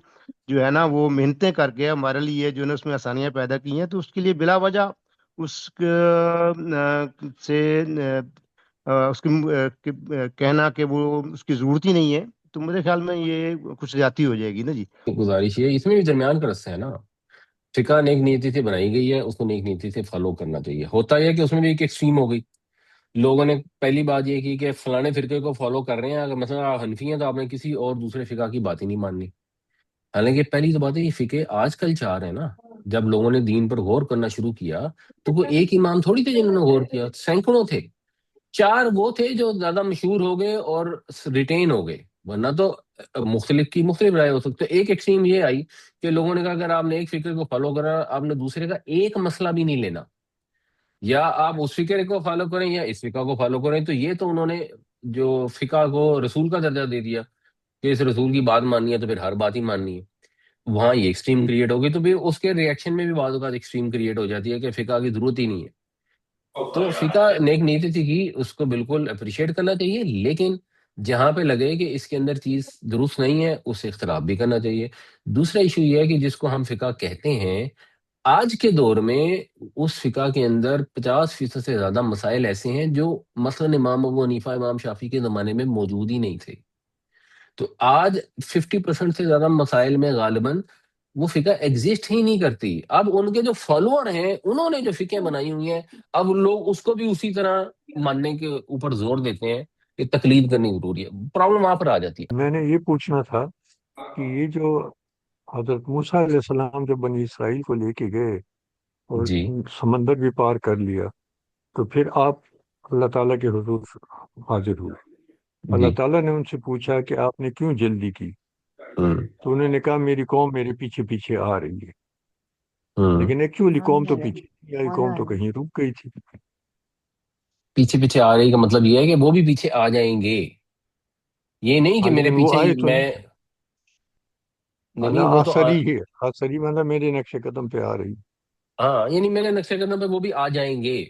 جو ہے نا وہ محنتیں کر کے ہمارے لیے جو ہے نا اس میں آسانیاں پیدا کی ہیں، تو اس کے لیے بلا وجہ اس سے اس کی کہنا کہ وہ اس کی ضرورت ہی نہیں ہے، تو میرے خیال میں یہ کچھ زیادتی ہو جائے گی نا جی۔ گزارش یہ اس میں بھی درمیان کا رستہ ہے نا، فقہ نیک نیتی سے بنائی گئی ہے، اس کو نیک نیتی سے فالو کرنا چاہیے۔ ہوتا یہ ہے کہ اس میں بھی ایک ایکسٹریم ہو گئی، لوگوں نے پہلی بات یہ کی کہ فلانے فرقے کو فالو کر رہے ہیں، اگر مثلا آپ حنفی ہیں تو آپ نے کسی اور دوسرے فقہ کی بات ہی نہیں ماننی۔ حالانکہ پہلی تو بات ہے یہ فقہ آج کل چار ہیں نا، جب لوگوں نے دین پر غور کرنا شروع کیا تو وہ ایک امام تھوڑی تھے جنہوں نے غور کیا، سینکڑوں تھے، چار وہ تھے جو زیادہ مشہور ہو گئے اور ریٹین ہو گئے، ورنہ تو مختلف کی مختلف رائے ہو سکتے۔ ایک ایکسٹریم یہ آئی کہ لوگوں نے کہا اگر آپ نے ایک فقہ کو فالو کرا، آپ نے دوسرے کا ایک مسئلہ بھی نہیں لینا، یا آپ اس فقہ کو فالو کریں یا اس فقہ کو فالو کریں، تو یہ تو انہوں نے جو فقہ کو رسول کا درجہ دے دیا کہ اس رسول کی بات ماننی ہے تو پھر ہر بات ہی ماننی ہے۔ وہاں یہ ایکسٹریم کریٹ ہوگی تو پھر اس کے ریئیکشن میں بھی بعض اوقات ایکسٹریم کریٹ ہو جاتی ہے کہ فقہ کی ضرورت ہی نہیں ہے۔ تو فقہ نیک نیتی سے کی، اس کو بالکل اپریشیٹ کرنا چاہیے، لیکن جہاں پہ لگے کہ اس کے اندر چیز درست نہیں ہے اس سے اختلاف بھی کرنا چاہیے۔ دوسرا ایشو یہ ہے کہ جس کو ہم فقہ کہتے ہیں، آج کے دور میں اس فقہ کے اندر 50% سے زیادہ مسائل ایسے ہیں جو مثلا امام ابو حنیفہ امام شافعی کے زمانے میں موجود ہی نہیں تھے۔ تو آج 50% سے زیادہ مسائل میں غالباً وہ فقہ ایگزسٹ ہی نہیں کرتی۔ اب ان کے جو فالوور ہیں انہوں نے جو فقہ بنائی ہوئی ہیں، اب لوگ اس کو بھی اسی طرح ماننے کے اوپر زور دیتے ہیں کہ تقلید کرنی ضروری ہے۔ پرابلم وہاں پر آ جاتی ہے۔ میں نے یہ پوچھنا تھا کہ یہ جو حضرت موسیٰ علیہ السلام جب بنی اسرائیل کو لے کے گئے اور جی سمندر بھی پار کر لیا، تو پھر آپ اللہ تعالیٰ کے حضور حاضر ہوئے، اللہ جی تعالیٰ نے ان سے پوچھا کہ آپ نے کیوں جلدی کی؟ ہوں تو انہوں نے کہا میری قوم میرے پیچھے پیچھے آ رہی ہے، ہوں لیکن ایکچولی قوم تو پیچھے نہیں آئی، قوم تو کہیں رک گئی تھی۔ پیچھے پیچھے آ رہی کا مطلب یہ ہے کہ وہ بھی پیچھے آ جائیں گے، یہ نہیں کہ ہاں میرے لیکن وہ پیچھے ہی آئے تو میں نہیں، نہیں، وہ تو آثری ہے، آثری مطلب میرے نقش قدم پہ آ رہی۔ ہاں، یعنی میرے نقشے قدم پہ وہ بھی آ جائیں گے،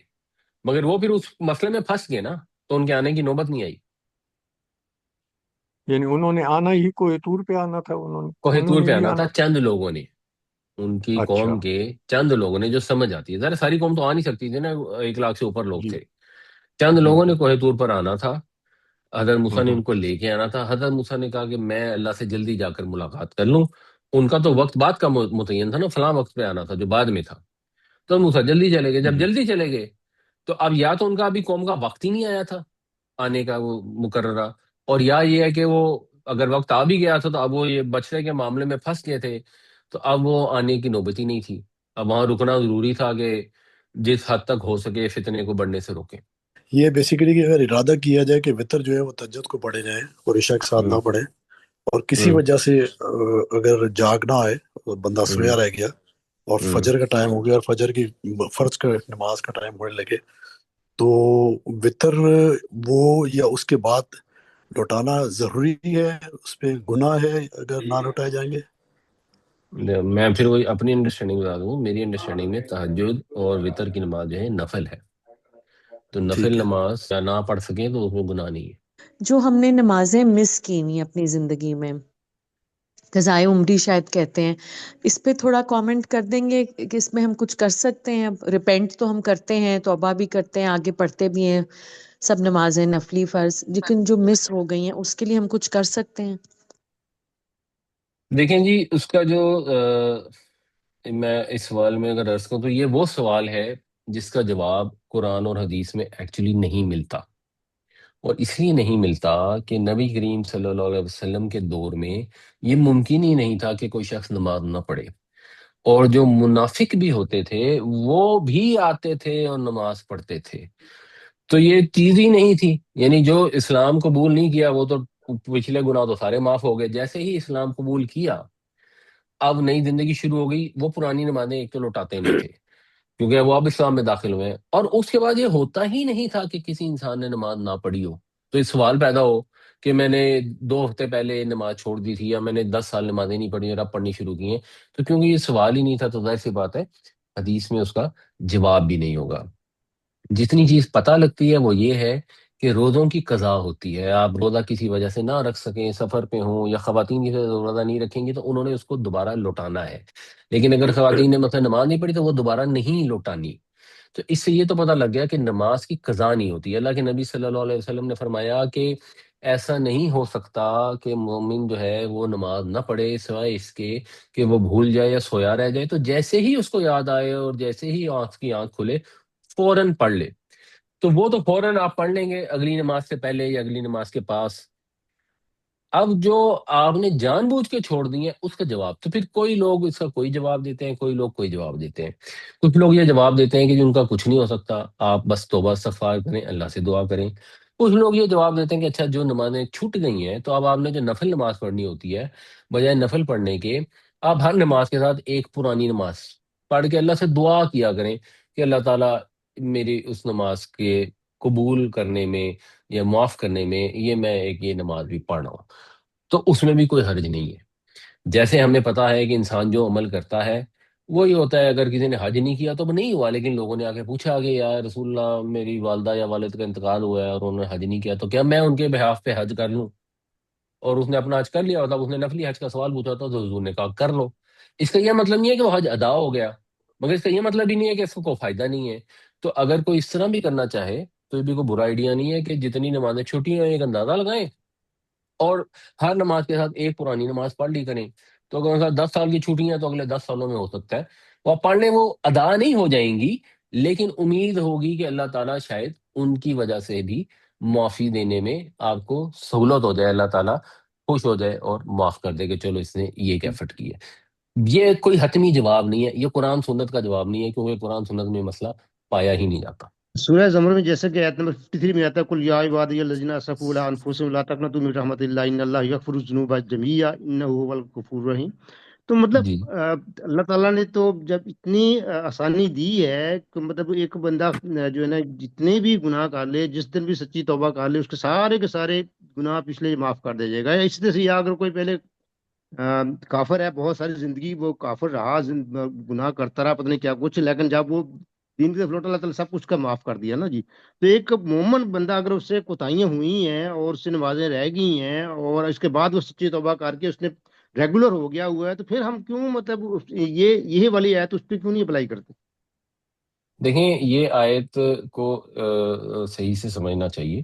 مگر وہ پھر اس مسئلے میں پھنس گئے نا، تو ان کے آنے کی نوبت نہیں آئی۔ یعنی انہوں نے آنا ہی کوہ طور پہ آنا تھا، کوہ انہوں طور نے پہ نہیں آنا تھا آنا چند لوگوں نے، ان کی تھا۔ اچھا، قوم کے چند لوگوں نے جو سمجھ آتی ہے، ذرا ساری قوم تو آ نہیں سکتی تھی نا، 1 لاکھ سے اوپر لوگ جی تھے، چند جی لوگوں جی۔ نے کوہ طور پر آنا تھا۔ حضرت موسیٰ نے ہوں ان کو لے کے آنا تھا، حضرت موسیٰ نے کہا کہ میں اللہ سے جلدی جا کر ملاقات کر لوں، ان کا تو وقت بعد کا متعین تھا نا، فلاں وقت پہ آنا تھا جو بعد میں تھا، تو موسیٰ جلدی چلے گئے، جب جی جلدی چلے گئے تو اب یا تو ان کا ابھی قوم کا وقت ہی نہیں آیا تھا آنے کا وہ مقررہ، اور یا یہ ہے کہ وہ اگر وقت آ بھی گیا تھا تو اب وہ یہ بچنے کے معاملے میں پھنس گئے تھے، تو اب وہ آنے کی نوبت ہی نہیں تھی، اب وہاں رکنا ضروری تھا کہ جس حد تک ہو سکے فتنے کو بڑھنے سے روکیں۔ یہ بیسیکلی کہ اگر ارادہ کیا جائے کہ وطر جو ہے وہ تہجد کو پڑھے جائیں اور عشاء کے ساتھ ہوں نہ پڑھے، اور کسی ہوں وجہ سے اگر جاگنا ہے اور بندہ ہوں سویا رہ گیا اور ہوں فجر کا ٹائم ہو گیا اور فجر کی فرض کا نماز کا ٹائم ہونے لگے، تو وطر وہ یا اس کے بعد لوٹانا ضروری ہے، اس پہ گناہ ہے اگر نہ لوٹائے جائیں گے؟ میں پھر وہی اپنی انڈرسٹینڈنگ بتا دوں، میری انڈرسٹینڈنگ میں تہجد اور وطر کی نماز جو ہے نفل ہے، تو نفل ٹھیک ہے، نماز یا نہ پڑھ سکیں تو اس میں گناہ نہیں ہے۔ جو ہم نے نمازیں مس کی ہوئی اپنی زندگی میں، قضائے عمری شاید کہتے ہیں، اس پہ تھوڑا کامنٹ کر دیں گے کہ اس میں ہم کچھ کر سکتے ہیں؟ ریپینٹ تو ہم کرتے ہیں، توبہ بھی کرتے ہیں، آگے پڑھتے بھی ہیں سب نمازیں نفلی فرض، لیکن جو مس ہو گئی ہیں اس کے لیے ہم کچھ کر سکتے ہیں؟ دیکھیں جی، اس کا جو میں اس سوال میں اگر عرض کروں تو یہ وہ سوال ہے جس کا جواب قرآن اور حدیث میں ایکچولی نہیں ملتا، اور اس لیے نہیں ملتا کہ نبی کریم صلی اللہ علیہ وسلم کے دور میں یہ ممکن ہی نہیں تھا کہ کوئی شخص نماز نہ پڑھے۔ اور جو منافق بھی ہوتے تھے وہ بھی آتے تھے اور نماز پڑھتے تھے. تو یہ چیز ہی نہیں تھی. یعنی جو اسلام قبول نہیں کیا وہ تو پچھلے گناہ تو سارے معاف ہو گئے. جیسے ہی اسلام قبول کیا اب نئی زندگی شروع ہو گئی. وہ پرانی نمازیں ایک تو لوٹاتے نہیں تھے کیونکہ وہ اب اسلام میں داخل ہوئے ہیں، اور اس کے بعد یہ ہوتا ہی نہیں تھا کہ کسی انسان نے نماز نہ پڑھی ہو. تو یہ سوال پیدا ہو کہ میں نے 2 ہفتے پہلے نماز چھوڑ دی تھی یا میں نے 10 سال نمازیں نہیں پڑھی اور اب پڑھنی شروع کی ہیں، تو کیونکہ یہ سوال ہی نہیں تھا تو ظاہر سی بات ہے حدیث میں اس کا جواب بھی نہیں ہوگا. جتنی چیز پتہ لگتی ہے وہ یہ ہے کہ روزوں کی قضا ہوتی ہے. آپ روزہ کسی وجہ سے نہ رکھ سکیں، سفر پہ ہوں، یا خواتین کسی وجہ سے روزہ نہیں رکھیں گی تو انہوں نے اس کو دوبارہ لوٹانا ہے. لیکن اگر خواتین نے مثلا نماز نہیں پڑھی تو وہ دوبارہ نہیں لوٹانی. تو اس سے یہ تو پتہ لگ گیا کہ نماز کی قضا نہیں ہوتی. اللہ کے نبی صلی اللہ علیہ وسلم نے فرمایا کہ ایسا نہیں ہو سکتا کہ مومن جو ہے وہ نماز نہ پڑھے سوائے اس کے کہ وہ بھول جائے یا سویا رہ جائے. تو جیسے ہی اس کو یاد آئے اور جیسے ہی آنکھ کی آنکھ کھلے فوراً پڑھ لے. تو وہ تو فوراً آپ پڑھ لیں گے اگلی نماز سے پہلے یا اگلی نماز کے پاس. اب جو آپ نے جان بوجھ کے چھوڑ دی ہیں اس کا جواب، تو پھر کوئی لوگ اس کا کوئی جواب دیتے ہیں، کوئی لوگ کوئی جواب دیتے ہیں. کچھ لوگ یہ جواب دیتے ہیں کہ ان کا کچھ نہیں ہو سکتا، آپ بس توبہ استغفار کریں، اللہ سے دعا کریں. کچھ لوگ یہ جواب دیتے ہیں کہ اچھا جو نمازیں چھوٹ گئی ہیں تو اب آپ نے جو نفل نماز پڑھنی ہوتی ہے بجائے نفل پڑھنے کے آپ ہر نماز کے ساتھ ایک پرانی نماز پڑھ کے اللہ سے دعا کیا کریں کہ اللہ تعالیٰ میری اس نماز کے قبول کرنے میں یا معاف کرنے میں میں ایک یہ نماز بھی پڑھ رہا ہوں. تو اس میں بھی کوئی حرج نہیں ہے. جیسے ہمیں پتا ہے کہ انسان جو عمل کرتا ہے وہی ہوتا ہے. اگر کسی نے حج نہیں کیا تو نہیں ہوا، لیکن لوگوں نے آ کے پوچھا کہ یا رسول اللہ میری والدہ یا والد کا انتقال ہوا ہے اور انہوں نے حج نہیں کیا، تو کیا میں ان کے بحاف پہ حج کر لوں؟ اور اس نے اپنا حج کر لیا ہوتا، اس نے نفلی حج کا سوال پوچھا ہوتا تو حضور نے کہا کر لو. اس کا یہ مطلب نہیں ہے کہ وہ حج ادا ہو گیا، مگر اس کا یہ مطلب بھی نہیں ہے کہ اس کو کوئی فائدہ نہیں ہے. تو اگر کوئی اس طرح بھی کرنا چاہے تو یہ بھی کوئی برا آئیڈیا نہیں ہے کہ جتنی نمازیں چھوٹی ہیں ایک اندازہ لگائیں اور ہر نماز کے ساتھ ایک پرانی نماز پڑھ لی کریں. تو اگر مثلا 10 سال کی چھٹی ہیں تو اگلے 10 سالوں میں ہو سکتا ہے وہ آپ پڑھ لیں، وہ ادا نہیں ہو جائیں گی لیکن امید ہوگی کہ اللہ تعالیٰ شاید ان کی وجہ سے بھی معافی دینے میں آپ کو سہولت ہو جائے، اللہ تعالیٰ خوش ہو جائے اور معاف کر دے کہ چلو اس نے یہ ایک ایفرٹ کی ہے. یہ کوئی حتمی جواب نہیں ہے، یہ قرآن سنت کا جواب نہیں ہے کیونکہ قرآن سنت میں مسئلہ پایا ہی نہیں جاتا. سورہ زمر میں جیسے کہ آیت نمبر 53 میں آتا ہے کل یا عبادی الذین اسرفوا علی انفسہم لا تقنطوا من رحمۃ اللہ ان اللہ یغفر الذنوب جميعا انہ هو الغفور الرحیم. تو مطلب جی اللہ تعالیٰ نے تو جب اتنی آسانی دی ہے کہ مطلب ایک بندہ جو ہے نا جتنے بھی گناہ کر لے، جس دن بھی سچی توبہ کر لے، اس کے سارے گناہ پچھلے معاف کر دیا جائے گا. اس طرح سے یا اگر کوئی پہلے کافر ہے، بہت ساری زندگی وہ کافر رہا، گناہ کرتا رہا، پتہ نہیں کیا کچھ، لیکن جب وہ دین کی طرف لوٹا اللہ تعالیٰ سب کچھ کا معاف کر دیا نا جی. تو ایک مومن بندہ اگر اس سے کوتاہیاں ہوئی ہیں اور اس سے نمازیں رہ گئی ہیں اور اس کے بعد وہ سچی توبہ کر کے اس نے ریگولر ہو گیا ہوا ہے، تو پھر ہم کیوں مطلب یہی والی آیت اس پہ کیوں نہیں اپلائی کرتے؟ دیکھیں یہ آیت کو صحیح سے سمجھنا چاہیے.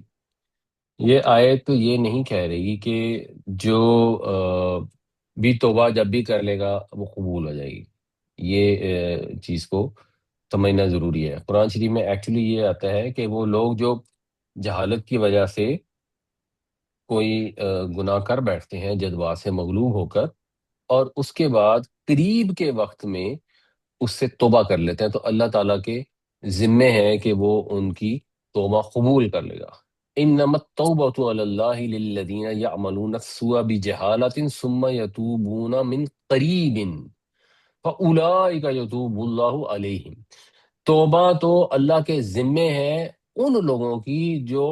یہ آیت یہ نہیں کہہ رہی کہ جو بھی توبہ جب بھی کر لے گا وہ قبول ہو جائے گی. یہ چیز کو سمجھنا ضروری ہے. قرآن شریف میں ایکچولی یہ آتا ہے کہ وہ لوگ جو جہالت کی وجہ سے کوئی گناہ کر بیٹھتے ہیں جذبات سے مغلوب ہو کر اور اس کے بعد قریب کے وقت میں اس سے توبہ کر لیتے ہیں تو اللہ تعالیٰ کے ذمے ہے کہ وہ ان کی توبہ قبول کر لے گا. انما التوبۃ علی اللہ للذین یعملون السوء بجہالۃ ثم یتوبون من قریب فاولئک یتوب اللہ علیہم. توبہ تو اللہ کے ذمے ہے ان لوگوں کی جو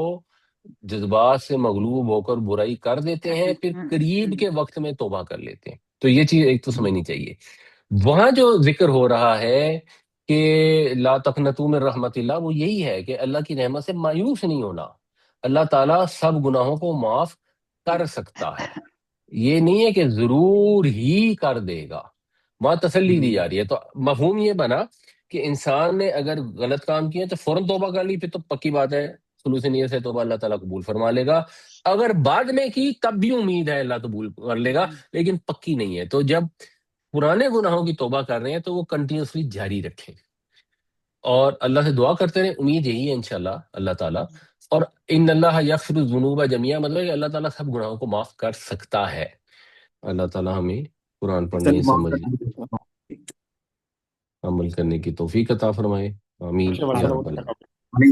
جذبات سے مغلوب ہو کر برائی کر دیتے ہیں پھر قریب کے وقت میں توبہ کر لیتے ہیں. تو یہ چیز ایک تو سمجھنی چاہیے. وہاں جو ذکر ہو رہا ہے کہ لا تقنطوا من رحمت اللہ، وہ یہی ہے کہ اللہ کی رحمت سے مایوس نہیں ہونا. اللہ تعالیٰ سب گناہوں کو معاف کر سکتا ہے، یہ نہیں ہے کہ ضرور ہی کر دے گا. وہاں تسلی دی جا رہی ہے. تو مفہوم یہ بنا کہ انسان نے اگر غلط کام کیا تو فوراً توبہ کر لی، پھر تو پکی بات ہے خلوص نیت سے توبہ اللہ تعالیٰ قبول فرما لے گا. اگر بعد میں کی تب بھی امید ہے اللہ قبول کر لے گا لیکن پکی نہیں ہے. تو جب پرانے گناہوں کی توبہ کر رہے ہیں تو وہ کنٹینیوسلی جاری رکھیں اور اللہ سے دعا کرتے رہیں. امید یہی ہے انشاءاللہ اللہ تعالیٰ. اور ان اللہ یغفر الذنوب جميعا مطلب ہے کہ اللہ تعالیٰ سب گناہوں کو معاف کر سکتا ہے. اللہ تعالیٰ ہمیں قرآن پڑھنے چلیے معاف سمجھ کر دیں. عمل کرنے کی توفیق عطا فرمائے. آمین اچھا یا والا رب العالمین.